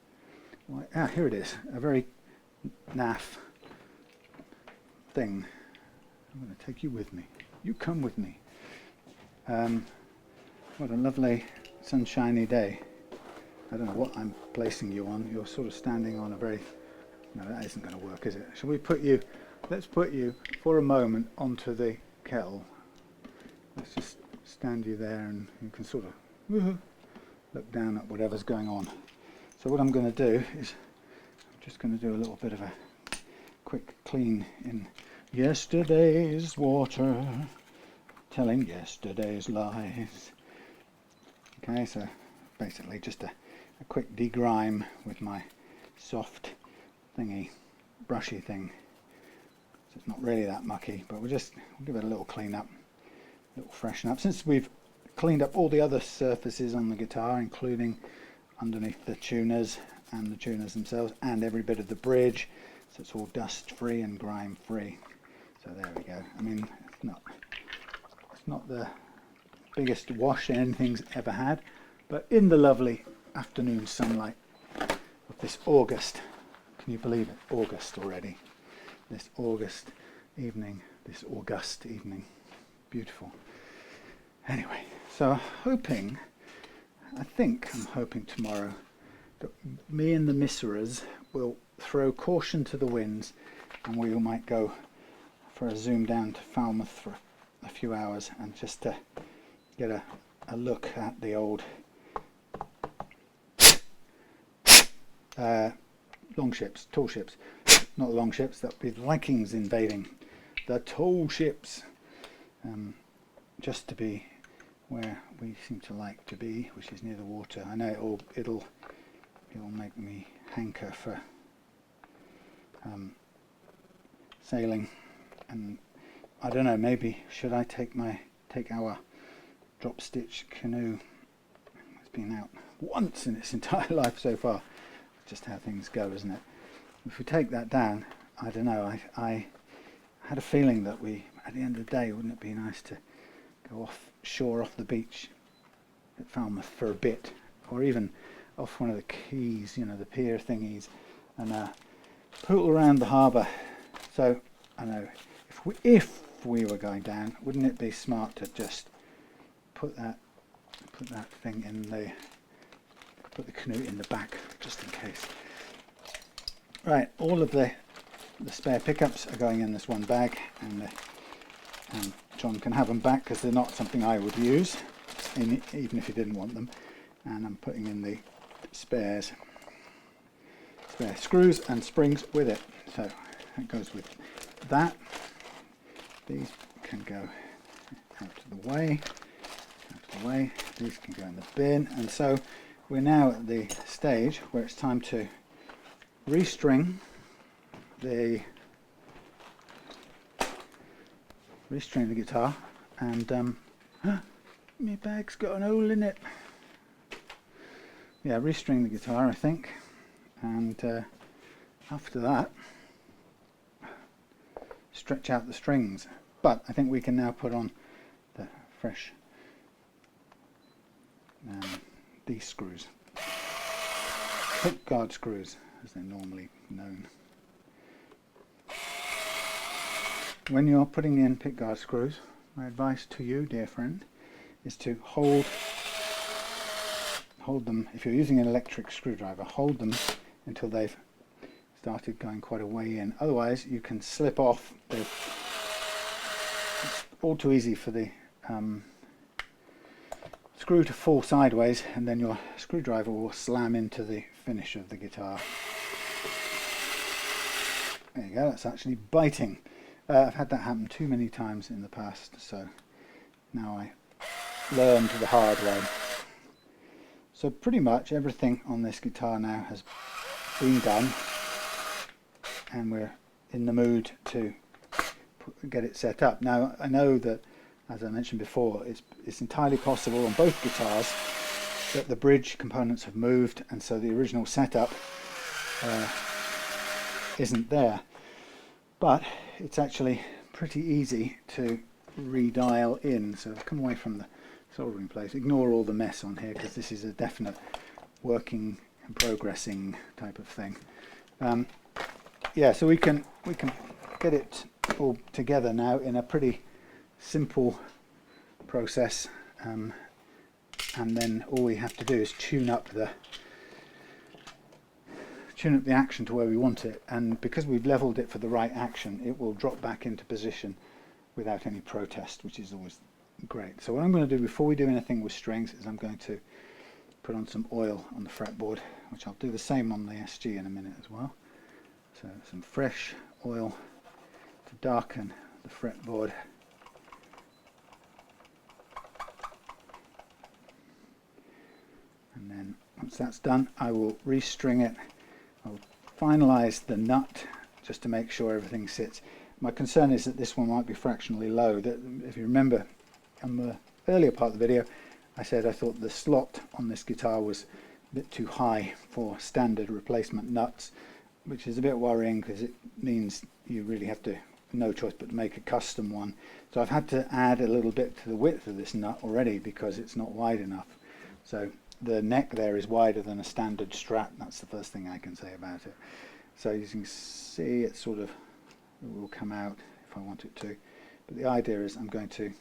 Speaker 1: Why, here it is, a very naff thing. I'm going to take you with me. You come with me. What a lovely sunshiny day. I don't know what I'm placing you on. You're sort of standing on a very... No, that isn't going to work, is it? Shall we put you... Let's put you for a moment onto the kettle. Let's just stand you there and you can sort of look down at whatever's going on. So what I'm going to do is I'm just going to do a little bit of a quick clean in yesterday's water, telling yesterday's lies. Okay, so basically just a quick degrime with my soft thingy, brushy thing. So it's not really that mucky, but we'll give it a little clean up, a little freshen up. Since we've cleaned up all the other surfaces on the guitar, including underneath the tuners and the tuners themselves, and every bit of the bridge, so it's all dust free and grime free. So there we go. I mean, it's not the biggest wash anything's ever had, but in the lovely afternoon sunlight of this August, can you believe it? August already. This August evening, beautiful. Anyway, so I think I'm hoping tomorrow that me and the Misserers will throw caution to the winds and we might go for a zoom down to Falmouth for a few hours and just to get a look at the old long ships, tall ships, not the long ships, that would be the Vikings invading, the tall ships, just to be where we seem to like to be, which is near the water. I know it'll make me hanker for sailing, and I don't know, maybe should I take our drop stitch canoe. It's been out once in its entire life so far. Just how things go, isn't it? If we take that down, I don't know, I had a feeling that at the end of the day, wouldn't it be nice to go offshore off the beach at Falmouth for a bit, or even off one of the quays, you know, the pier thingies, and poodle around the harbour. So I know if we were going down, wouldn't it be smart to just put that thing in put the canoe in the back just in case. Right, all of the spare pickups are going in this one bag, and John can have them back because they're not something I would use, even if he didn't want them. And I'm putting in the spare screws and springs with it. So that goes with that. These can go out of the way. These can go in the bin, and so we're now at the stage where it's time to restring the guitar, and my bag's got an hole in it. Yeah, restring the guitar, I think, and after that stretch out the strings. But I think we can now put on the fresh these screws, pick guard screws as they're normally known. When you're putting in pick guard screws, my advice to you, dear friend, is to hold them. If you're using an electric screwdriver, hold them until they've started going quite a way in. Otherwise you can slip off. It's all too easy for the screw to fall sideways, and then your screwdriver will slam into the finish of the guitar. There you go, that's actually biting. I've had that happen too many times in the past, so now I learned the hard way. So pretty much everything on this guitar now has been done, and we're in the mood to get it set up. Now I know that, as I mentioned before, it's entirely possible on both guitars that the bridge components have moved, and so the original setup isn't there. But it's actually pretty easy to redial in. So I've come away from the soldering place. Ignore all the mess on here because this is a definite working and progressing type of thing. Yeah, so we can get it all together now in a pretty simple process, and then all we have to do is tune up the action to where we want it, and because we've leveled it for the right action, it will drop back into position without any protest, which is always great. So what I'm going to do before we do anything with strings is I'm going to put on some oil on the fretboard, which I'll do the same on the SG in a minute as well. So some fresh oil to darken the fretboard. And then once that's done, I will restring it. I'll finalize the nut just to make sure everything sits. My concern is that this one might be fractionally low. That, if you remember on the earlier part of the video, I said I thought the slot on this guitar was a bit too high for standard replacement nuts, which is a bit worrying because it means you really have to, no choice but to make a custom one. So I've had to add a little bit to the width of this nut already because it's not wide enough. So the neck there is wider than a standard Strat. That's the first thing I can say about it. So you can see it sort of will come out if I want it to. But the idea is I'm going to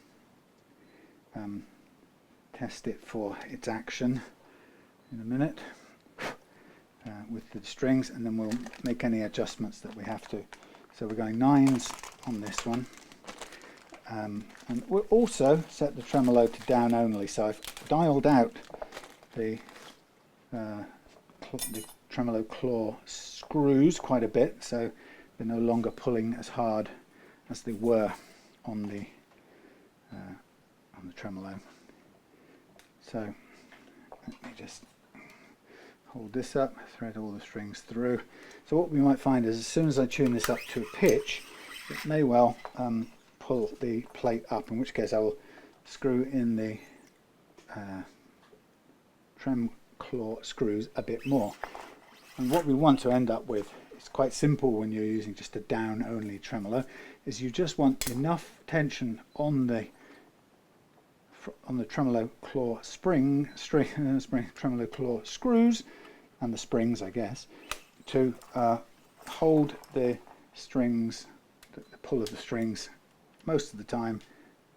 Speaker 1: test it for its action in a minute with the strings, and then we'll make any adjustments that we have to. So we're going 9s on this one. And we'll also set the tremolo to down only. So I've dialed out the tremolo claw screws quite a bit, so they're no longer pulling as hard as they were on the tremolo. So let me just hold this up, thread all the strings through. So what we might find is as soon as I tune this up to a pitch, it may well pull the plate up, in which case I will screw in the trem claw screws a bit more. And what we want to end up with, it's quite simple when you're using just a down only tremolo, is you just want enough tension on the tremolo claw tremolo claw screws and the springs, I guess, to hold the strings, the pull of the strings most of the time,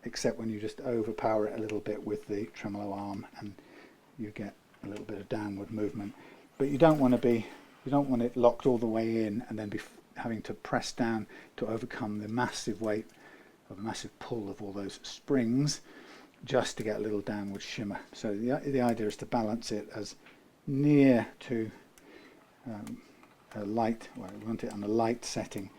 Speaker 1: except when you just overpower it a little bit with the tremolo arm and you get a little bit of downward movement. But you don't want it locked all the way in and then be having to press down to overcome the massive weight or the massive pull of all those springs just to get a little downward shimmer. So the idea is to balance it as near to a light, well, we want it on a light setting.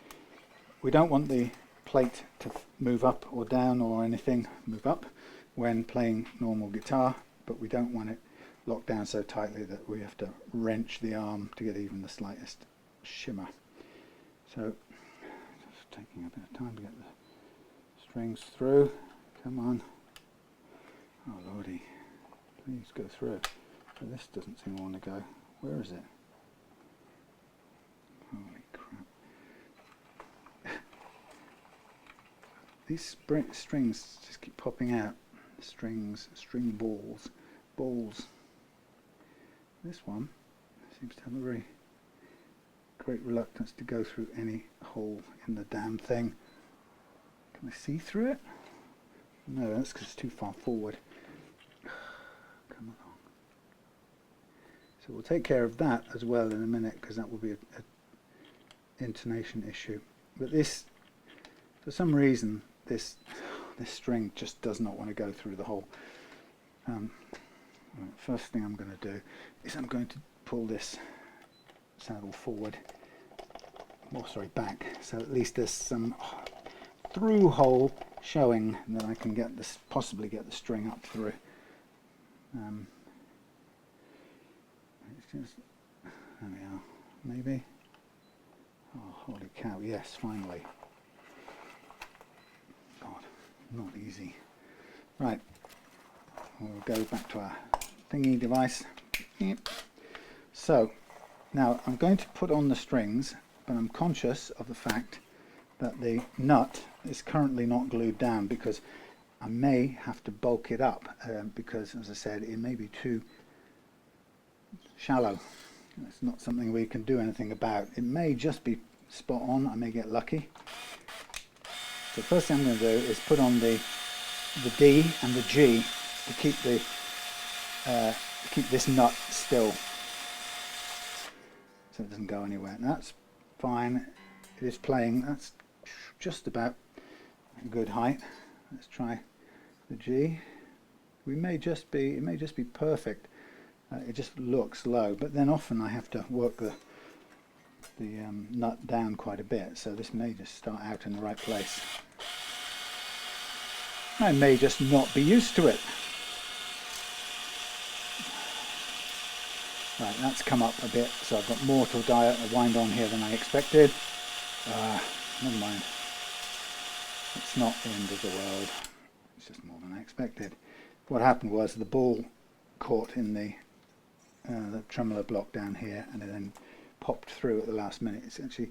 Speaker 1: We don't want the plate to move up or down or anything, move up when playing normal guitar, but we don't want it locked down so tightly that we have to wrench the arm to get even the slightest shimmer. So just taking a bit of time to get the strings through. Come on. Oh lordy, please go through. But this doesn't seem to want to go. Where is it? Holy crap. These strings just keep popping out. Strings, string balls. This one seems to have a very great reluctance to go through any hole in the damn thing. Can I see through it? No, that's because it's too far forward. Come along. So we'll take care of that as well in a minute, because that will be a intonation issue. But this, for some reason, this string just does not want to go through the hole. First thing I'm going to do is I'm going to pull this saddle forward, back, so at least there's some through hole showing that I can get this, possibly get the string up through. It's just, there we are, maybe. Oh, holy cow, yes, finally. God, not easy. Right, we'll go back to our thingy device. So, now I'm going to put on the strings, but I'm conscious of the fact that the nut is currently not glued down, because I may have to bulk it up, because, as I said, it may be too shallow. It's not something we can do anything about. It may just be spot on, I may get lucky. So the first thing I'm going to do is put on the D and the G to keep this nut still, so it doesn't go anywhere. And that's fine. It is playing. That's just about a good height. Let's try the G. It may just be perfect. It just looks low, but then often I have to work the nut down quite a bit, so this may just start out in the right place. I may just not be used to it. Right, that's come up a bit, so I've got more to wind on here than I expected. Never mind. It's not the end of the world. It's just more than I expected. What happened was the ball caught in the tremolo block down here, and it then popped through at the last minute. It's actually,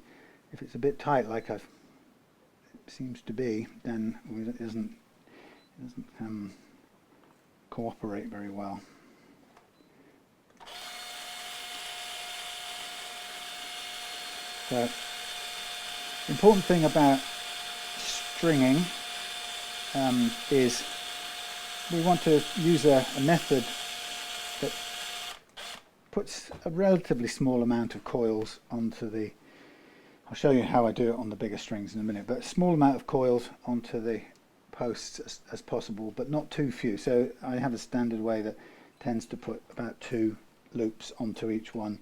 Speaker 1: if it's a bit tight like it seems to be, then it doesn't cooperate very well. So, the important thing about stringing is we want to use a method that puts a relatively small amount of coils onto the, I'll show you how I do it on the bigger strings in a minute, but a small amount of coils onto the posts as possible, but not too few. So I have a standard way that tends to put about 2 loops onto each one.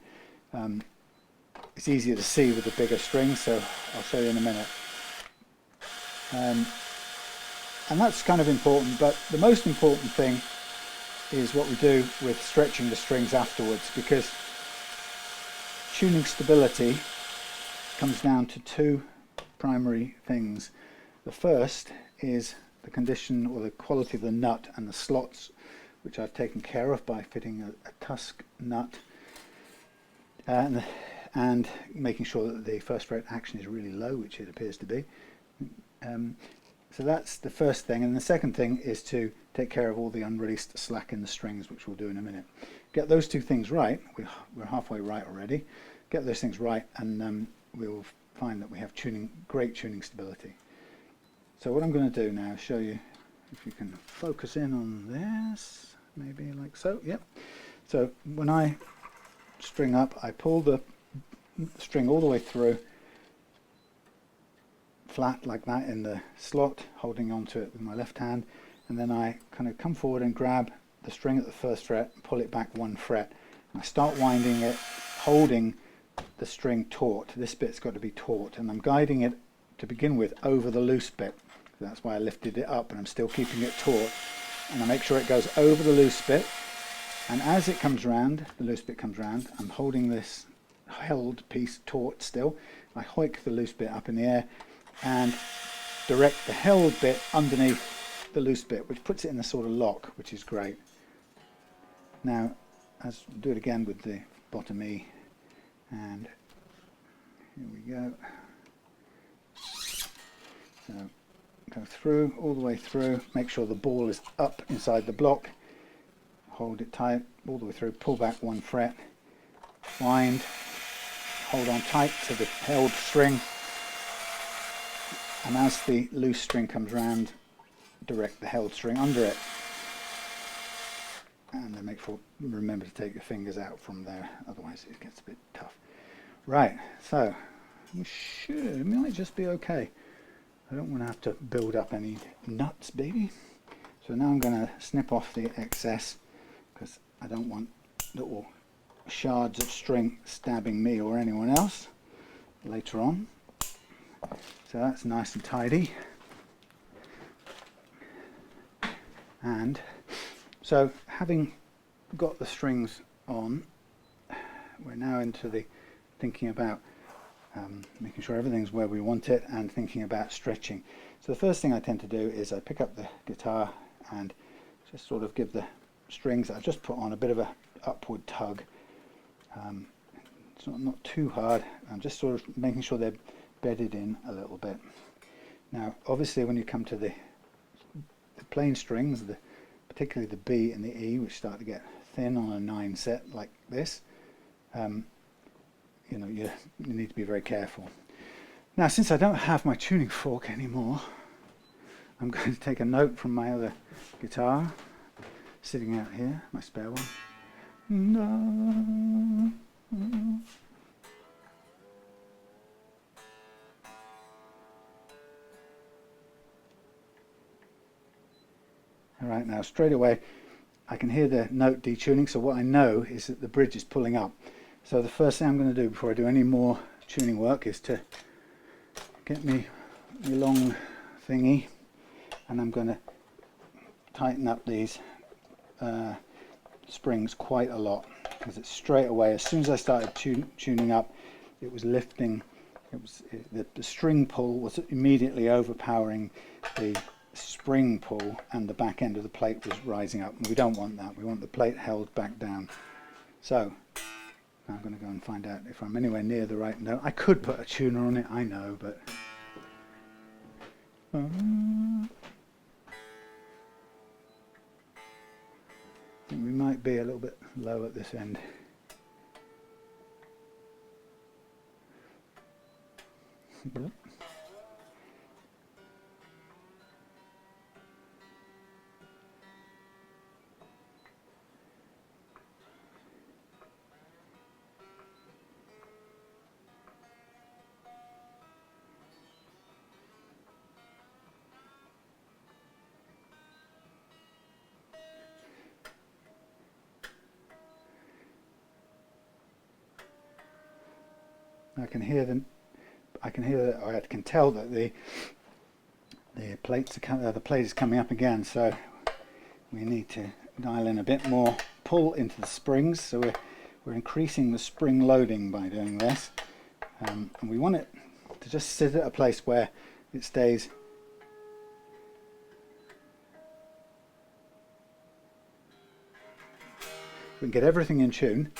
Speaker 1: It's easier to see with the bigger strings, so I'll show you in a minute. And that's kind of important, but the most important thing is what we do with stretching the strings afterwards, because tuning stability comes down to 2 primary things. The first is the condition or the quality of the nut and the slots which I've taken care of by fitting a tusk nut and making sure that the first fret action is really low, which it appears to be. So that's the first thing, and the second thing is to take care of all the unreleased slack in the strings, which we'll do in a minute. Get those two things right. We're halfway right already. Get those things right, and we'll find that we have great tuning stability. So what I'm going to do now is show you, if you can focus in on this, maybe like so. Yep. So when I string up, I pull the string all the way through, flat like that in the slot, holding onto it with my left hand, and then I kind of come forward and grab the string at the first fret and pull it back 1 fret, and I start winding it, holding the string taut. This bit's got to be taut, and I'm guiding it to begin with over the loose bit. That's why I lifted it up, and I'm still keeping it taut, and I make sure it goes over the loose bit, and as it comes round, the loose bit comes round, I'm holding this held piece taut still. I hoik the loose bit up in the air and direct the held bit underneath the loose bit, which puts it in a sort of lock, which is great. Now, as we'll do it again with the bottom E, and here we go. So go through, all the way through, make sure the ball is up inside the block, hold it tight all the way through, pull back 1 fret, wind, hold on tight to the held string, and as the loose string comes round, direct the held string under it, and then remember to take your fingers out from there, otherwise it gets a bit tough. Right, so we might just be okay. I don't want to have to build up any nuts, baby. So now I'm going to snip off the excess, because I don't want little shards of string stabbing me or anyone else later on. So that's nice and tidy. And so having got the strings on, we're now into the thinking about making sure everything's where we want it and thinking about stretching. So the first thing I tend to do is I pick up the guitar and just sort of give the strings that I've just put on a bit of a upward tug. It's not too hard. I'm just sort of making sure they're bedded in a little bit. Now obviously when you come to the plain strings, particularly the B and the E, which start to get thin on a 9 set like this, you need to be very careful. Now, since I don't have my tuning fork anymore, I'm going to take a note from my other guitar sitting out here, my spare one. Alright, now straight away I can hear the note detuning, so what I know is that the bridge is pulling up. So the first thing I'm going to do before I do any more tuning work is to get me long thingy, and I'm going to tighten up these springs quite a lot, because it's straight away, as soon as I started tuning up, it was lifting, the string pull was immediately overpowering the spring pull, and the back end of the plate was rising up, and we don't want that. We want the plate held back down. So I'm going to go and find out if I'm anywhere near the right note. I could put a tuner on it, I know, but I think we might be a little bit low at this end. I can hear them. I can tell that the plates are the plate is coming up again. So we need to dial in a bit more pull into the springs. So we're increasing the spring loading by doing this, and we want it to just sit at a place where it stays we can get everything in tune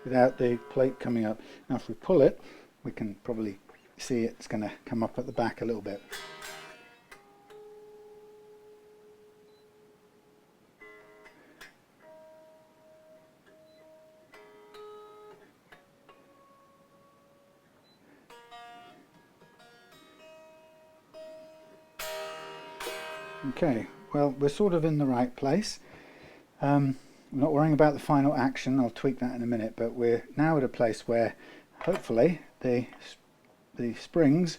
Speaker 1: without the plate coming up. Now if we pull it, we can probably see it's going to come up at the back a little bit. Okay, well, we're sort of in the right place. I'm not worrying about the final action, I'll tweak that in a minute, but we're now at a place where hopefully the springs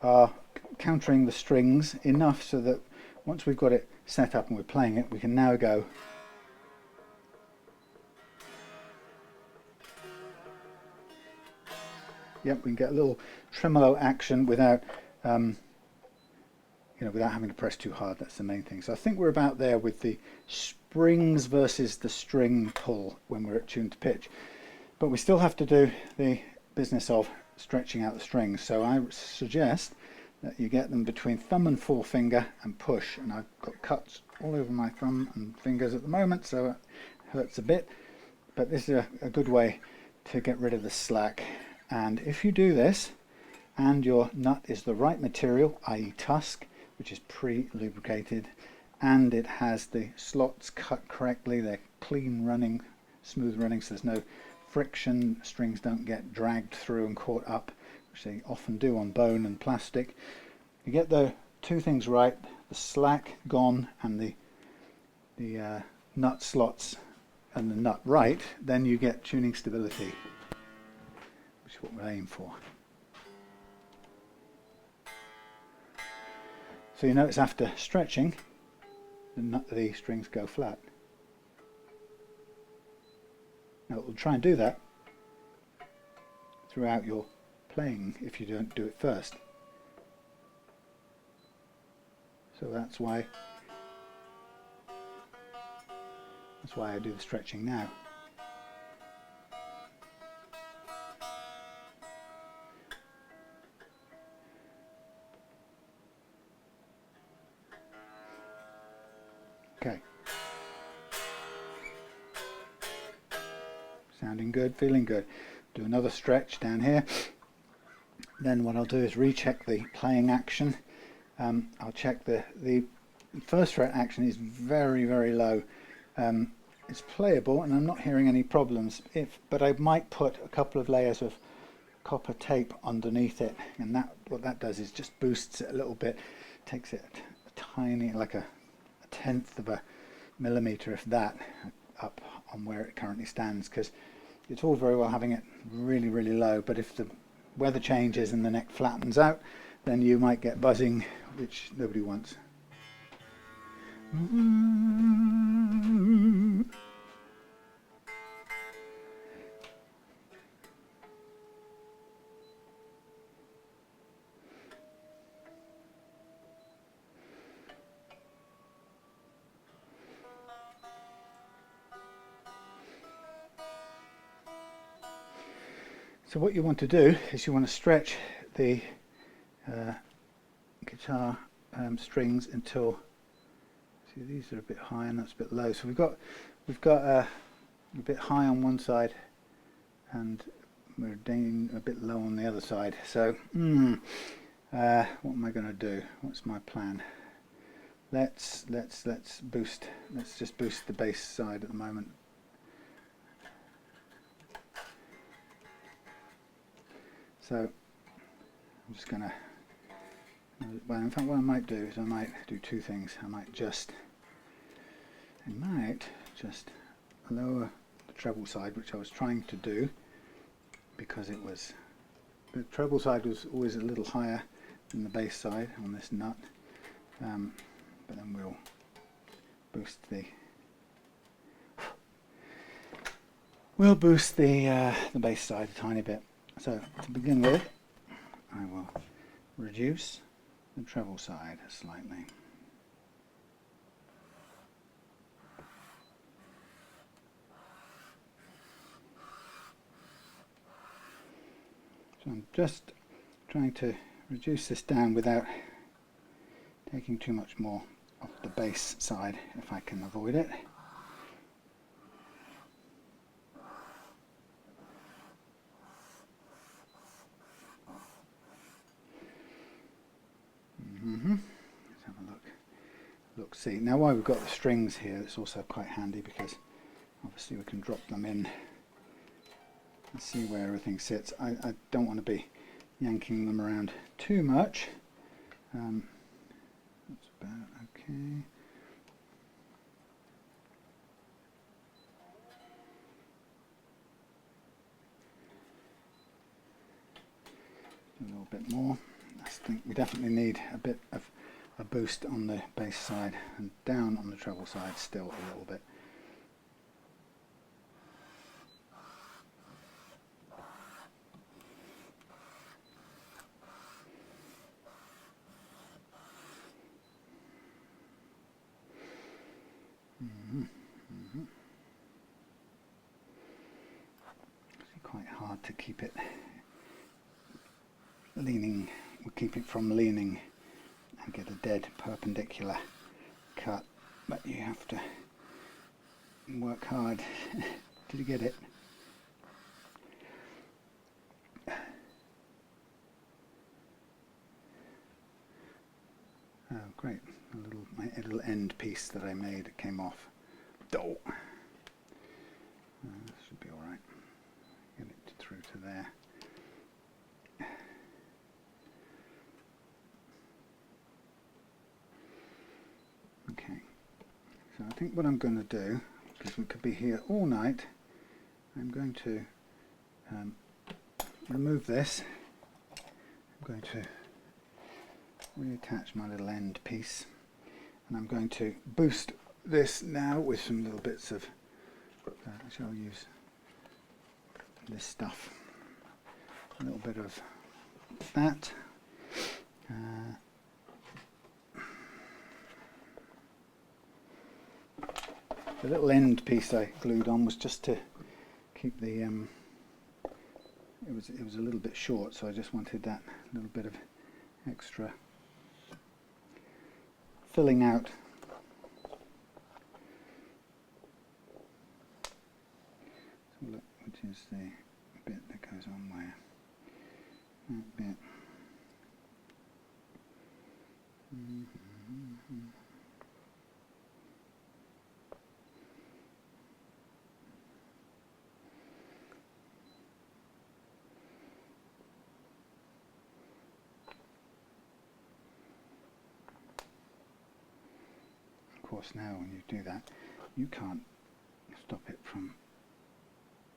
Speaker 1: are countering the strings enough so that once we've got it set up and we're playing it, we can now go yep, we can get a little tremolo action without without having to press too hard. That's the main thing. So I think we're about there with the springs versus the string pull when we're at tune to pitch. But we still have to do the business of stretching out the strings. So I suggest that you get them between thumb and forefinger and push. And I've got cuts all over my thumb and fingers at the moment, so it hurts a bit. But this is a good way to get rid of the slack. And if you do this, and your nut is the right material, i.e. tusk, which is pre-lubricated, and it has the slots cut correctly, they're clean running, smooth running, so there's no friction, strings don't get dragged through and caught up, which they often do on bone and plastic. You get the two things right, the slack gone and the nut slots and the nut right, then you get tuning stability, which is what we're aiming for. So you notice after stretching, the strings go flat. Now we'll try and do that throughout your playing if you don't do it first. So that's why I do the stretching now. Okay. Sounding good, feeling good. Do another stretch down here. Then what I'll do is recheck the playing action. I'll check the first fret action is very, very low. It's playable and I'm not hearing any problems, but I might put a couple of layers of copper tape underneath it, and what that does is just boosts it a little bit, takes it a tiny, like a tenth of a millimeter, if that, up on where it currently stands, because it's all very well having it really, really low, but if the weather changes and the neck flattens out, then you might get buzzing, which nobody wants. So what you want to do is you want to stretch the guitar strings until, see, these are a bit high and that's a bit low. So we've got a bit high on one side and we're down a bit low on the other side. So what am I going to do? What's my plan? Let's just boost the bass side at the moment. So I'm just going to, well, in fact what I might do is I might do two things. I might just lower the treble side, which I was trying to do because the treble side was always a little higher than the bass side on this nut, but then we'll boost the bass side a tiny bit. So to begin with, I will reduce the treble side slightly. So I'm just trying to reduce this down without taking too much more off the bass side, if I can avoid it. see. Now while we've got the strings here, it's also quite handy because obviously we can drop them in and see where everything sits. I don't want to be yanking them around too much. That's about okay. A little bit more. I think we definitely need a bit of a boost on the bass side and down on the treble side still a little bit. It's quite hard to keep it leaning, we'll keep it from leaning and get a dead perpendicular cut, but you have to work hard to get it. Oh great, my little end piece that I made came off. Oh, that should be alright. Get it through to there. Okay, so I think what I'm going to do, because we could be here all night, I'm going to remove this. I'm going to reattach my little end piece, and I'm going to boost this now with some little bits of, I shall use this stuff, a little bit of that. The little end piece I glued on was just to keep the, it was a little bit short, so I just wanted that little bit of extra filling out. So look, which is the bit that goes on where? That bit. Of course, now when you do that, you can't stop it from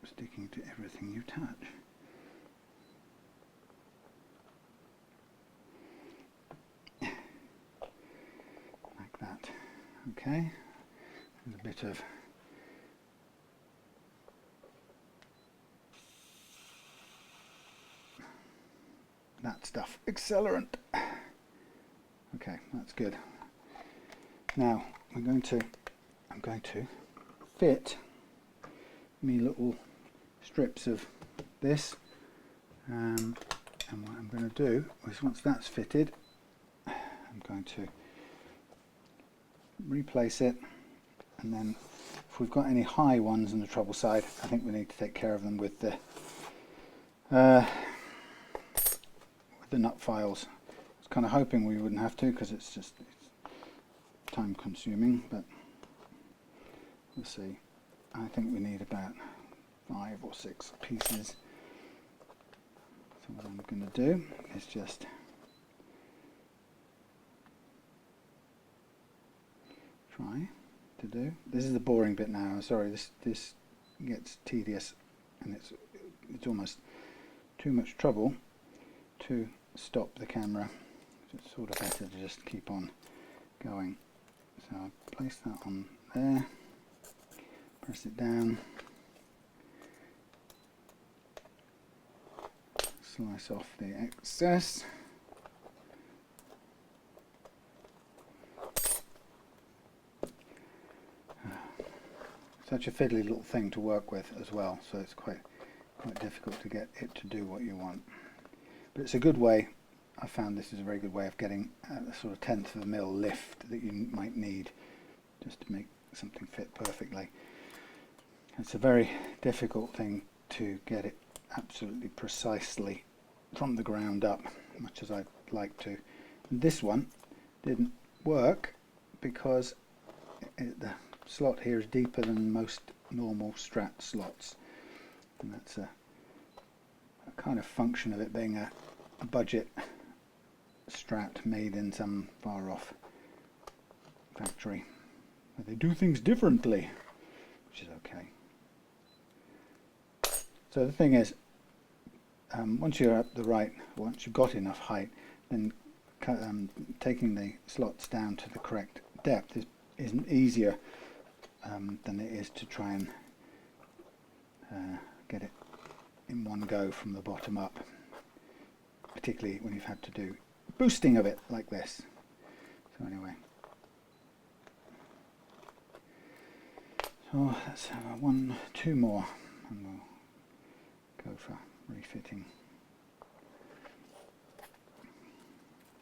Speaker 1: sticking to everything you touch. Like that. Okay, there's a bit of that stuff, accelerant. Okay, that's good. Now I'm going to fit me little strips of this, and what I'm going to do is, once that's fitted, I'm going to replace it, and then if we've got any high ones on the treble side, I think we need to take care of them with the nut files. I was kind of hoping we wouldn't have to, because it's time consuming, but we'll see. I think we need about 5 or 6 pieces. So what I'm going to do is just try to do. This is the boring bit now. Sorry, this gets tedious, and it's almost too much trouble to stop the camera. It's sort of better to just keep on going. So I'll place that on there, press it down, slice off the excess. Such a fiddly little thing to work with as well, so it's quite difficult to get it to do what you want. But it's a good way. I found this is a very good way of getting a sort of 1/10 of a mil lift that you might need just to make something fit perfectly. It's a very difficult thing to get it absolutely precisely from the ground up, much as I'd like to. And this one didn't work because the slot here is deeper than most normal Strat slots, and that's a kind of function of it being a budget Strat made in some far off factory where they do things differently, which is okay. So the thing is, once you're at the once you've got enough height, then taking the slots down to the correct depth is easier than it is to try and get it in one go from the bottom up, particularly when you've had to do boosting of it like this. So anyway, so let's have two more and we'll go for refitting.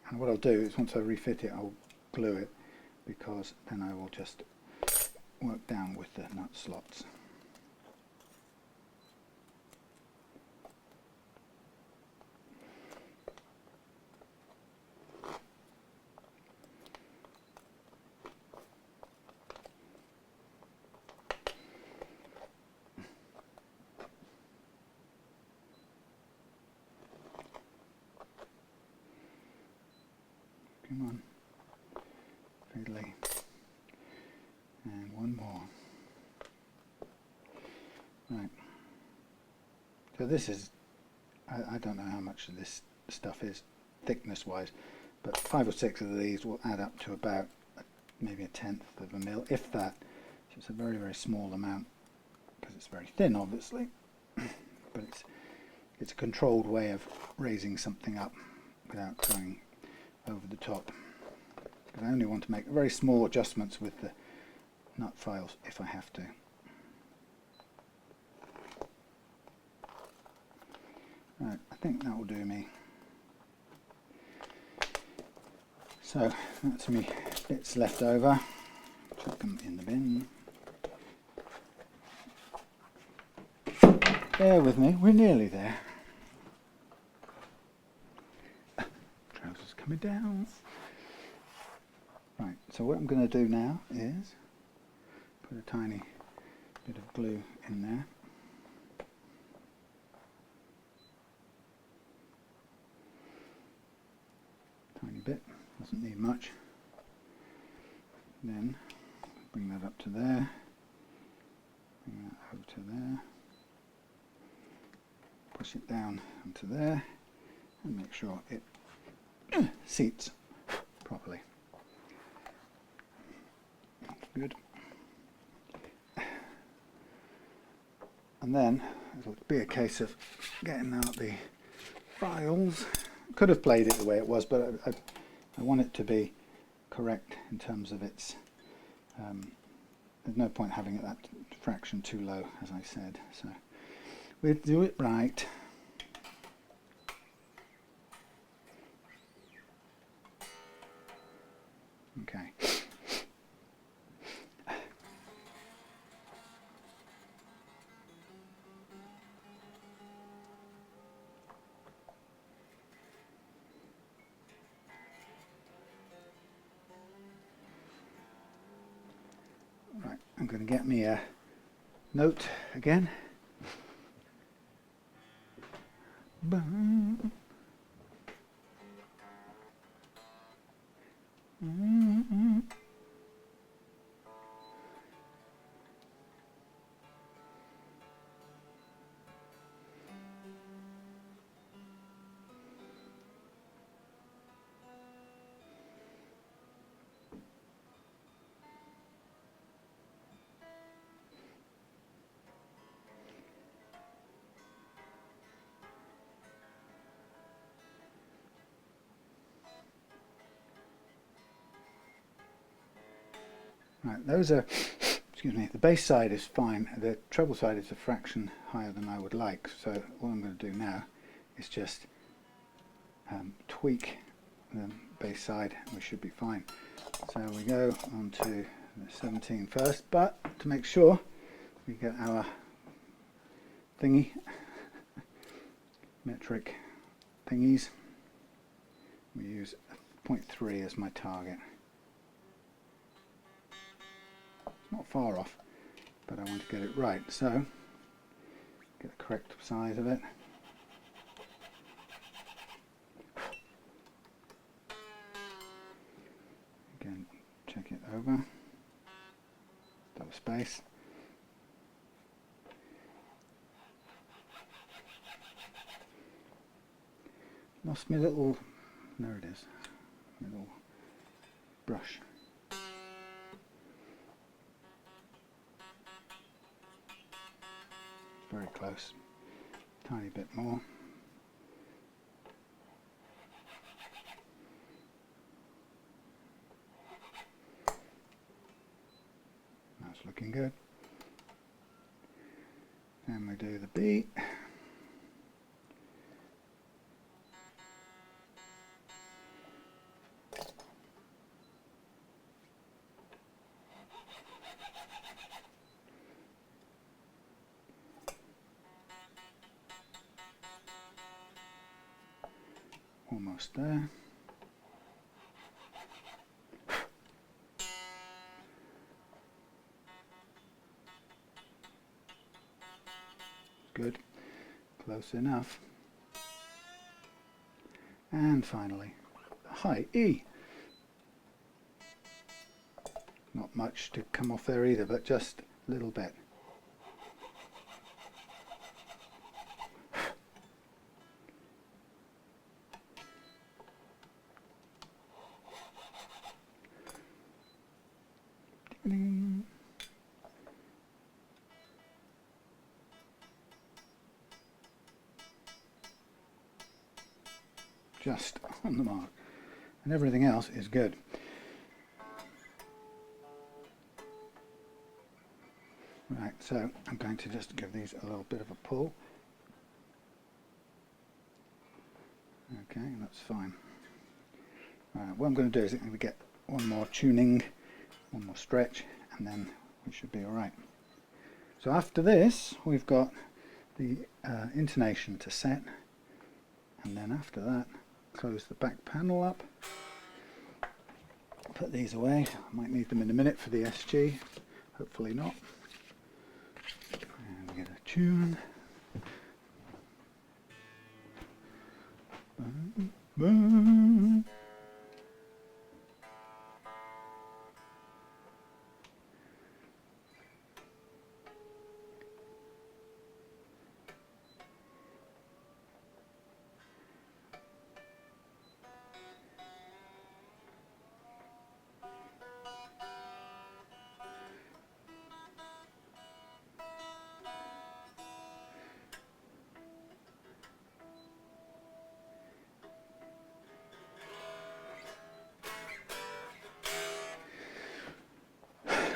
Speaker 1: And what I'll do is once I refit it, I'll glue it, because then I will just work down with the nut slots. Come on, fiddly. And one more. Right. So this is, I don't know how much of this stuff is thickness wise, but 5 or 6 of these will add up to about maybe 1/10 of a mil, if that. So it's a very, very small amount because it's very thin, obviously, but it's a controlled way of raising something up without going over the top. But I only want to make very small adjustments with the nut files if I have to. Right, I think that will do me. So that's me bits left over. Chuck them in the bin. Bear with me, we're nearly there. Trousers coming down. Right, so what I'm going to do now is put a tiny bit of glue in there. Tiny bit, doesn't need much. Then bring that up to there, bring that over to there, push it down onto there, and make sure it seats properly. Good. And then it'll be a case of getting out the files. Could have played it the way it was, but I want it to be correct in terms of its, there's no point having that fraction too low, as I said, so we'll do it right. Okay. Right, I'm going to get me a note again. Right, those are, excuse me, the bass side is fine, the treble side is a fraction higher than I would like, so what I'm going to do now is just tweak the bass side and we should be fine. So we go on to the 17 first, but to make sure we get our thingy, metric thingies, we use 0.3 as my target. not far off, but I want to get it right. So get the correct size of it. Again, check it over. Double space. Lost my little, there it is, little brush. Very close, tiny bit more. That's looking good. Then we do the beat. Almost there. Good. Close enough. And finally, high E. Not much to come off there either, but just a little bit. Just on the mark, and everything else is good. Right, so I'm going to just give these a little bit of a pull. Okay, that's fine. Right, what I'm going to do is I'm going to get one more tuning, one more stretch, and then we should be alright. So after this we've got the intonation to set, and then after that close the back panel up, put these away. I might need them in a minute for the SG, hopefully not. And get a tune.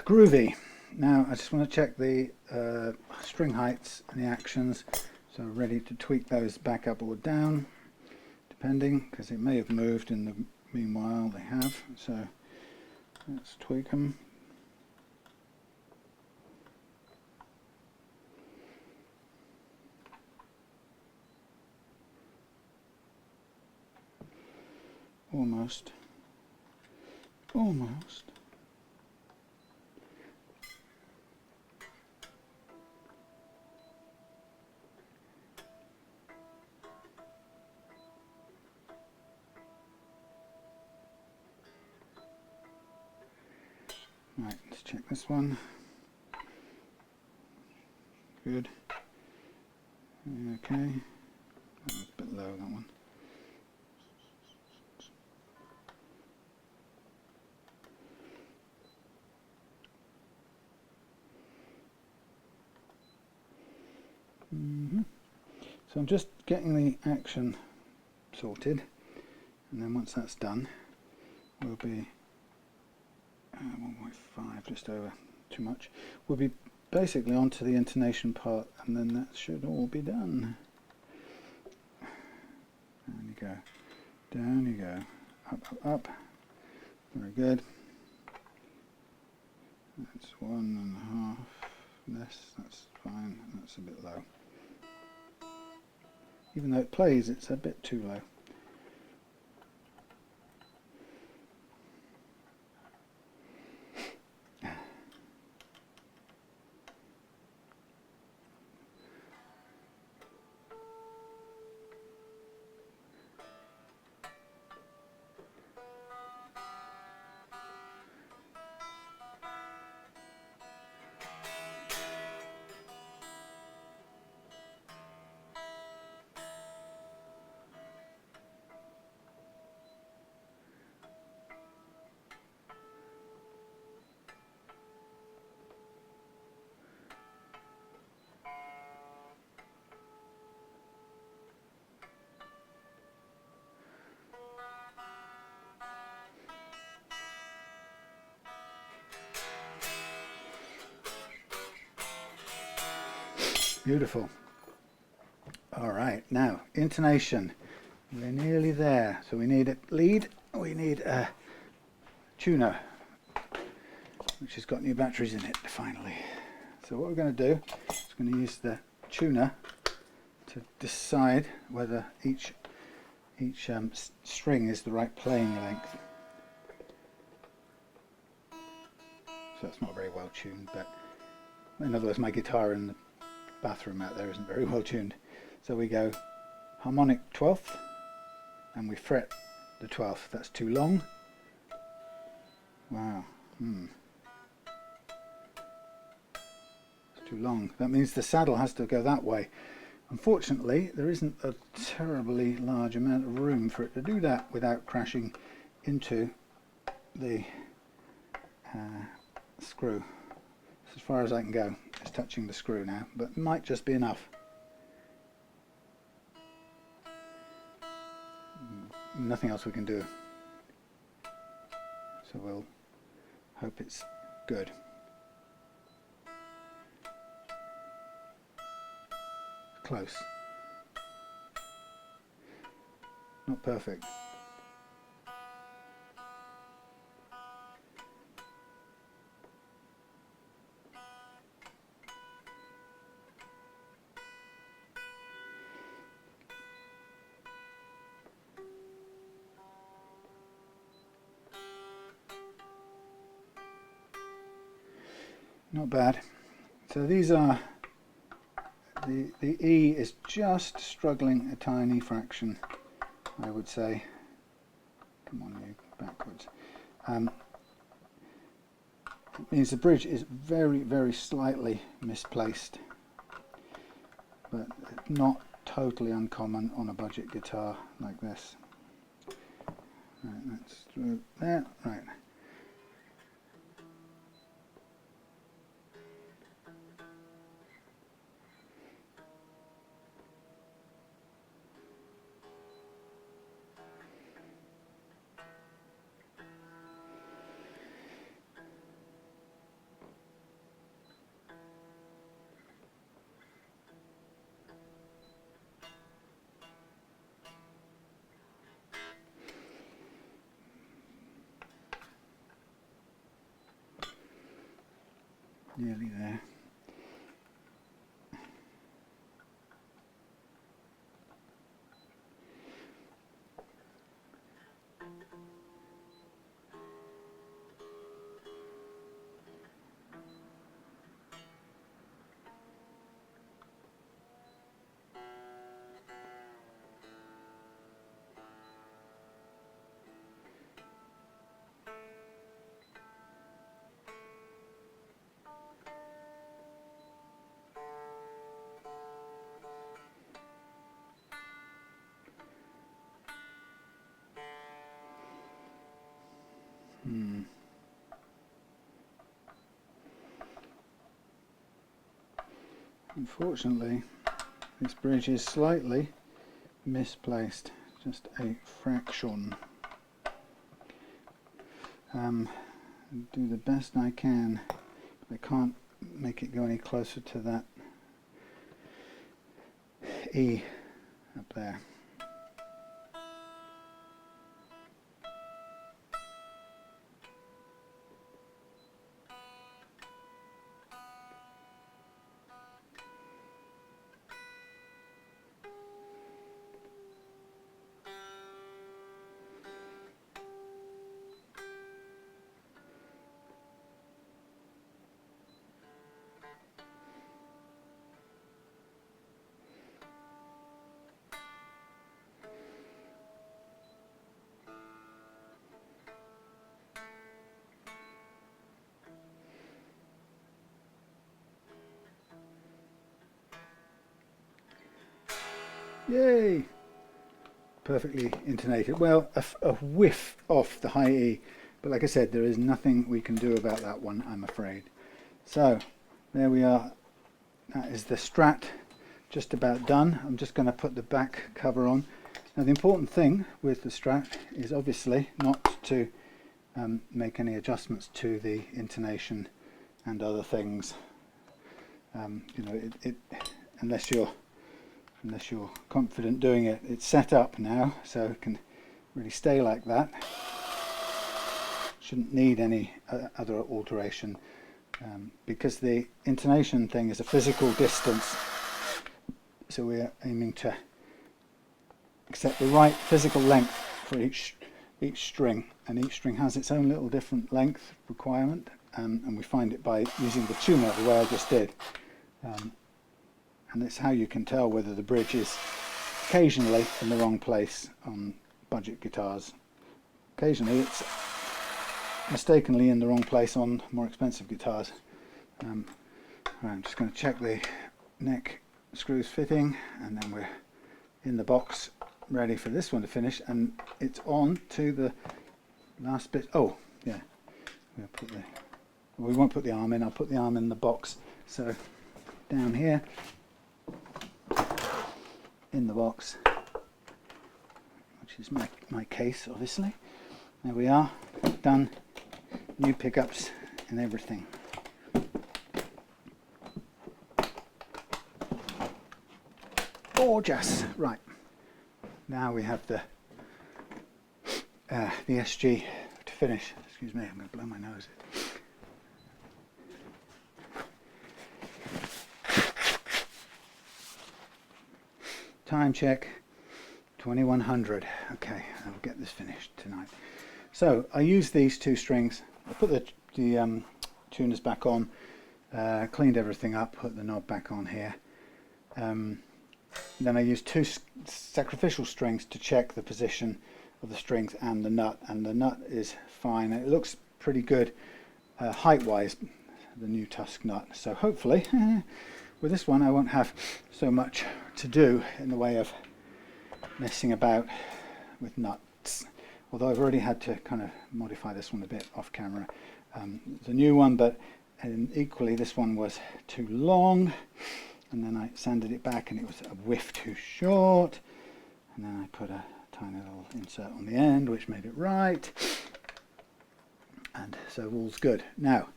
Speaker 1: Groovy. Now I just want to check the string heights and the actions, so ready to tweak those back up or down depending, because it may have moved in the meanwhile. They have, so let's tweak them. Almost. Right, let's check this one. Good. Okay. Oh, a bit low, that one. So I'm just getting the action sorted, and then once that's done, we'll be 1.5, just over, too much. We'll be basically onto the intonation part, and then that should all be done. Down you go, down you go, up, up, up. Very good. That's 1.5 less, that's fine, that's a bit low. Even though it plays, it's a bit too low. Beautiful. All right, now intonation. We're nearly there. So we need a lead, we need a tuner, which has got new batteries in it finally. So what we're going to do is going to use the tuner to decide whether each string is the right playing length. So that's not very well tuned, but in other words, my guitar in the bathroom out there isn't very well tuned. So we go harmonic 12th and we fret the 12th. That's too long. Wow. It's too long. That means the saddle has to go that way. Unfortunately, there isn't a terribly large amount of room for it to do that without crashing into the screw. As far as I can go, it's touching the screw now, but it might just be enough. Nothing else we can do. So we'll hope it's good. Close. Not perfect. Not bad. So these are the E is just struggling a tiny fraction, I would say. Come on, you backwards. It means the bridge is very, very slightly misplaced, but not totally uncommon on a budget guitar like this. Right, that's through there. Right. Nearly there. Unfortunately, this bridge is slightly misplaced, just a fraction. Do the best I can, but I can't make it go any closer to that E up there. Yay! Perfectly intonated. Well, a whiff off the high E, but like I said, there is nothing we can do about that one, I'm afraid. So, there we are. That is the Strat just about done. I'm just going to put the back cover on. Now, the important thing with the Strat is obviously not to make any adjustments to the intonation and other things. You know, unless you're confident doing it. It's set up now, so it can really stay like that. Shouldn't need any other alteration, because the intonation thing is a physical distance, so we're aiming to accept the right physical length for each string, and each string has its own little different length requirement, and we find it by using the tuner the way I just did, and it's how you can tell whether the bridge is occasionally in the wrong place on budget guitars. Occasionally it's mistakenly in the wrong place on more expensive guitars. Right, I'm just going to check the neck screws fitting, and then we're in the box ready for this one to finish, and it's on to the last bit. Oh yeah, we won't put the arm in, I'll put the arm in the box. So down here in the box, which is my case obviously, there we are, done. New pickups and everything. Gorgeous. Right, now we have the SG to finish. Excuse me, I'm going to blow my nose. Time check, 2100. Okay, I'll get this finished tonight. So I use these two strings. I put the tuners back on, cleaned everything up, put the knob back on here. Then I used two sacrificial strings to check the position of the strings and the nut is fine. It looks pretty good height-wise, the new Tusk nut. So hopefully with this one I won't have so much to do in the way of messing about with nuts. Although I've already had to kind of modify this one a bit off camera. It's a new one, but equally this one was too long, and then I sanded it back and it was a whiff too short, and then I put a tiny little insert on the end which made it right, and so all's good. Now,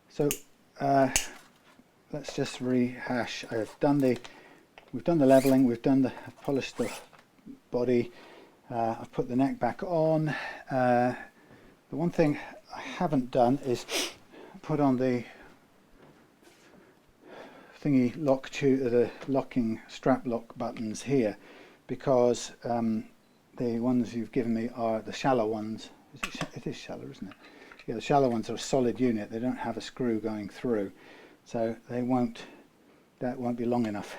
Speaker 1: so let's just rehash. We've done the leveling, I've polished the body. I've put the neck back on. The one thing I haven't done is put on the thingy the locking strap lock buttons here, because the ones you've given me are the shallow ones. It is shallow, isn't it? Yeah, the shallow ones are a solid unit. They don't have a screw going through, so that won't be long enough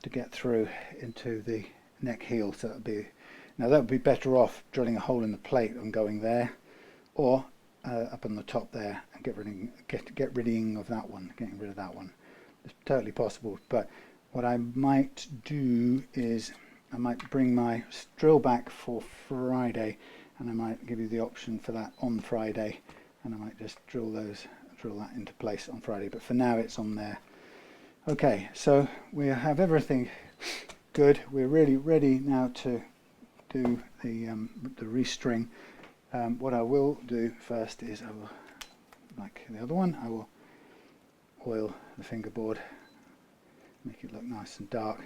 Speaker 1: to get through into the neck heel. So that would be better off drilling a hole in the plate and going there, or up on the top there and getting rid of that one. It's totally possible. But what I might do is I might bring my drill back for Friday, and I might give you the option for that on Friday, and I might just drill that into place on Friday. But for now it's on there. Okay, so we have everything good. We're really ready now to do the restring. What I will do first is I will, like the other one, I will oil the fingerboard, make it look nice and dark.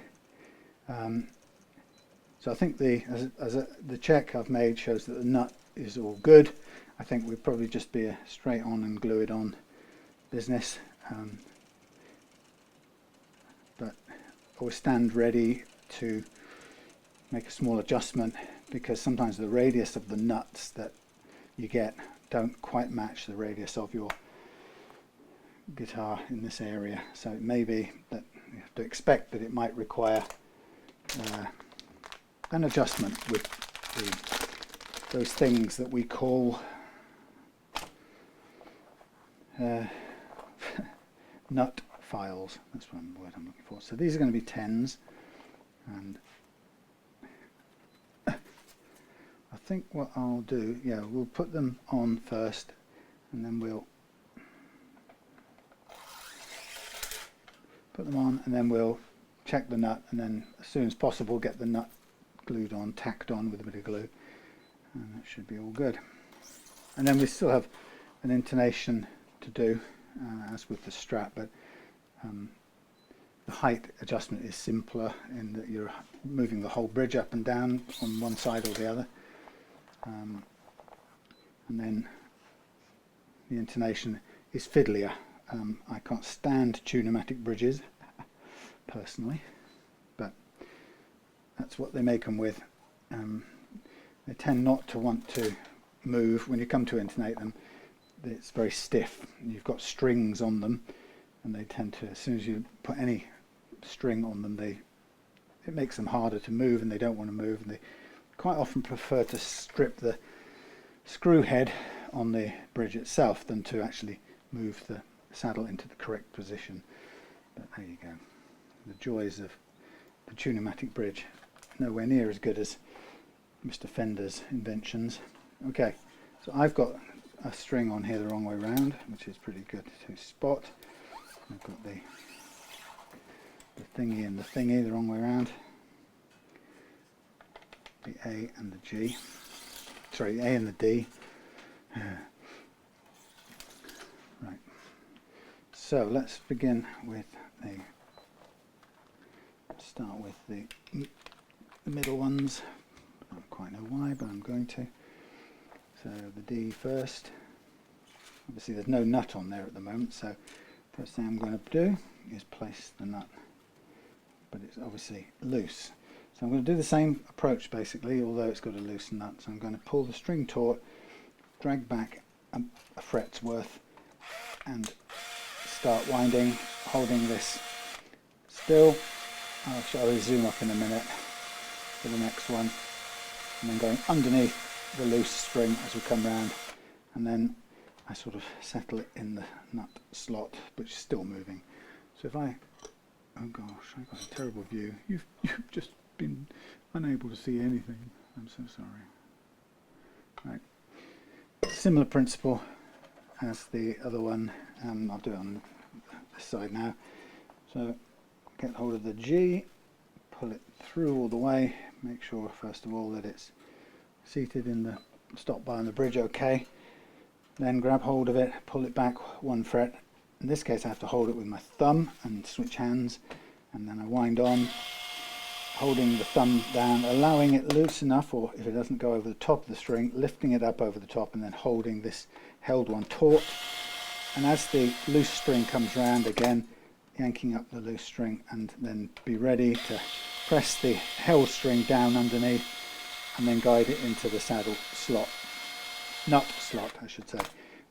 Speaker 1: So I think the check I've made shows that the nut is all good. I think we'd probably just be a straight on and glue it on business, but always stand ready to make a small adjustment, because sometimes the radius of the nuts that you get don't quite match the radius of your guitar in this area. So it may be that you have to expect that it might require an adjustment with those things that we call nut files. That's one word I'm looking for. So these are going to be 10s, and I think what I'll do, we'll put them on first, and then we'll put them on, and then we'll check the nut, and then as soon as possible get the nut glued on, tacked on with a bit of glue, and that should be all good. And then we still have an intonation to do, as with the Strat, but The height adjustment is simpler in that you're moving the whole bridge up and down on one side or the other. And then the intonation is fiddlier. I can't stand tunematic bridges personally, but that's what they make them with. They tend not to want to move when you come to intonate them. It's very stiff. You've got strings on them, and they tend to, as soon as you put any string on them, it makes them harder to move, and they don't want to move, and they quite often prefer to strip the screw head on the bridge itself than to actually move the saddle into the correct position. But there you go. The joys of the tunematic bridge. Nowhere near as good as Mr. Fender's inventions. Okay, so I've got a string on here the wrong way round, which is pretty good to spot. I've got the thingy and the thingy the wrong way around. The A and the G. Sorry, the A and the D. Right. So let's begin with start with the middle ones. I don't quite know why, but I'm going to. So the D first. Obviously there's no nut on there at the moment, so first thing I'm going to do is place the nut, but it's obviously loose. So I'm going to do the same approach basically, although it's got a loose nut. So I'm going to pull the string taut, drag back a fret's worth, and start winding, holding this still. I'll zoom up in a minute for the next one, and then going underneath the loose string as we come round, and then I sort of settle it in the nut slot, which is still moving. So if I, oh gosh, I've got a terrible view. You've just been unable to see anything. I'm so sorry. Right. Similar principle as the other one. I'll do it on this side now. So get hold of the G, pull it through all the way, make sure first of all that it's seated in the stop bar on the bridge okay. Then grab hold of it, pull it back one fret. In this case I have to hold it with my thumb and switch hands, and then I wind on, holding the thumb down, allowing it loose enough, or if it doesn't go over the top of the string, lifting it up over the top and then holding this held one taut. And as the loose string comes round again, yanking up the loose string, and then be ready to press the held string down underneath and then guide it into the saddle slot, nut slot I should say,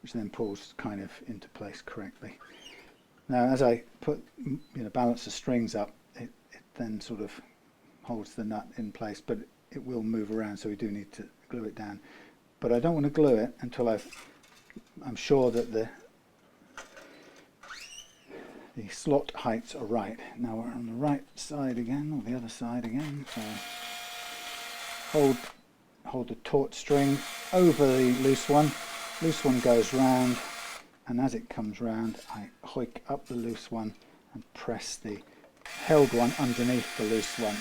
Speaker 1: which then pulls kind of into place correctly. Now as I balance the strings up, it then sort of holds the nut in place, but it will move around, so we do need to glue it down. But I don't want to glue it until I'm sure that the slot heights are right. Now we're on the right side again, or the other side again. So hold the taut string over the loose one. Loose one goes round, and as it comes round, I hoik up the loose one and press the held one underneath the loose one.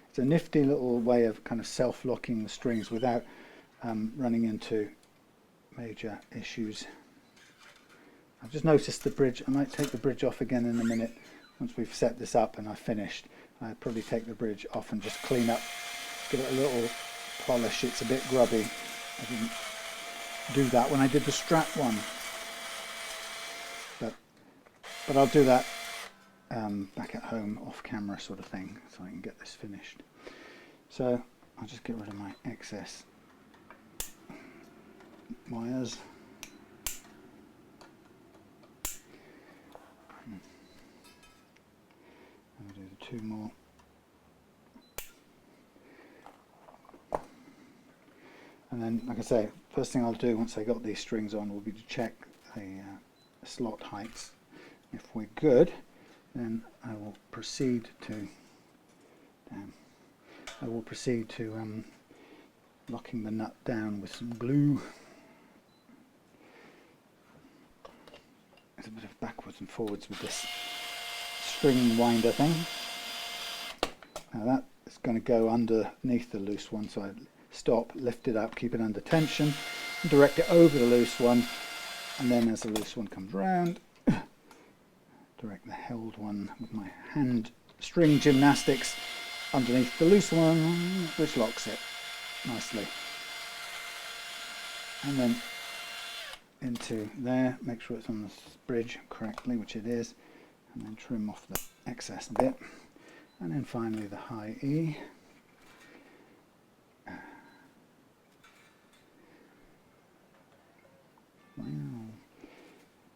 Speaker 1: It's a nifty little way of kind of self-locking the strings without running into major issues. I've just noticed the bridge. I might take the bridge off again in a minute once we've set this up and I've finished. I'd probably take the bridge off and just clean up, give it a little polish. It's a bit grubby. I didn't do that when I did the Strat one, but I'll do that back at home off camera sort of thing, so I can get this finished. So I'll just get rid of my excess wires. I'll do the two more. And then, like I say, first thing I'll do once I got these strings on will be to check the slot heights. If we're good, then I will proceed to locking the nut down with some glue. There's a bit of backwards and forwards with this string winder thing. Now that is going to go underneath the loose one, so I stop, lift it up, keep it under tension, and direct it over the loose one, and then as the loose one comes round, direct the held one with my hand string gymnastics underneath the loose one, which locks it nicely. And then into there, make sure it's on the bridge correctly, which it is, and then trim off the excess bit. And then finally the high E.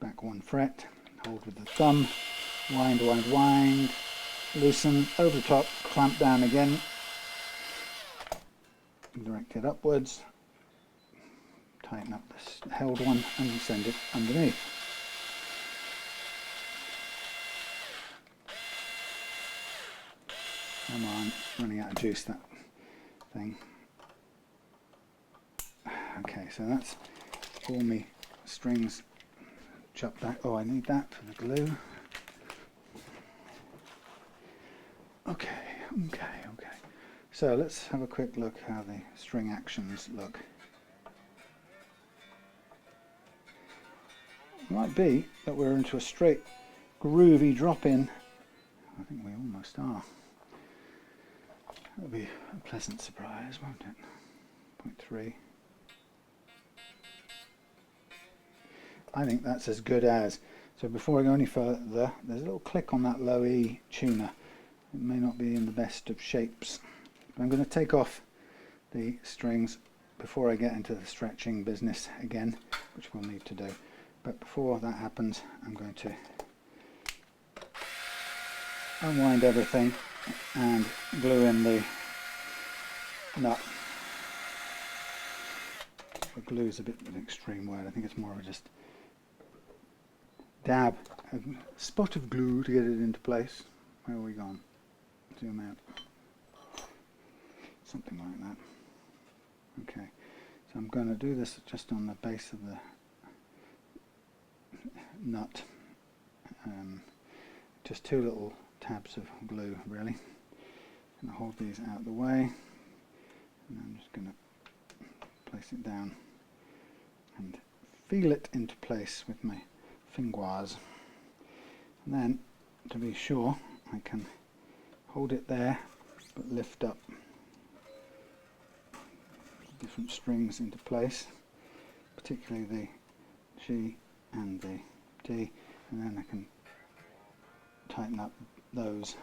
Speaker 1: Back 1 fret, hold with the thumb, wind, wind, wind, loosen, over the top, clamp down again, direct it upwards, tighten up this held one and send it underneath. Come on, running out of juice, that thing. Okay, so that's all me strings chopped back. Oh, I need that for the glue. Okay. So let's have a quick look how the string actions look. It might be that we're into a straight groovy drop in. I think we almost are. That'll be a pleasant surprise, won't it? 0.3. I think that's as good as. So before I go any further, there's a little click on that low E tuner. It may not be in the best of shapes. But I'm going to take off the strings before I get into the stretching business again, which we'll need to do. But before that happens, I'm going to unwind everything and glue in the nut. The glue is a bit of an extreme word. I think it's more of just dab a spot of glue to get it into place. Where are we gone? Zoom out. Something like that. Okay, so I'm going to do this just on the base of the nut. Just 2 little tabs of glue, really. I'm going to hold these out of the way, and I'm just going to place it down and feel it into place with my fingers. And then, to be sure, I can hold it there, but lift up different strings into place, particularly the G and the D, and then I can tighten up those.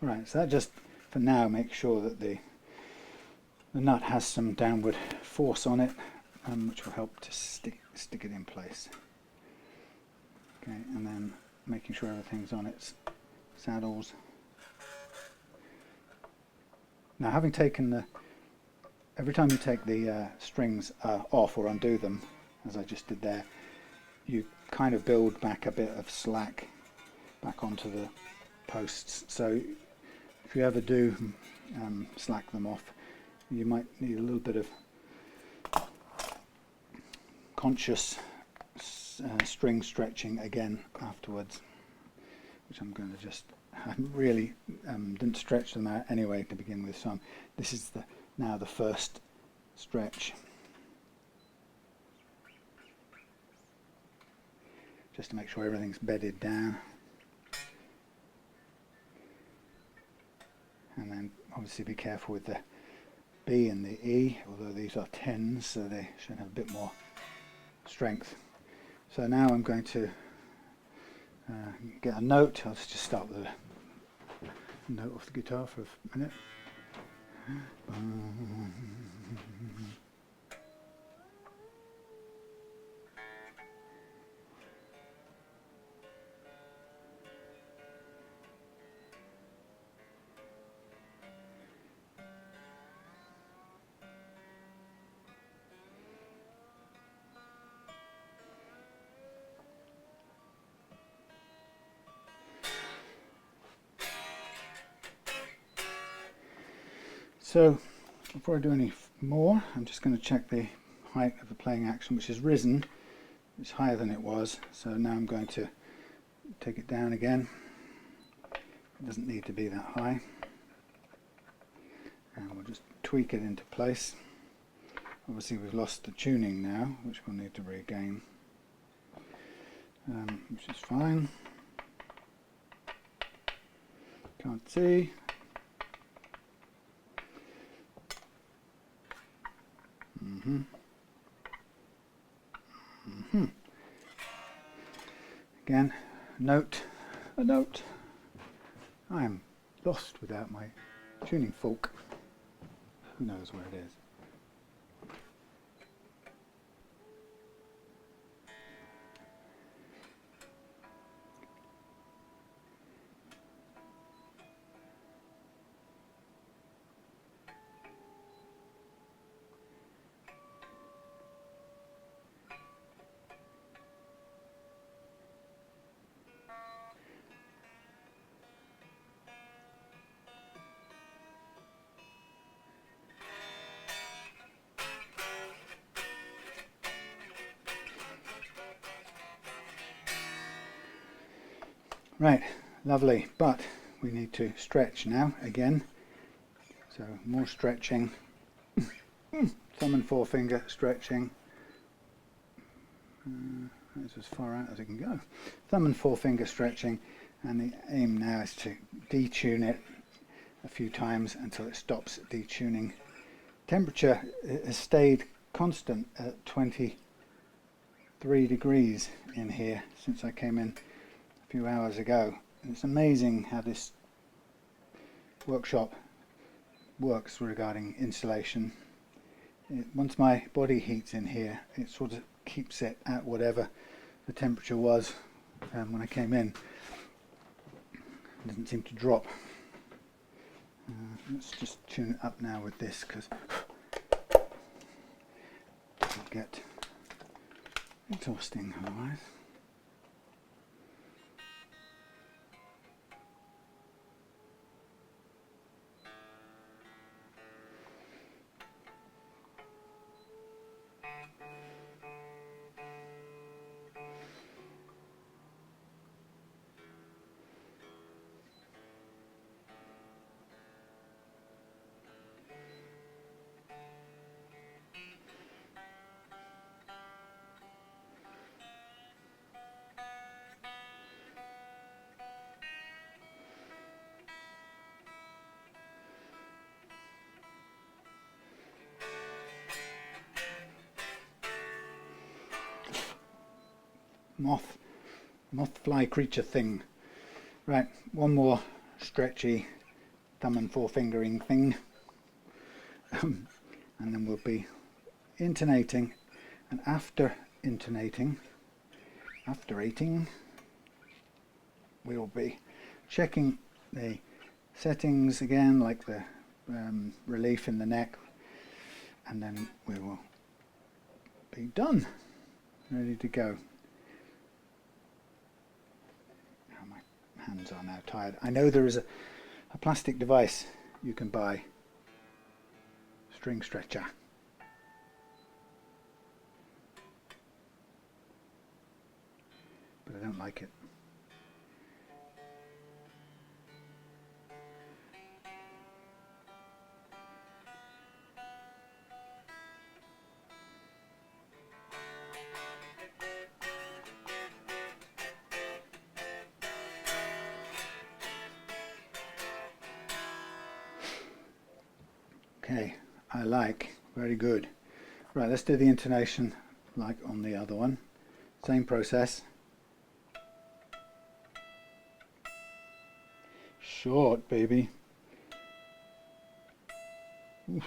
Speaker 1: Right, so that just for now makes sure that the nut has some downward force on it, which will help to stick it in place. Okay, and then making sure everything's on its saddles. Now, having taken every time you take the strings off or undo them, as I just did there, you kind of build back a bit of slack back onto the posts. So if you ever do slack them off, you might need a little bit of conscious string stretching again afterwards, which I'm going to just, I really didn't stretch them out anyway to begin with, so this is now the first stretch, just to make sure everything's bedded down. And then obviously be careful with the B and the E, although these are 10s, so they should have a bit more strength. So now I'm going to get a note. I'll just start with a note off the guitar for a minute. So before I do any more, I'm just going to check the height of the playing action, which has risen. It's higher than it was, so now I'm going to take it down again. It doesn't need to be that high. And we'll just tweak it into place. Obviously we've lost the tuning now, which we'll need to regain, which is fine. Can't see. Again, a note. I am lost without my tuning fork. Who knows where it is? Right, lovely, but we need to stretch now again, so more stretching, thumb and forefinger stretching, that's as far out as it can go, thumb and forefinger stretching, and the aim now is to detune it a few times until it stops detuning. Temperature has stayed constant at 23 degrees in here since I came in few hours ago. And it's amazing how this workshop works regarding insulation. Once my body heats in here, it sort of keeps it at whatever the temperature was when I came in. It doesn't seem to drop. Let's just tune it up now with this, because it'll get exhausting otherwise. moth fly creature thing. Right, one more stretchy thumb and forefingering thing, and then we'll be intonating, and after intonating, we'll be checking the settings again, like the relief in the neck, and then we will be done, ready to go. Oh, my hands are now tired. I know there is a plastic device you can buy, string stretcher. But I don't like it. Okay, I like, very good. Right, let's do the intonation like on the other one. Same process. Short, baby. Oof.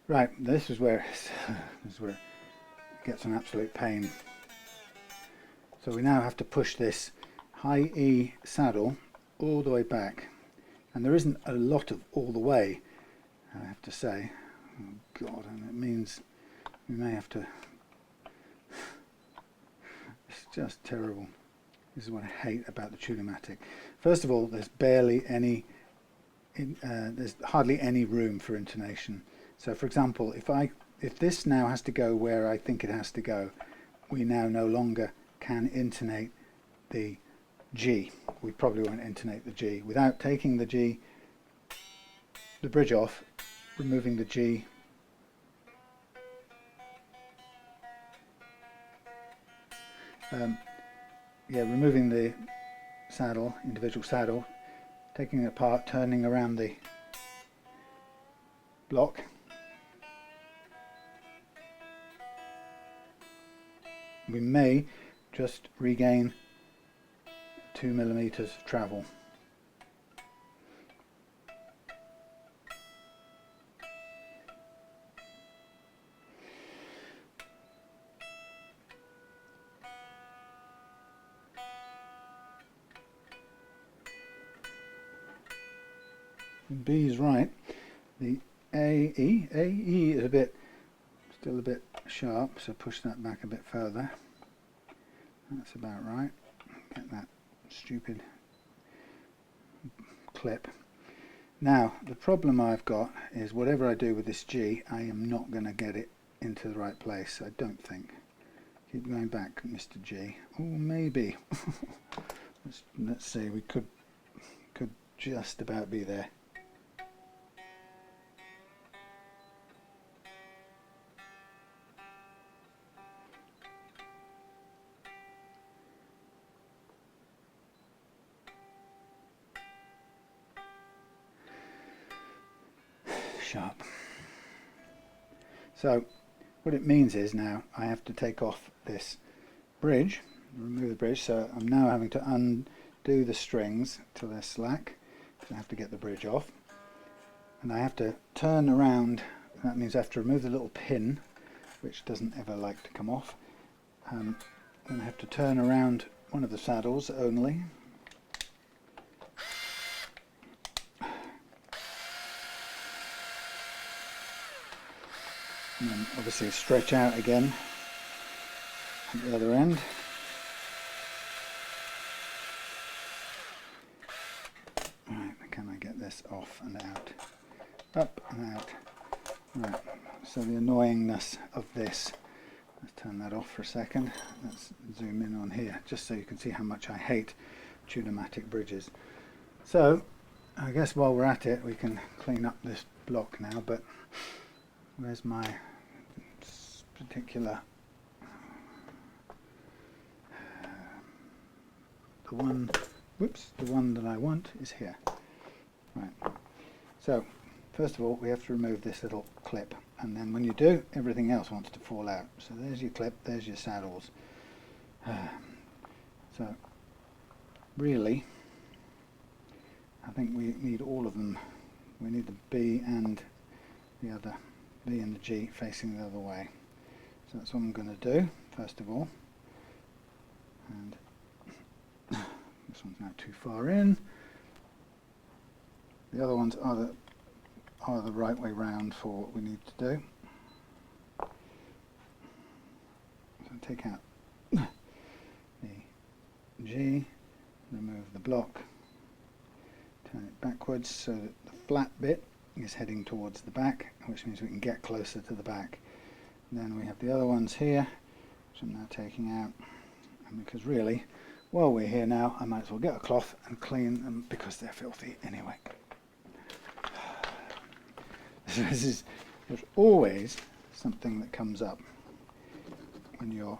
Speaker 1: Right, this is where it gets an absolute pain. So we now have to push this high E saddle all the way back, and there isn't a lot of all the way, I have to say. Oh God, and it means we may have to. It's just terrible. This is what I hate about the Tune-o-matic. First of all, there's barely any, there's hardly any room for intonation. So for example, if this now has to go where I think it has to go, we now no longer can intonate the G. We probably won't intonate the G. Without taking the G, the bridge off, removing the G, Yeah, removing the saddle, individual saddle, taking it apart, turning around the block, we may just regain 2mm of travel. B is right. The AE is still a bit sharp, so push that back a bit further. That's about right. Get that stupid clip. Now, the problem I've got is whatever I do with this G, I am not going to get it into the right place, I don't think. Keep going back, Mr. G. Oh, maybe. let's see, we could just about be there. Sharp. So what it means is now I have to take off this bridge, remove the bridge, so I'm now having to undo the strings till they're slack. So I have to get the bridge off, and I have to turn around. That means I have to remove the little pin, which doesn't ever like to come off, and I have to turn around one of the saddles only. And then obviously stretch out again at the other end. Right, can I get this off and out? Up and out. Right, so the annoyingness of this, let's turn that off for a second. Let's zoom in on here, just so you can see how much I hate tune-o-matic bridges. So, I guess while we're at it, we can clean up this block now, but where's my particular the one that I want is here. Right, so first of all we have to remove this little clip, and then when you do, everything else wants to fall out. So there's your clip, there's your saddles. So really I think we need all of them. We need the B and the other B and the G facing the other way. So that's what I'm going to do first of all. And this one's now too far in. The other ones are the right way round for what we need to do. So take out the G, remove the block, turn it backwards so that the flat bit is heading towards the back, which means we can get closer to the back. And then we have the other ones here, which I'm now taking out. And because really, while we're here now, I might as well get a cloth and clean them because they're filthy anyway. There's always something that comes up when you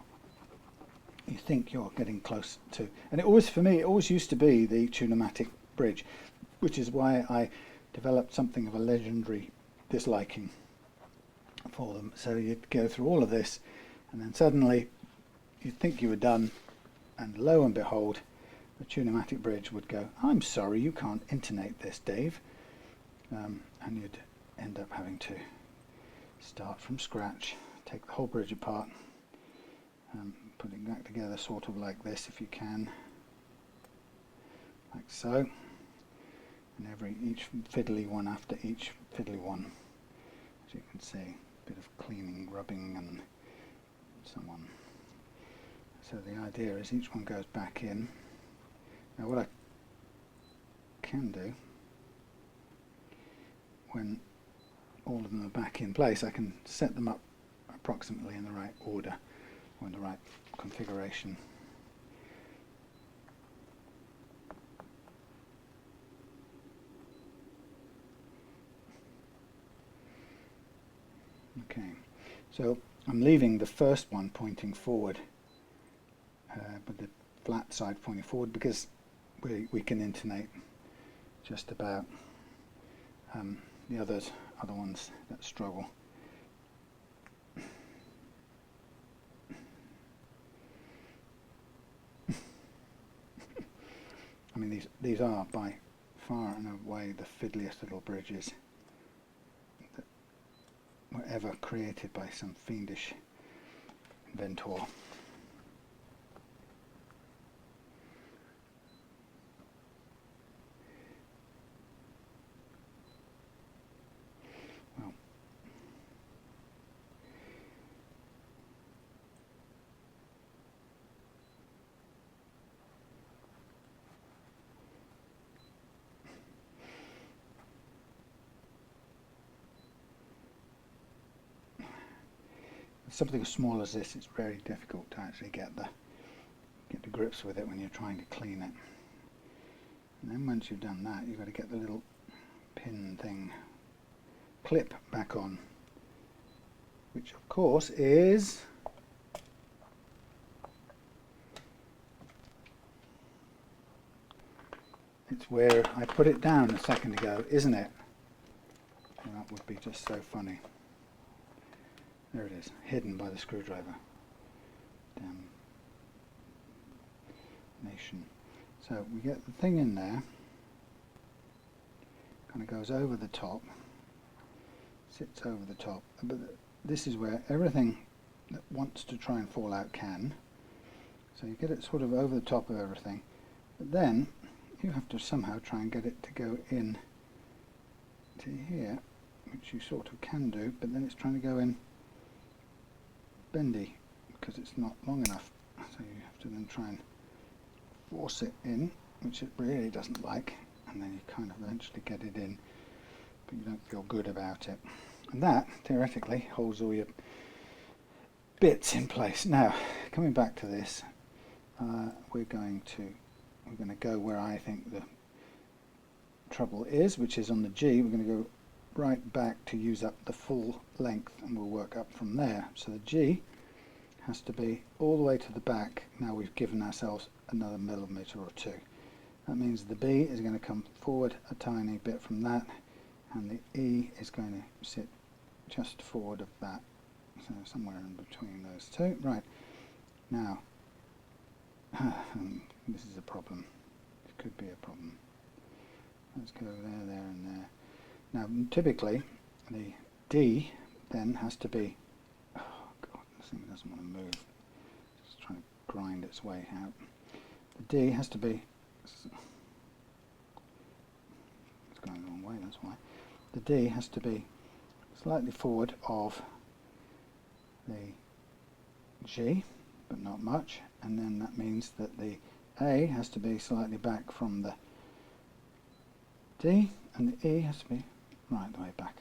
Speaker 1: think you're getting close to, and it always, for me, it always used to be the tune-o-matic bridge, which is why I developed something of a legendary disliking for them. So you'd go through all of this, and then suddenly you'd think you were done, and lo and behold, the tune-o-matic bridge would go, "I'm sorry, you can't intonate this, Dave," and you'd end up having to start from scratch, take the whole bridge apart, put it back together sort of like this if you can, like so, and each fiddly one after each fiddly one, as you can see, a bit of cleaning, rubbing and so on. So the idea is each one goes back in. Now what I can do, when all of them are back in place, I can set them up approximately in the right order or in the right configuration. Okay, so I'm leaving the first one pointing forward with the flat side pointing forward, because we can intonate just about the other ones that struggle. I mean, these are by far and away the fiddliest little bridges that were ever created by some fiendish inventor. Well, something as small as this, it's very difficult to actually get the grips with it when you're trying to clean it. And then once you've done that, you've got to get the little pin thing clip back on, which of course is it's where I put it down a second ago, isn't it? Well, that would be just so funny. There it is, hidden by the screwdriver. Damn nation. So we get the thing in there, kind of goes over the top, sits over the top, but this is where everything that wants to try and fall out can. So you get it sort of over the top of everything, but then you have to somehow try and get it to go in to here, which you sort of can do, but then it's trying to go in bendy because it's not long enough, so you have to then try and force it in, which it really doesn't like, and then you kind of eventually get it in, but you don't feel good about it. And that theoretically holds all your bits in place. Now, coming back to this, we're going to go where I think the trouble is, which is on the G. We're going to go right back to use up the full length, and we'll work up from there. So the G has to be all the way to the back. Now we've given ourselves another millimetre or two. That means the B is going to come forward a tiny bit from that, and the E is going to sit just forward of that, so somewhere in between those two. Right, now this is a problem. It could be a problem. Let's go there, there and there. Now typically the D then has to be, oh god, this thing doesn't want to move, it's trying to grind its way out. The D has to be, it's going the wrong way, that's why. The D has to be slightly forward of the G, but not much, and then that means that the A has to be slightly back from the D, and the E has to be right the way back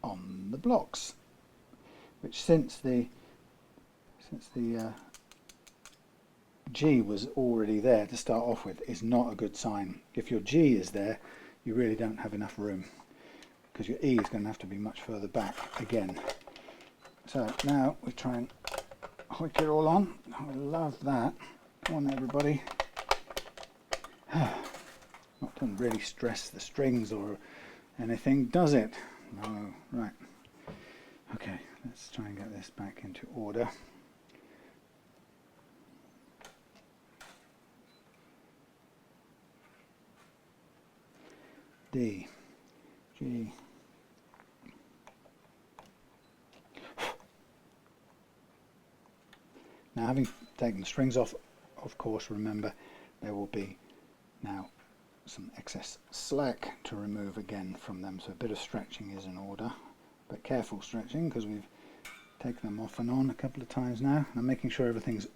Speaker 1: on the blocks, which since the G was already there to start off with is not a good sign. If your G is there, you really don't have enough room, because your E is going to have to be much further back again. So now we try and hoik it all on. I love that. Come on everybody. Doesn't really stress the strings or anything, does it? No. Right. Okay, let's try and get this back into order. D, G. Now, having taken the strings off, of course, remember there will be now some excess slack to remove again from them, so a bit of stretching is in order, but careful stretching because we've taken them off and on a couple of times now, and I'm making sure everything's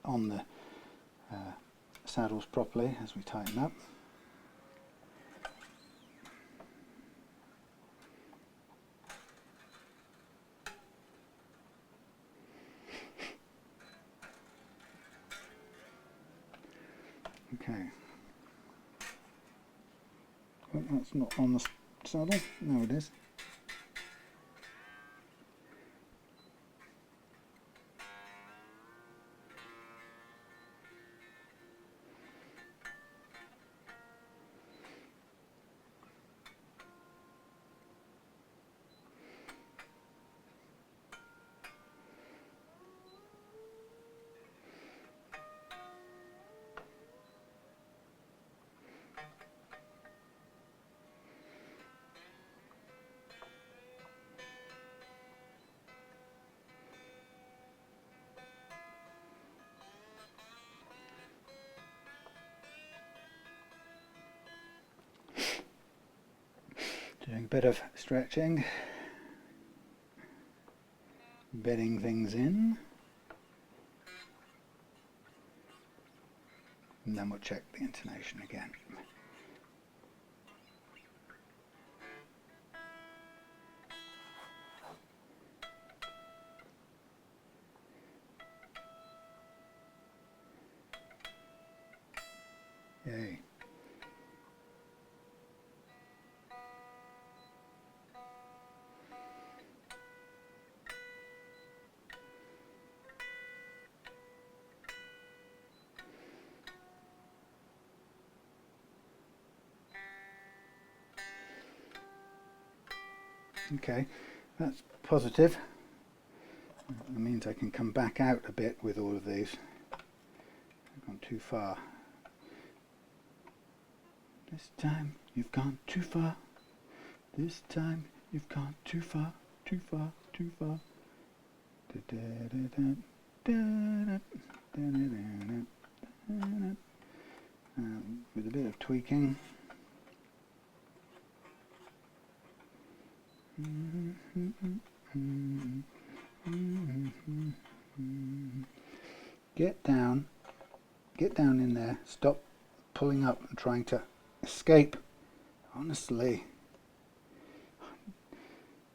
Speaker 1: on the saddles properly as we tighten up. Okay. Oh, that's not on the saddle. No, it is. Doing a bit of stretching, bedding things in, and then we'll check the intonation again. Yay. Okay, that's positive. That means I can come back out a bit with all of these. I've gone too far. This time you've gone too far. This time you've gone too far, too far, too far. With a bit of tweaking. Get down in there, stop pulling up and trying to escape. Honestly,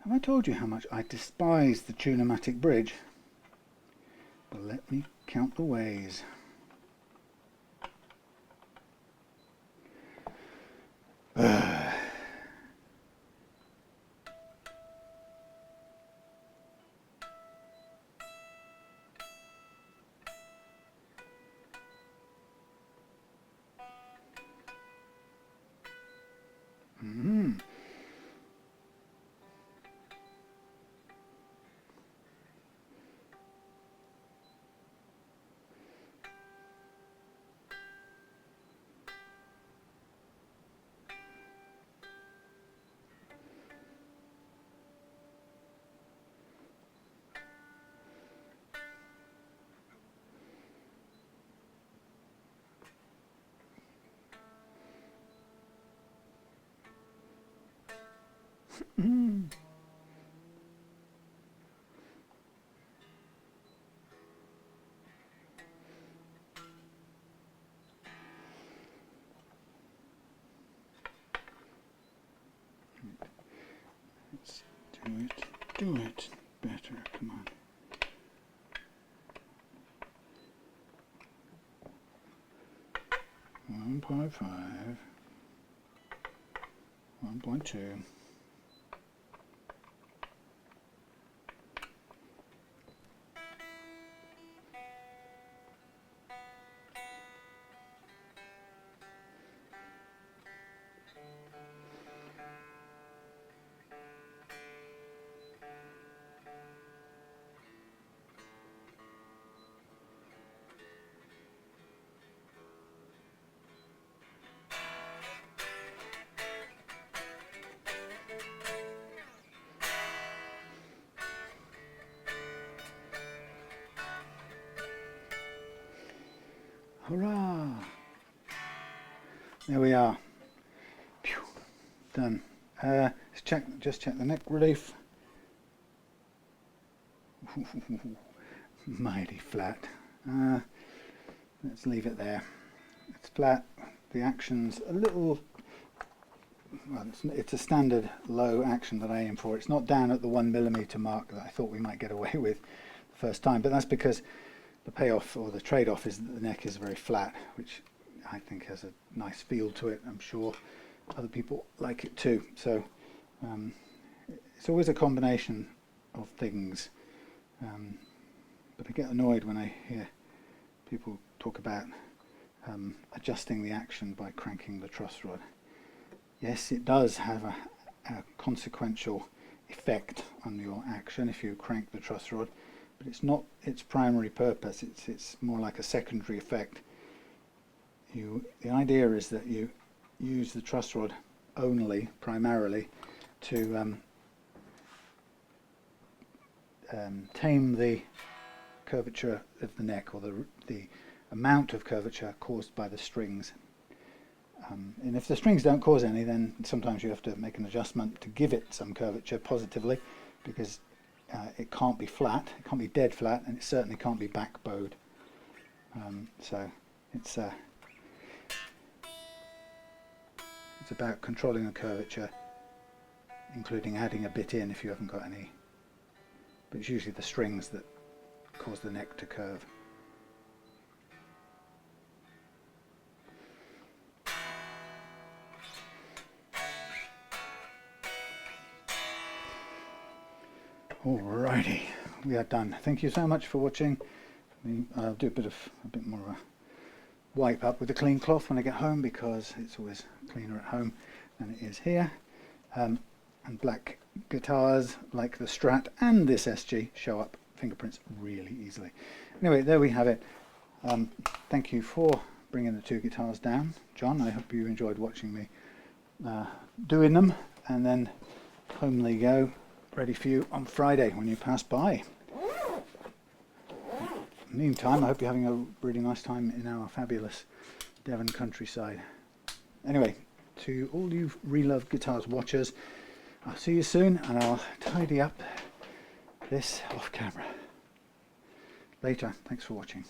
Speaker 1: have I told you how much I despise the Tune-o-matic bridge? But let me count the ways. Let's do it better, come on. One point 1.2. Hurrah! There we are. Phew. Done. Let's just check the neck relief. Mighty flat. Let's leave it there. It's flat. The action's a little. Well, it's a standard low action that I aim for. It's not down at the 1mm mark that I thought we might get away with the first time, but that's because the payoff or the trade-off is that the neck is very flat, which I think has a nice feel to it. I'm sure other people like it too. So it's always a combination of things. But I get annoyed when I hear people talk about adjusting the action by cranking the truss rod. Yes, it does have a consequential effect on your action if you crank the truss rod, but it's not its primary purpose. It's more like a secondary effect. The idea is that you use the truss rod only, primarily, to tame the curvature of the neck, or the amount of curvature caused by the strings. And if the strings don't cause any, then sometimes you have to make an adjustment to give it some curvature positively, because it can't be flat, it can't be dead flat, and it certainly can't be back bowed. So it's about controlling the curvature, including adding a bit in if you haven't got any. But it's usually the strings that cause the neck to curve. Alrighty, we are done. Thank you so much for watching. I'll do a bit more of a wipe up with a clean cloth when I get home, because it's always cleaner at home than it is here. And black guitars like the Strat and this SG show up fingerprints really easily. Anyway, there we have it. Thank you for bringing the two guitars down, John. I hope you enjoyed watching me doing them, and then home they go, ready for you on Friday when you pass by. Meantime, I hope you're having a really nice time in our fabulous Devon countryside. Anyway, to all you Reloved Guitars watchers, I'll see you soon, and I'll tidy up this off camera. Later. Thanks for watching.